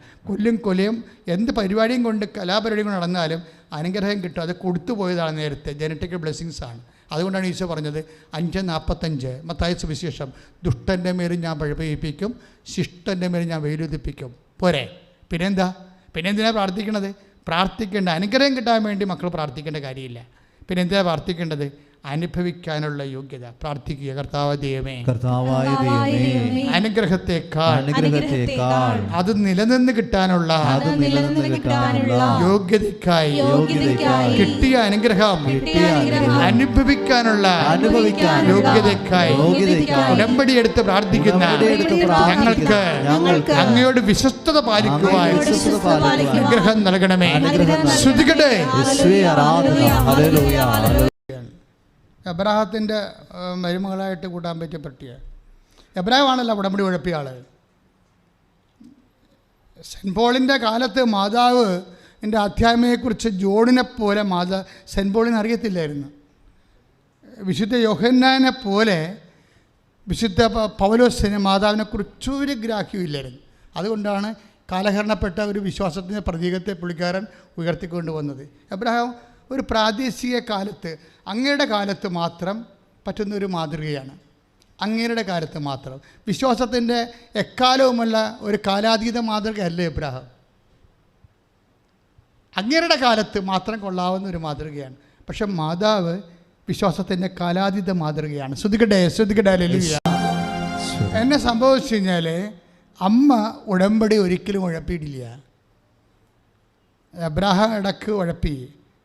കൊലയും എന്ത് പരിപാടിയും കൊണ്ട് കലാപരിപാടിയും കൊണ്ട് നടന്നാലും അനുഗ്രഹം കിട്ടും. അത് കൊടുത്തു പോയതാണ് നേരത്തെ, ജനറ്റിക്കൽ ബ്ലെസ്സിങ്സ് ആണ്. അതുകൊണ്ടാണ് ഈശോ പറഞ്ഞത് 5:45 മത്തായി സുവിശേഷം, ദുഷ്ടൻ്റെ മേലും ഞാൻ പഴിപ്പിക്കും, ശിഷ്ടൻ്റെ മേലും ഞാൻ വെയിലുദിപ്പിക്കും. പോരെ? പിന്നെന്തിനാണ് പ്രാർത്ഥിക്കണത്? പ്രാർത്ഥിക്കേണ്ട അനുഗ്രഹം കിട്ടാൻ വേണ്ടി മക്കൾ പ്രാർത്ഥിക്കേണ്ട കാര്യമില്ല. പിന്നെ എന്തിനാണ് പ്രാർത്ഥിക്കേണ്ടത്? അനുഭവിക്കാനുള്ള യോഗ്യത. പ്രാർത്ഥിക്കുക, കർത്താവ് ദൈവമേ, കർത്താവായ ദൈവമേ, അനുഗ്രഹത്തെക്കാൾ അത് നിലനിന്ന് നിലനിന്ന് കിട്ടാനുള്ള കിട്ടാനുള്ള യോഗ്യതയ്ക്കായി യോഗ്യതയ്ക്കായി കിട്ടിയ അനുഗ്രഹം അനുഭവിക്കാനുള്ള യോഗ്യതയ്ക്കായി ഉടമ്പടി എടുത്ത് പ്രാർത്ഥിക്കുന്ന ഞങ്ങൾക്ക് അങ്ങയോട് വിശ്വസ്തത പാലിക്കുവാൻ അനുഗ്രഹം നൽകണമേ. ശ്രുതികട്ടെ. എബ്രാഹത്തിൻ്റെ മരുമകളായിട്ട് കൂട്ടാൻ പറ്റിയ പറ്റിയ എബ്രാഹമാണല്ലോ ഉടമ്പടി ഉഴപ്പിയ ആൾ. സെൻറ്റ് പോളിൻ്റെ കാലത്ത് മാതാവ് എൻ്റെ അധ്യായമയെക്കുറിച്ച് ജോണിനെ പോലെ സെൻറ്റ് പോളിന് അറിയത്തില്ലായിരുന്നു. വിശുദ്ധ യോഹന്നാനെ പോലെ വിശുദ്ധ പൗലോസിന് മാതാവിനെക്കുറിച്ചൊരു ഗ്രാഹ്യമില്ലായിരുന്നു. അതുകൊണ്ടാണ് കാലഹരണപ്പെട്ട ഒരു വിശ്വാസത്തിൻ്റെ പ്രതീകത്തെ പുള്ളിക്കാരൻ ഉയർത്തിക്കൊണ്ട് വന്നത്. എബ്രാഹാം ഒരു പ്രാദേശിക കാലത്ത്, അങ്ങയുടെ കാലത്ത് മാത്രം പറ്റുന്നൊരു മാതൃകയാണ്. അങ്ങയുടെ കാലത്ത് മാത്രം, വിശ്വാസത്തിൻ്റെ എക്കാലവുമല്ല ഒരു കാലാതീത മാതൃകയല്ല എബ്രാഹാം. അങ്ങയുടെ കാലത്ത് മാത്രം കൊള്ളാവുന്ന ഒരു മാതൃകയാണ്. പക്ഷെ മാതാവ് വിശ്വാസത്തിൻ്റെ കാലാതീത മാതൃകയാണ്. ശ്രദ്ധിക്കട്ടെ. എന്നെ സംഭവിച്ചു കഴിഞ്ഞാൽ അമ്മ ഉടമ്പടി ഒരിക്കലും ഉഴപ്പിയിട്ടില്ല. എബ്രാഹാം ഇടക്ക് ഉഴപ്പി.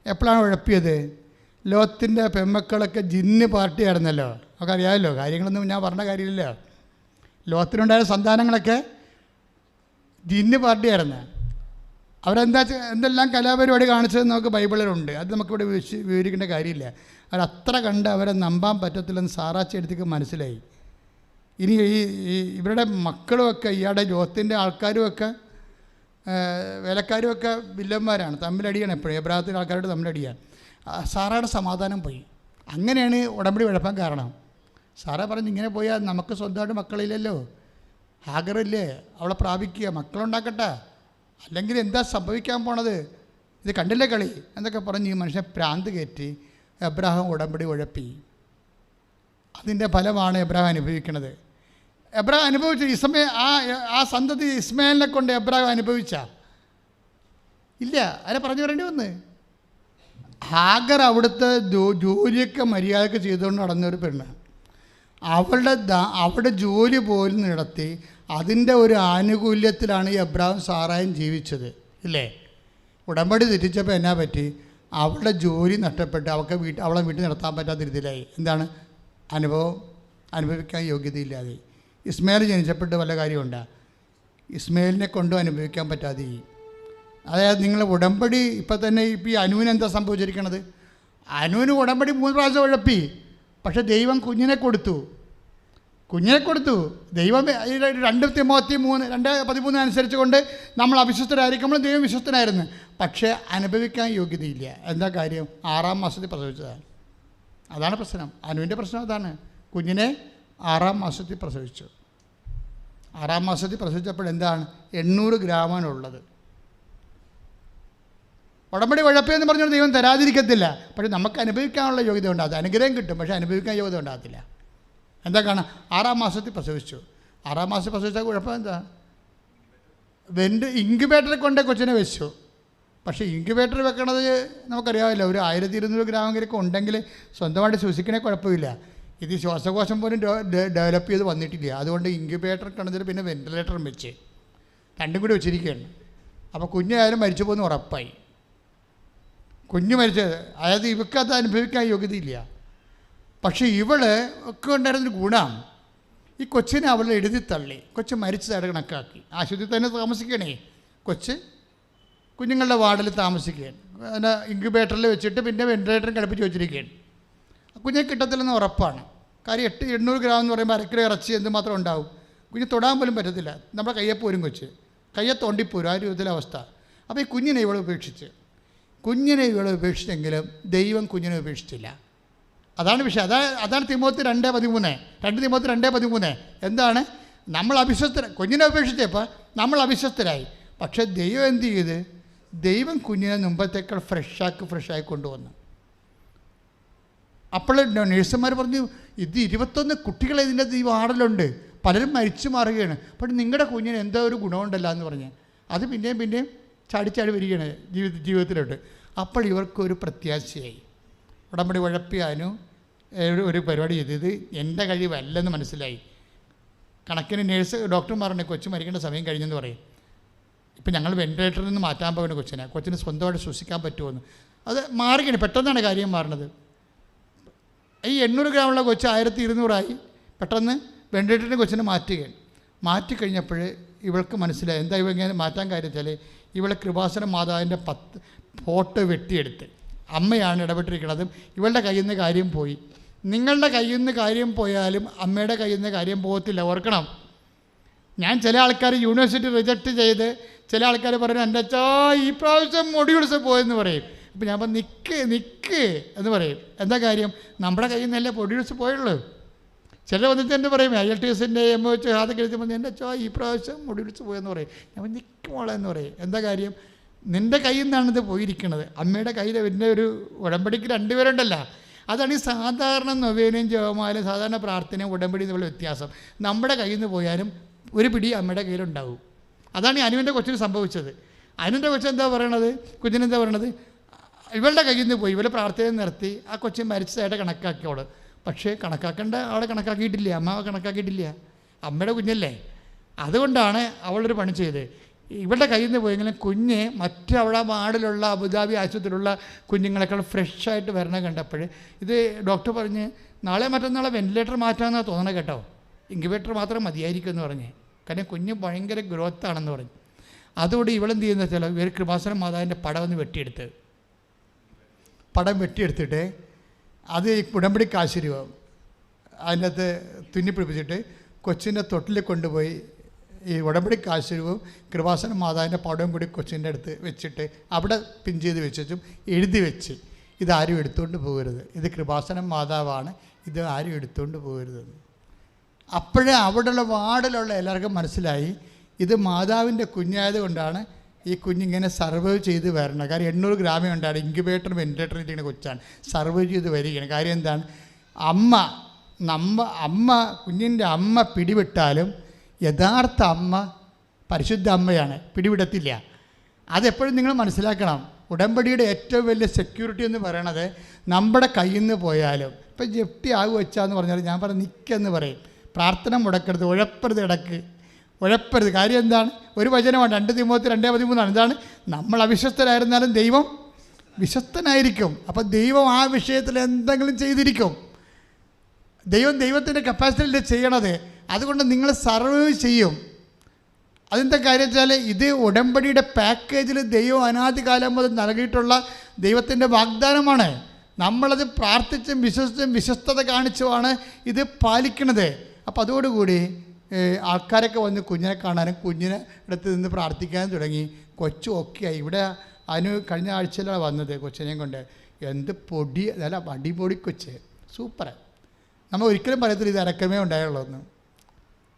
എപ്പോഴാണ് ഉഴപ്പിയത്? ലോത്തിൻ്റെ പെമ്മക്കളൊക്കെ ജിന്ന് പാർട്ടിയായിരുന്നല്ലോ. ഒക്കെ അറിയാമല്ലോ, കാര്യങ്ങളൊന്നും ഞാൻ പറഞ്ഞ കാര്യമില്ല. ലോത്തിനുണ്ടായ സന്താനങ്ങളൊക്കെ ജിന്ന് പാർട്ടിയായിരുന്നു. എന്തെല്ലാം കലാപരിപാടി കാണിച്ചതെന്ന് നമുക്ക് ബൈബിളിലുണ്ട്. അത് നമുക്കിവിടെ വിവരിക്കേണ്ട കാര്യമില്ല. അവരത്ര കണ്ട് അവരെ നമ്പാൻ പറ്റത്തില്ലെന്ന് സാറാച്ചെടുത്തേക്ക് മനസ്സിലായി. ഇനി ഇവരുടെ മക്കളുമൊക്കെ ഇയാളുടെ ലോത്തിൻ്റെ ആൾക്കാരുമൊക്കെ വേലക്കാരുമൊക്കെ വില്ലന്മാരാണ്, തമ്മിലടിയാണ് എപ്പോഴും. എബ്രാഹത്തിൻ്റെ ആൾക്കാരോട് തമ്മിലടിയാണ്. സാറയുടെ സമാധാനം പോയി. അങ്ങനെയാണ് ഉടമ്പടി ഉഴപ്പാൻ കാരണം. സാറ പറഞ്ഞു, ഇങ്ങനെ പോയാൽ നമുക്ക് സ്വന്തമായിട്ട് മക്കളില്ലല്ലോ, ഹാഗറില്ലേ, അവളെ പ്രാപിക്കുക, മക്കളുണ്ടാക്കട്ടെ, അല്ലെങ്കിൽ എന്താ സംഭവിക്കാൻ പോണത്, ഇത് കണ്ടില്ലേ കളി എന്നൊക്കെ പറഞ്ഞ് ഈ മനുഷ്യനെ പ്രാന്ത് കയറ്റി എബ്രാഹാം ഉടമ്പടി ഉഴപ്പി. അതിൻ്റെ ഫലമാണ് എബ്രാഹാം അനുഭവിക്കുന്നത്. എബ്രാഹാം അനുഭവിച്ച ആ സന്തതി ഇസ്മായിലിനെ കൊണ്ട് എബ്രാഹാം അനുഭവിച്ച ഇല്ല, അതിനെ പറഞ്ഞു വരേണ്ടി വന്ന്. ഹാഗർ അവിടുത്തെ ജോലിയൊക്കെ മര്യാദക്ക് ചെയ്തുകൊണ്ട് നടന്നൊരു പെണ്ണ്. അവിടെ ജോലി പോലും നടത്തി അതിൻ്റെ ഒരു ആനുകൂല്യത്തിലാണ് ഈ എബ്രാഹാം സാറായും ജീവിച്ചത്, ഇല്ലേ? ഉടമ്പടി തെറ്റിച്ചപ്പോൾ എന്നാ പറ്റി? അവളുടെ ജോലി നഷ്ടപ്പെട്ട് അവളെ വീട്ടിൽ നിർത്താൻ പറ്റാത്ത രീതിയിലായി. എന്താണ്? അനുഭവിക്കാൻ യോഗ്യതയില്ലാതെ. ഇസ്മായിൽ ജനിച്ചപ്പെട്ട് വല്ല കാര്യമുണ്ടോ? ഇസ്മായിലിനെ കൊണ്ടും അനുഭവിക്കാൻ പറ്റാതെ. അതായത് നിങ്ങൾ ഉടമ്പടി ഇപ്പം തന്നെ ഈ അനുവിന് എന്താ സംഭവിച്ചിരിക്കണത്? അനുവിന് ഉടമ്പടി 3 പ്രാവശ്യം ഉഴപ്പി. പക്ഷെ ദൈവം കുഞ്ഞിനെ കൊടുത്തു. ദൈവം 2 തിമോത്തി 3:13 അനുസരിച്ച് കൊണ്ട് നമ്മൾ അവിശ്വസ്തരായിരിക്കുമ്പോൾ ദൈവം വിശ്വസ്തനായിരുന്നു. പക്ഷേ അനുഭവിക്കാൻ യോഗ്യതയില്ല. എന്താ കാര്യം? 6-ാം മാസത്തിൽ പ്രസവിച്ചതാണ്. അതാണ് പ്രശ്നം. അനുവിൻ്റെ പ്രശ്നം അതാണ്. കുഞ്ഞിനെ 6-ാം മാസത്തിൽ പ്രസവിച്ചു. 6-ാം മാസത്തിൽ പ്രസവിച്ചപ്പോൾ എന്താണ്? 800 ഗ്രാമാണുള്ളത്. ഉടമ്പടി ഉഴപ്പിയെന്ന് പറഞ്ഞാൽ ദൈവം തരാതിരിക്കത്തില്ല. പക്ഷെ നമുക്ക് അനുഭവിക്കാനുള്ള യോഗ്യത ഉണ്ടാകത്തില്ല. അനുഗ്രഹം കിട്ടും, പക്ഷേ അനുഭവിക്കാൻ യോഗ്യത ഉണ്ടാകത്തില്ല. എന്താ കാണാം? 6-ാം മാസത്തിൽ പ്രസവിച്ചു. 6-ാം മാസത്തിൽ പ്രസവിച്ചാൽ കുഴപ്പം എന്താ? ഇൻക്യുബേറ്ററിൽ കൊണ്ടേ കൊച്ചിനെ വെച്ചു. പക്ഷേ ഇൻക്യുബേറ്റർ വെക്കണത് നമുക്കറിയാമല്ലോ, ഒരു 1200 ഗ്രാമെങ്കിലൊക്കെ ഉണ്ടെങ്കിൽ സ്വന്തമായിട്ട് ശ്വസിക്കണേ കുഴപ്പമില്ല. ഇത് ശ്വാസകോശം പോലും ഡെവലപ്പ് ചെയ്ത് വന്നിട്ടില്ല. അതുകൊണ്ട് ഇൻക്യുബേറ്റർ കിടന്നിട്ട് പിന്നെ വെൻറ്റിലേറ്ററും വെച്ച് 2 കൂടി വെച്ചിരിക്കുകയാണ്. അപ്പോൾ കുഞ്ഞായാലും മരിച്ചു പോകുന്ന ഉറപ്പായി. കുഞ്ഞ് മരിച്ചത്, അതായത് ഇവക്കത് അനുഭവിക്കാൻ യോഗ്യതയില്ല. പക്ഷേ ഇവള് ഒക്കെ ഉണ്ടായിരുന്നൊരു ഗുണം, ഈ കൊച്ചിനെ അവൾ എഴുതി തള്ളി. കൊച്ച് മരിച്ചതായിട്ട് കണക്കാക്കി. ആശുപത്രിയിൽ തന്നെ താമസിക്കണേ. കുഞ്ഞുങ്ങളുടെ വാർഡിൽ താമസിക്കുകയാണ്. അതിനെ ഇൻക്യുബേറ്ററിൽ വെച്ചിട്ട് പിന്നെ വെൻറ്റിലേറ്ററും കിടപ്പിച്ച് വെച്ചിരിക്കുകയാണ്. കുഞ്ഞെ കിട്ടത്തില്ലെന്ന് ഉറപ്പാണ്. കാര്യം 800 ഗ്രാം എന്ന് പറയുമ്പോൾ 1 കിലോ ഇറച്ചി എന്തുമാത്രം ഉണ്ടാവും? കുഞ്ഞ് തൊടാൻ പോലും പറ്റത്തില്ല. നമ്മുടെ കയ്യെ പോരും കൊച്ച്, കയ്യെ തോണ്ടിപ്പോരും. ആ രൂപത്തിലെ അവസ്ഥ. അപ്പോൾ ഈ കുഞ്ഞിനെ ഇവൾ ഉപേക്ഷിച്ചെങ്കിലും ദൈവം കുഞ്ഞിനെ ഉപേക്ഷിച്ചില്ല. അതാണ് വിഷയം. അതാണ് തിമോത്തി 2:13. എന്താണ്? നമ്മൾ കുഞ്ഞിനെ ഉപേക്ഷിച്ചപ്പോൾ നമ്മൾ അവിശ്വസ്തരായി. പക്ഷേ ദൈവം എന്ത് ചെയ്ത്? ദൈവം കുഞ്ഞിനെ മുമ്പത്തേക്കാൾ ഫ്രഷായി കൊണ്ടുവന്നു. അപ്പോൾ നേഴ്സുമാർ പറഞ്ഞു, ഇത് 21 കുട്ടികളെ ഇതിൻ്റെ ഈ വാർഡിലുണ്ട്, പലരും മരിച്ചു മാറുകയാണ്. പക്ഷേ നിങ്ങളുടെ കുഞ്ഞിന് എന്തോ ഒരു ഗുണമുണ്ടല്ലോ എന്ന് പറഞ്ഞ് അത് പിന്നെയും ചാടി വരികയാണ് ജീവിതത്തിലോട്ട്. അപ്പോൾ ഇവർക്കൊരു പ്രത്യാശയായി. ഉടമ്പടി ഉഴപ്പിയാനും ഒരു പരിപാടി ചെയ്തു. ഇത് എൻ്റെ കഴിവല്ലെന്ന് മനസ്സിലായി. കണക്കിന് ഡോക്ടർ പറഞ്ഞു കൊച്ചു മരിക്കേണ്ട സമയം കഴിഞ്ഞെന്ന് പറയും. ഇപ്പം ഞങ്ങൾ വെൻറ്റിലേറ്ററിൽ നിന്ന് മാറ്റാൻ പോകുന്ന കൊച്ചിന് സ്വന്തമായിട്ട് ശ്വസിക്കാൻ പറ്റുമെന്ന്. അത് മാറുകയാണ്, പെട്ടെന്നാണ് കാര്യം മാറുന്നത്. ഈ 800 ഗ്രാമുള്ള കൊച്ച് 1200 പെട്ടെന്ന് വെൻറ്റിലേറ്ററിൻ്റെ കൊച്ചിനെ മാറ്റുകയാണ്. മാറ്റിക്കഴിഞ്ഞപ്പോൾ ഇവൾക്ക് മനസ്സിലായി എന്താ ഇവ ഇങ്ങനെ മാറ്റാൻ കാര്യം വെച്ചാൽ ഇവളെ കൃപാസന മാതാവിൻ്റെ 10 ഫോട്ടോ വെട്ടിയെടുത്ത് അമ്മയാണ് ഇടപെട്ടിരിക്കുന്നതും ഇവളുടെ കയ്യിൽ നിന്ന് കാര്യം പോയി. നിങ്ങളുടെ കയ്യിൽ നിന്ന് കാര്യം പോയാലും അമ്മയുടെ കയ്യിൽ നിന്ന് കാര്യം പോകത്തില്ല, ഓർക്കണം. ഞാൻ ചില ആൾക്കാർ യൂണിവേഴ്സിറ്റി റിജക്റ്റ് ചെയ്ത് ചില ആൾക്കാർ പറയും എൻ്റെ അച്ഛാ ഈ പ്രാവശ്യം മൊഡ്യൂൾസ് പോയെന്ന് പറയും. അപ്പോൾ ഞാൻ നിൽക്ക് എന്ന് പറയും. എന്താ കാര്യം? നമ്മുടെ കയ്യിൽ നിന്നല്ലേ മൊഡ്യൂൾസ് പോയുള്ളൂ. ചില വന്നിട്ട് എൻ്റെ പറയും IELTS-ൻ്റെ MOH അതൊക്കെ എഴുതുമ്പോൾ എൻ്റെ അച്ഛാ ഈ പ്രാവശ്യം മൊഡ്യൂൾസ് പോയെന്ന് പറയും. ഞാൻ നിൽക്കുമോളെ എന്ന് പറയും. എന്താ കാര്യം? നിൻ്റെ കയ്യിൽ നിന്നാണ് ഇത് പോയിരിക്കുന്നത്. അമ്മയുടെ കയ്യിൽ പിന്നെ ഒരു ഉടമ്പടിക്ക് 2 പേരുണ്ടല്ലോ. അതാണ് ഈ സാധാരണ നൊവേനയും ജപമാലും സാധാരണ പ്രാർത്ഥനയും ഉടമ്പടിയും തമ്മിലുള്ള വ്യത്യാസം. നമ്മുടെ കയ്യിൽ നിന്ന് പോയാലും ഒരു പിടി അമ്മയുടെ കയ്യിലുണ്ടാവും. അതാണ് ഈ അനുവിൻ്റെ കൊച്ചിന് സംഭവിച്ചത്. അനുവിൻ്റെ കൊച്ചെന്താ പറയണത്? കുഞ്ഞിനെന്താ പറയണത്? ഇവളുടെ കയ്യിൽ നിന്ന് പോയി, ഇവളെ പ്രാർത്ഥന നിർത്തി ആ കൊച്ചിൻ മരിച്ചതായിട്ട് കണക്കാക്കിയോള്. പക്ഷേ കണക്കാക്കേണ്ട ആളെ കണക്കാക്കിയിട്ടില്ല, അമ്മ കണക്കാക്കിയിട്ടില്ല. അമ്മയുടെ കുഞ്ഞല്ലേ. അതുകൊണ്ടാണ് അവളൊരു പണി ചെയ്ത് ഇവളുടെ കയ്യിൽ നിന്ന് പോയെങ്കിലും കുഞ്ഞ് അവിടെ വാർഡിലുള്ള അബുദാബി ആശുപത്രിയിലുള്ള കുഞ്ഞുങ്ങളെക്കാൾ ഫ്രഷായിട്ട് വരണ കണ്ടപ്പോൾ ഇത് ഡോക്ടർ പറഞ്ഞ് നാളെ മറ്റന്നാളെ വെൻറ്റിലേറ്റർ മാറ്റാമെന്നാണ് തോന്നണം കേട്ടോ, ഇൻക്യുബേറ്റർ മാത്രം മതിയായിരിക്കും എന്ന് പറഞ്ഞ്. കാരണം കുഞ്ഞ് ഭയങ്കര ഗ്രോത്താണെന്ന് പറഞ്ഞു. അതുകൊണ്ട് ഇവളെന്ത് ചെയ്യുന്ന വെച്ചാൽ ഇവർ കൃപാസന മാതാവിൻ്റെ പടം ഒന്ന് വെട്ടിയെടുത്തിട്ട് അത് ഉടമ്പടിക്ക് ആശീർവാദം അതിൻ്റെ അകത്ത് തുന്നിപ്പിടിപ്പിച്ചിട്ട് കൊച്ചിൻ്റെ തൊട്ടിൽ കൊണ്ടുപോയി ഈ ഉടമ്പടിക്ക് ആശീർവാദവും കൃപാസന മാതാവിൻ്റെ പടവും കൂടി കൊച്ചിൻ്റെ അടുത്ത് വെച്ചിട്ട് അവിടെ പിൻ ചെയ്ത് വെച്ചും എഴുതി വെച്ച് ഇതാരും എടുത്തുകൊണ്ട് പോകരുത്, ഇത് കൃപാസന മാതാവാണ്, ഇത് ആരും എടുത്തുകൊണ്ട് പോകരുതെന്ന്. അപ്പോഴേ അവിടെയുള്ള വാർഡിലുള്ള എല്ലാവർക്കും മനസ്സിലായി ഇത് മാതാവിൻ്റെ കുഞ്ഞായത് കൊണ്ടാണ് ഈ കുഞ്ഞിങ്ങനെ സർവൈവ് ചെയ്ത് വരണം. കാര്യം 800 ഗ്രാമേ ഉണ്ടാണ്, ഇൻക്യുബേറ്റർ വെൻറ്റിലേറ്ററിൽ ഇരിക്കുന്ന കൊച്ചാണ്, സർവൈവ് ചെയ്ത് വരികയാണ്. കാര്യം എന്താണ്? കുഞ്ഞിൻ്റെ അമ്മ പിടിവിട്ടാലും യഥാർത്ഥ അമ്മ പരിശുദ്ധ അമ്മയാണ്, പിടിവിടത്തില്ല. അതെപ്പോഴും നിങ്ങൾ മനസ്സിലാക്കണം. ഉടമ്പടിയുടെ ഏറ്റവും വലിയ സെക്യൂരിറ്റി എന്ന് പറയണത് നമ്മുടെ കയ്യിൽ നിന്ന് പോയാലും ഇപ്പം ജപ്തി ആകും വെച്ചാന്ന് പറഞ്ഞാൽ ഞാൻ പറഞ്ഞു നിൽക്കെന്ന് പറയും. പ്രാർത്ഥന മുടക്കരുത്, ഉഴപ്പരുത്. കാര്യം എന്താണ്? ഒരു വചനമാണ് 2 തിമോത്തി 2:13. എന്താണ്? നമ്മൾ അവിശ്വസ്തരായിരുന്നാലും ദൈവം വിശ്വസ്തനായിരിക്കും. അപ്പം ദൈവം ആ വിഷയത്തിൽ എന്തെങ്കിലും ചെയ്തിരിക്കും. ദൈവത്തിൻ്റെ കപ്പാസിറ്റിയിൽ ചെയ്യണത്. അതുകൊണ്ട് നിങ്ങൾ സർവൈവ് ചെയ്യും. അതിൻ്റെ കാര്യം വെച്ചാൽ ഇത് ഉടമ്പടിയുടെ പാക്കേജിൽ ദൈവം അനാദികാലം മുതൽ നൽകിയിട്ടുള്ള ദൈവത്തിൻ്റെ വാഗ്ദാനമാണ്. നമ്മളത് പ്രാർത്ഥിച്ചും വിശ്വസ്തത കാണിച്ചുമാണ് ഇത് പാലിക്കുന്നത്. അപ്പോൾ അതോടുകൂടി ആൾക്കാരൊക്കെ വന്ന് കുഞ്ഞിനെ കാണാനും കുഞ്ഞിനെ അടുത്ത് നിന്ന് പ്രാർത്ഥിക്കാനും തുടങ്ങി. കൊച്ചു ഒക്കെയായി. ഇവിടെ കഴിഞ്ഞ ആഴ്ചയിലാണ് വന്നത് കൊച്ചിനെയും കൊണ്ട്. എന്ത് പൊടി, അതല്ല അടിപൊളി കൊച്ച്, സൂപ്പർ. നമ്മൾ ഒരിക്കലും പറയത്തില്ല ഇത് അരക്കമേ ഉണ്ടായുള്ളൂ എന്ന്.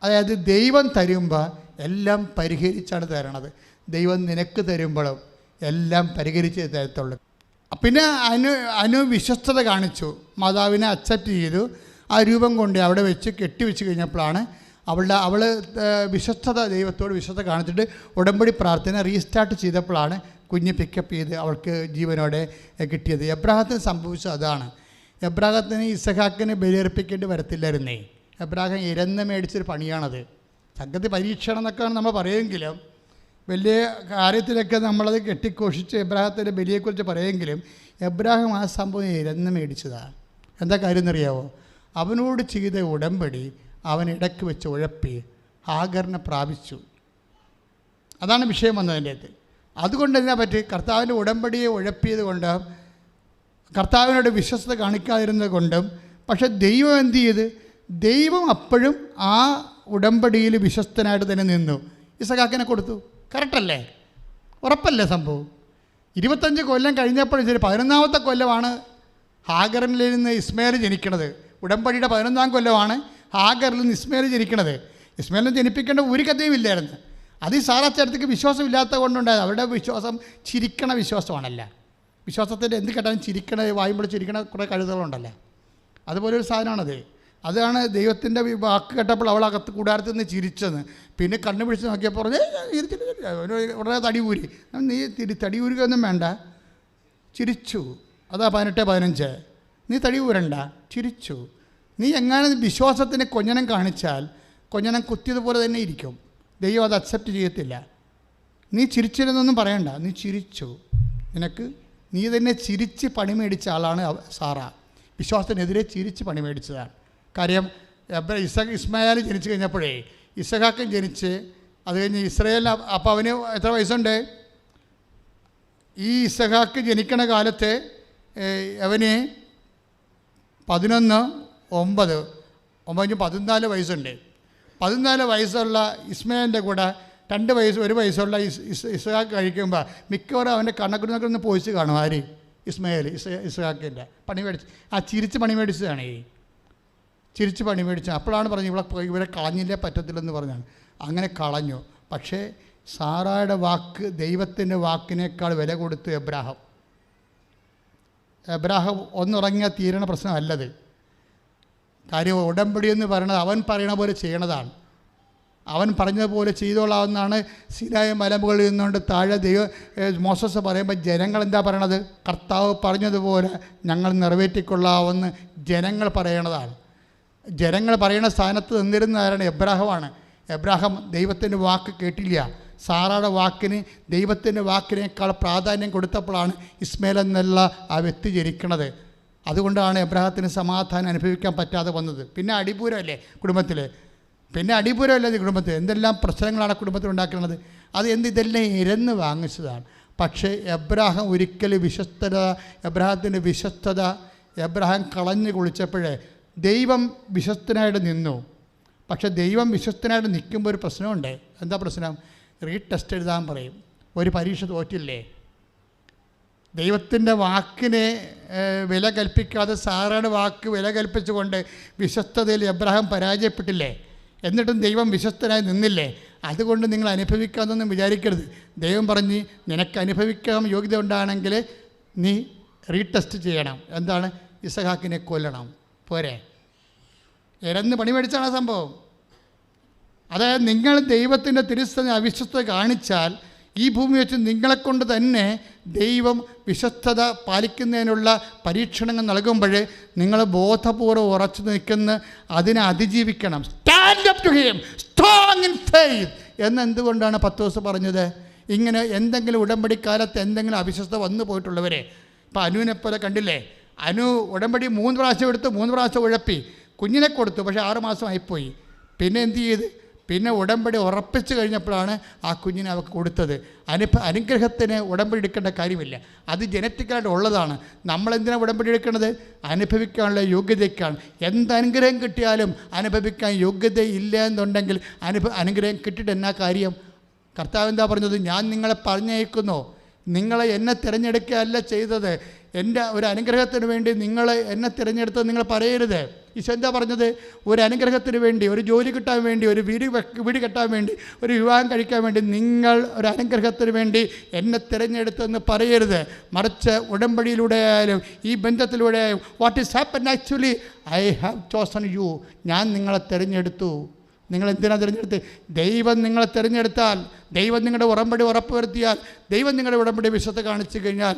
അതായത് ദൈവം തരുമ്പോൾ എല്ലാം പരിഹരിച്ചാണ് തരണത്. ദൈവം നിനക്ക് തരുമ്പോഴും എല്ലാം പരിഹരിച്ച് തരത്തുള്ളൂ. പിന്നെ വിശ്വസ്തത കാണിച്ചു, മാതാവിനെ അക്സെപ്റ്റ് ചെയ്തു. ആ രൂപം കൊണ്ട് അവിടെ വെച്ച് കെട്ടിവെച്ച് കഴിഞ്ഞപ്പോഴാണ് അവൾ വിശ്വസ്തത, ദൈവത്തോട് വിശ്വസ്തത കാണിച്ചിട്ട് ഉടമ്പടി പ്രാർത്ഥന റീസ്റ്റാർട്ട് ചെയ്തപ്പോഴാണ് കുഞ്ഞ് പിക്കപ്പ് ചെയ്ത് അവൾക്ക് ജീവനോടെ കിട്ടിയത്. എബ്രാഹത്തിന് സംഭവിച്ചത് അതാണ്. എബ്രാഹത്തിന് ഇസഹാക്കിന് ബലിയർപ്പിക്കേണ്ടി വരത്തില്ലായിരുന്നേ. എബ്രാഹിം ഇരന്ന് മേടിച്ചൊരു പണിയാണത്. സംഗതി പരീക്ഷണം എന്നൊക്കെയാണ് നമ്മൾ പറയുമെങ്കിലും വലിയ കാര്യത്തിലൊക്കെ നമ്മളത് കെട്ടിഘോഷിച്ച് എബ്രാഹത്തിൻ്റെ ബലിയെക്കുറിച്ച് പറയുമെങ്കിലും എബ്രാഹിം ആ സംഭവം ഇരന്ന് മേടിച്ചതാണ്. എന്താ കാര്യം എന്നറിയാവോ? അവനോട് ചെയ്ത ഉടമ്പടി അവൻ ഇടയ്ക്ക് വെച്ച് ഉഴപ്പി ഹാഗറിനെ പ്രാപിച്ചു. അതാണ് വിഷയം വന്നതിൻ്റെ അകത്ത്. അതുകൊണ്ട് ഇതിനെ പറ്റി കർത്താവിൻ്റെ ഉടമ്പടിയെ ഉഴപ്പിയത് കൊണ്ട്, കർത്താവിനോട് വിശ്വസ്തത കാണിക്കാതിരുന്നത് കൊണ്ടും, പക്ഷേ ദൈവം എന്ത് ചെയ്ത്? ദൈവം അപ്പോഴും ആ ഉടമ്പടിയിൽ വിശ്വസ്തനായിട്ട് തന്നെ നിന്നു. ഇസഹാക്കിനെ കൊടുത്തു. കറക്റ്റല്ലേ? ഉറപ്പല്ലേ സംഭവം? 25 കൊല്ലം കഴിഞ്ഞപ്പോൾ 11ാമത്തെ കൊല്ലമാണ് ഹാഗറിൽ നിന്ന് ഇസ്മായിൽ ജനിക്കണത്. ഉടമ്പടിയുടെ 11ാം കൊല്ലമാണ് ഹാഗറിൽ നിന്ന് ഇസ്മായിൽ ജനിക്കണത്. ഇസ്മായിലിനെ ജനിപ്പിക്കേണ്ട ഒരു കഥയും ഇല്ലായിരുന്നു. അത് ഈ സാറാച്ചേർത്തേക്ക് വിശ്വാസമില്ലാത്ത കൊണ്ടുണ്ടായത്. അവരുടെ വിശ്വാസം ചിരിക്കണ വിശ്വാസമാണല്ല. വിശ്വാസത്തിൻ്റെ എന്ത് കേട്ടാലും ചിരിക്കണ, വായുമ്പോൾ ചിരിക്കണ കുറേ കഴുതകളുണ്ടല്ലേ, അതുപോലെ ഒരു സാധനമാണത്. അതാണ് ദൈവത്തിൻ്റെ വാക്ക് കേട്ടപ്പോൾ അവൾ അകത്ത് കൂടാരത്തിൽ നിന്ന് ചിരിച്ചെന്ന്. പിന്നെ കണ്ണു പിടിച്ച് നോക്കിയപ്പോൾ പറഞ്ഞ് ഉടനെ തടിയൂരി. നീ തടിയൂരുകയൊന്നും വേണ്ട, ചിരിച്ചു. അതാ 18-15. നീ തടി ഊരണ്ട, ചിരിച്ചു. നീ എങ്ങനെ വിശ്വാസത്തിന് കൊഞ്ഞനം കാണിച്ചാൽ കൊഞ്ഞനം കുത്തിയതുപോലെ തന്നെ ഇരിക്കും. ദൈവം അത് അക്സെപ്റ്റ് ചെയ്യത്തില്ല. നീ ചിരിച്ചിരുന്നൊന്നും പറയണ്ട, നീ ചിരിച്ചു. നീ തന്നെ ചിരിച്ച് പണി മേടിച്ച ആളാണ് സാറ. വിശ്വാസത്തിനെതിരെ ചിരിച്ച് പണി മേടിച്ചതാണ്. കാര്യം ഇസ്മായിൽ ജനിച്ചു കഴിഞ്ഞപ്പോഴേ ഇസഹാക്കും ജനിച്ച് അത് കഴിഞ്ഞ് ഇസ്രായേലിന് അപ്പോൾ അവന് എത്ര വയസ്സുണ്ട്? ഈ ഇസഹാക്ക് ജനിക്കണ കാലത്ത് അവന് 11, 9, 14 വയസ്സുണ്ട്. 14 വയസ്സുള്ള ഇസ്മായിലിൻ്റെ കൂടെ 2 വയസ്സ് 1 വയസ്സുള്ള ഇസഹാക്ക് കഴിക്കുമ്പോൾ മിക്കവാറും അവൻ്റെ കണ്ണക്കുരുന്നൊക്കെ പോയിച്ച് കാണും. ആര്? ഇസഹാക്കിൻ്റെ പണി മേടിച്ച് ചിരിച്ച് പണി മേടിച്ചതാണ്. ചിരിച്ച് പണി മേടിച്ചത്. അപ്പോഴാണ് പറഞ്ഞത് ഇവരെ കളഞ്ഞില്ലേ പറ്റത്തില്ലെന്ന് പറഞ്ഞാണ്. അങ്ങനെ കളഞ്ഞു. പക്ഷേ സാറായുടെ വാക്ക് ദൈവത്തിൻ്റെ വാക്കിനേക്കാൾ വില കൊടുത്തു എബ്രാഹാം. ഒന്നുറങ്ങിയാൽ തീരണ പ്രശ്നമല്ലത്. കാര്യം ഉടമ്പടി എന്ന് പറയുന്നത് അവൻ പറയണ പോലെ ചെയ്യണതാണ്. അവൻ പറഞ്ഞതുപോലെ ചെയ്തോളാവുന്നതാണ്. സീനായ മലമുകളിൽ നിന്നുകൊണ്ട് താഴെ മോസസ് പറയുമ്പോൾ ജനങ്ങൾ എന്താ പറയണത്? കർത്താവ് പറഞ്ഞതുപോലെ ഞങ്ങൾ നിറവേറ്റിക്കൊള്ളാവുന്ന ജനങ്ങൾ പറയണതാണ്. ജനങ്ങൾ പറയുന്ന സ്ഥാനത്ത് നിന്നിരുന്ന ആരാണ്? എബ്രാഹമാണ്. എബ്രാഹാം ദൈവത്തിൻ്റെ വാക്ക് കേട്ടില്ല. സാറയുടെ വാക്കിന് ദൈവത്തിൻ്റെ വാക്കിനേക്കാൾ പ്രാധാന്യം കൊടുത്തപ്പോഴാണ് ഇസ്മായിൽ എന്നുള്ള ആ വ്യക്തി ജനിക്കണത്. അതുകൊണ്ടാണ് എബ്രാഹത്തിന് സമാധാനം അനുഭവിക്കാൻ പറ്റാതെ വന്നത്. പിന്നെ അടിപൂരമല്ലേ കുടുംബത്തിൽ, കുടുംബത്തിൽ എന്തെല്ലാം പ്രശ്നങ്ങളാണ് കുടുംബത്തിൽ ഉണ്ടാക്കുന്നത്. അത് ഇതെല്ലാം ഇരന്ന് വാങ്ങിച്ചതാണ്. പക്ഷേ എബ്രാഹാം ഒരിക്കലും എബ്രാഹത്തിൻ്റെ വിശ്വസ്തത എബ്രാഹാം കളഞ്ഞു കുളിച്ചപ്പോഴേ ദൈവം വിശ്വസ്തനായിട്ട് നിന്നു. പക്ഷേ ദൈവം വിശ്വസ്തനായിട്ട് നിൽക്കുമ്പോൾ ഒരു പ്രശ്നമുണ്ട്. എന്താ പ്രശ്നം? റീടെസ്റ്റ് എഴുതാൻ പറയും. ഒരു പരീക്ഷ തോറ്റില്ലേ? ദൈവത്തിൻ്റെ വാക്കിനെ വില കൽപ്പിക്കാതെ സാറയുടെ വാക്ക് വില കൽപ്പിച്ചുകൊണ്ട് വിശ്വസ്തതയിൽ എബ്രാഹാം പരാജയപ്പെട്ടില്ലേ? എന്നിട്ടും ദൈവം വിശ്വസ്തനായി നിന്നില്ലേ? അതുകൊണ്ട് നിങ്ങൾ അനുഭവിക്കാമെന്നൊന്നും വിചാരിക്കരുത്. ദൈവം പറഞ്ഞ് നിനക്ക് അനുഭവിക്കാൻ യോഗ്യത ഉണ്ടാണെങ്കിൽ നീ റീടെസ്റ്റ് ചെയ്യണം. എന്താണ്? ഇസഹാക്കിനെ കൊല്ലണം. പോരെ? ഇരന്ന് പണി മേടിച്ചാണ് സംഭവം. അതായത് നിങ്ങൾ ദൈവത്തിൻ്റെ തിരുസ്ഥന അവിശ്വസ്തത കാണിച്ചാൽ ഈ ഭൂമി വെച്ച് നിങ്ങളെക്കൊണ്ട് തന്നെ ദൈവം വിശ്വസ്തത പാലിക്കുന്നതിനുള്ള പരീക്ഷണങ്ങൾ നൽകുമ്പോൾ നിങ്ങൾ ബോധപൂർവ്വം ഉറച്ചു നിൽക്കുന്ന അതിനെ അതിജീവിക്കണം. Stand up to him strong in faith എന്ന് എന്തുകൊണ്ടാണ് പത്രോസ് പറഞ്ഞത്? ഇങ്ങനെ എന്തെങ്കിലും ഉടമ്പടിക്കാലത്ത് എന്തെങ്കിലും അവിശ്വസ്ത വന്നു പോയിട്ടുള്ളവരെ, ഇപ്പോൾ അനുവിനെപ്പോലെ കണ്ടില്ലേ? അനു ഉടമ്പടി 3 പ്രാവശ്യം എടുത്ത് 3 പ്രാവശ്യം ഉഴപ്പി കുഞ്ഞിനെ കൊടുത്തു. പക്ഷേ 6 മാസമായിപ്പോയി. പിന്നെ എന്ത് ചെയ്ത്? പിന്നെ ഉടമ്പടി ഉറപ്പിച്ച് കഴിഞ്ഞപ്പോഴാണ് ആ കുഞ്ഞിനെ അവർക്ക് കൊടുത്തത്. അനുഗ്രഹത്തിന് ഉടമ്പടി എടുക്കേണ്ട കാര്യമില്ല. അത് ജനറ്റിക്കായിട്ട് ഉള്ളതാണ്. നമ്മളെന്തിനാണ് ഉടമ്പടി എടുക്കുന്നത്? അനുഭവിക്കാനുള്ള യോഗ്യതയ്ക്കാണ്. എന്തനുഗ്രഹം കിട്ടിയാലും അനുഭവിക്കാൻ യോഗ്യതയില്ല എന്നുണ്ടെങ്കിൽ അനുഗ്രഹം കിട്ടിയിട്ട് എന്നാ കാര്യം? കർത്താവ് എന്താ പറഞ്ഞത്? ഞാൻ നിങ്ങളെ പറഞ്ഞയക്കുന്നു, നിങ്ങളെ എന്നെ തിരഞ്ഞെടുക്കുകയല്ല ചെയ്തത്. എൻ്റെ ഒരു അനുഗ്രഹത്തിന് വേണ്ടി നിങ്ങൾ എന്നെ തിരഞ്ഞെടുത്തത് നിങ്ങൾ പറയരുത്. ഈശോ എന്താ പറഞ്ഞത്? ഒരു അനുഗ്രഹത്തിന് വേണ്ടി, ഒരു ജോലി കിട്ടാൻ വേണ്ടി, ഒരു വീട് കെട്ടാൻ വേണ്ടി, ഒരു വിവാഹം കഴിക്കാൻ വേണ്ടി നിങ്ങൾ ഒരു അനുഗ്രഹത്തിന് വേണ്ടി എന്നെ തിരഞ്ഞെടുത്തെന്ന് പറയരുത്. മറിച്ച് ഉടമ്പടിയിലൂടെ ആയാലും ഈ ബന്ധത്തിലൂടെ ആയാലും what is happen actually I have chosen you. ഞാൻ നിങ്ങളെ തിരഞ്ഞെടുത്തു. നിങ്ങൾ എന്തിനാണ് തിരഞ്ഞെടുത്ത്? ദൈവം നിങ്ങളെ തിരഞ്ഞെടുത്താൽ, ദൈവം നിങ്ങളുടെ ഉടമ്പടി ഉറപ്പ് വരുത്തിയാൽ, ദൈവം നിങ്ങളുടെ ഉടമ്പടി വിശ്വസ്ത കാണിച്ചു കഴിഞ്ഞാൽ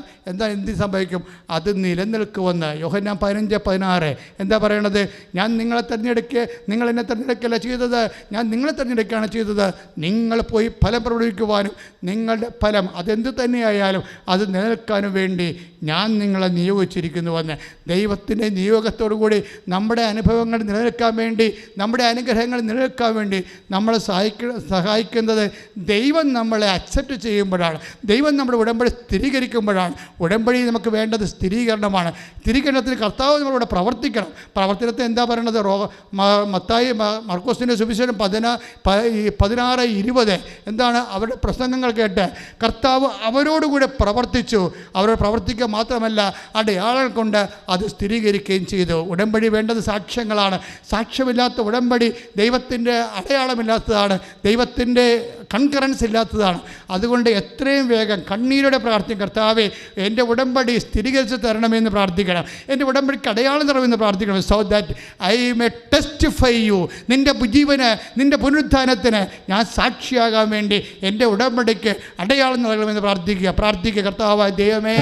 എന്ത് സംഭവിക്കും? അത് നിലനിൽക്കുമെന്ന് യോഹന്നാൻ 15:16 എന്താ പറയണത്? ഞാൻ നിങ്ങളെ തിരഞ്ഞെടുക്കുക, നിങ്ങൾ എന്നെ തിരഞ്ഞെടുക്കുകയല്ല ചെയ്തത്, ഞാൻ നിങ്ങളെ തിരഞ്ഞെടുക്കുകയാണ് ചെയ്തത്. നിങ്ങൾ പോയി ഫലം പ്രകടിപ്പിക്കുവാനും നിങ്ങളുടെ ഫലം അതെന്ത് തന്നെയായാലും അത് നിലനിൽക്കാനും വേണ്ടി ഞാൻ നിങ്ങളെ നിയോഗിച്ചിരിക്കുന്നുവെന്ന്. ദൈവത്തിൻ്റെ നിയോഗത്തോടു കൂടി നമ്മുടെ അനുഭവങ്ങൾ നിലനിൽക്കാൻ വേണ്ടി, നമ്മുടെ അനുഗ്രഹങ്ങൾ നിലനിൽക്കാൻ വേണ്ടി നമ്മളെ സഹായിക്കുന്നത് ദൈവം നമ്മളെ അക്സെപ്റ്റ് ചെയ്യുമ്പോഴാണ്. ദൈവം നമ്മുടെ ഉടമ്പടി സ്ഥിരീകരിക്കുമ്പോഴാണ്. ഉടമ്പടി നമുക്ക് വേണ്ടത് സ്ഥിരീകരണമാണ്. സ്ഥിരീകരണത്തിന് കർത്താവ് നമ്മളിവിടെ പ്രവർത്തിക്കണം. പ്രവർത്തനത്തെ എന്താ പറയണത്? മർക്കോസിൻ്റെ സുവിശേഷം 16:20 എന്താണ്? അവരുടെ പ്രസംഗങ്ങൾ കേട്ട് കർത്താവ് അവരോടുകൂടെ പ്രവർത്തിച്ചു. അവരോട് പ്രവർത്തിക്കുക മാത്രമല്ല അടയാളം കൊണ്ട് അത് സ്ഥിരീകരിക്കുകയും ചെയ്തു. ഉടമ്പടി വേണ്ടത് സാക്ഷ്യങ്ങളാണ്. സാക്ഷ്യമില്ലാത്ത ഉടമ്പടി ദൈവത്തിൻ്റെ അടയാളമില്ലാത്തതാണ്, ദൈവത്തിൻ്റെ കൺകറൻസ് ഇല്ലാത്തതാണ്. അതുകൊണ്ട് എത്രയും വേഗം കണ്ണീരോടെ പ്രാർത്ഥിക്കും, കർത്താവേ എൻ്റെ ഉടമ്പടി സ്ഥിരീകരിച്ച് തരണമെന്ന് പ്രാർത്ഥിക്കണം. എൻ്റെ ഉടമ്പടിക്ക് അടയാളം തരണമെന്ന് പ്രാർത്ഥിക്കണം. So that I may testify you. നിൻ്റെ ജീവന്, നിൻ്റെ പുനരുത്ഥാനത്തിന് ഞാൻ സാക്ഷിയാകാൻ വേണ്ടി എൻ്റെ ഉടമ്പടിക്ക് അടയാളം നൽകണമെന്ന് പ്രാർത്ഥിക്കുക. കർത്താവായ ദൈവമേ,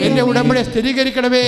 എൻ്റെ ഉടമ്പടി സ്ഥിരീകരിക്കണമേ.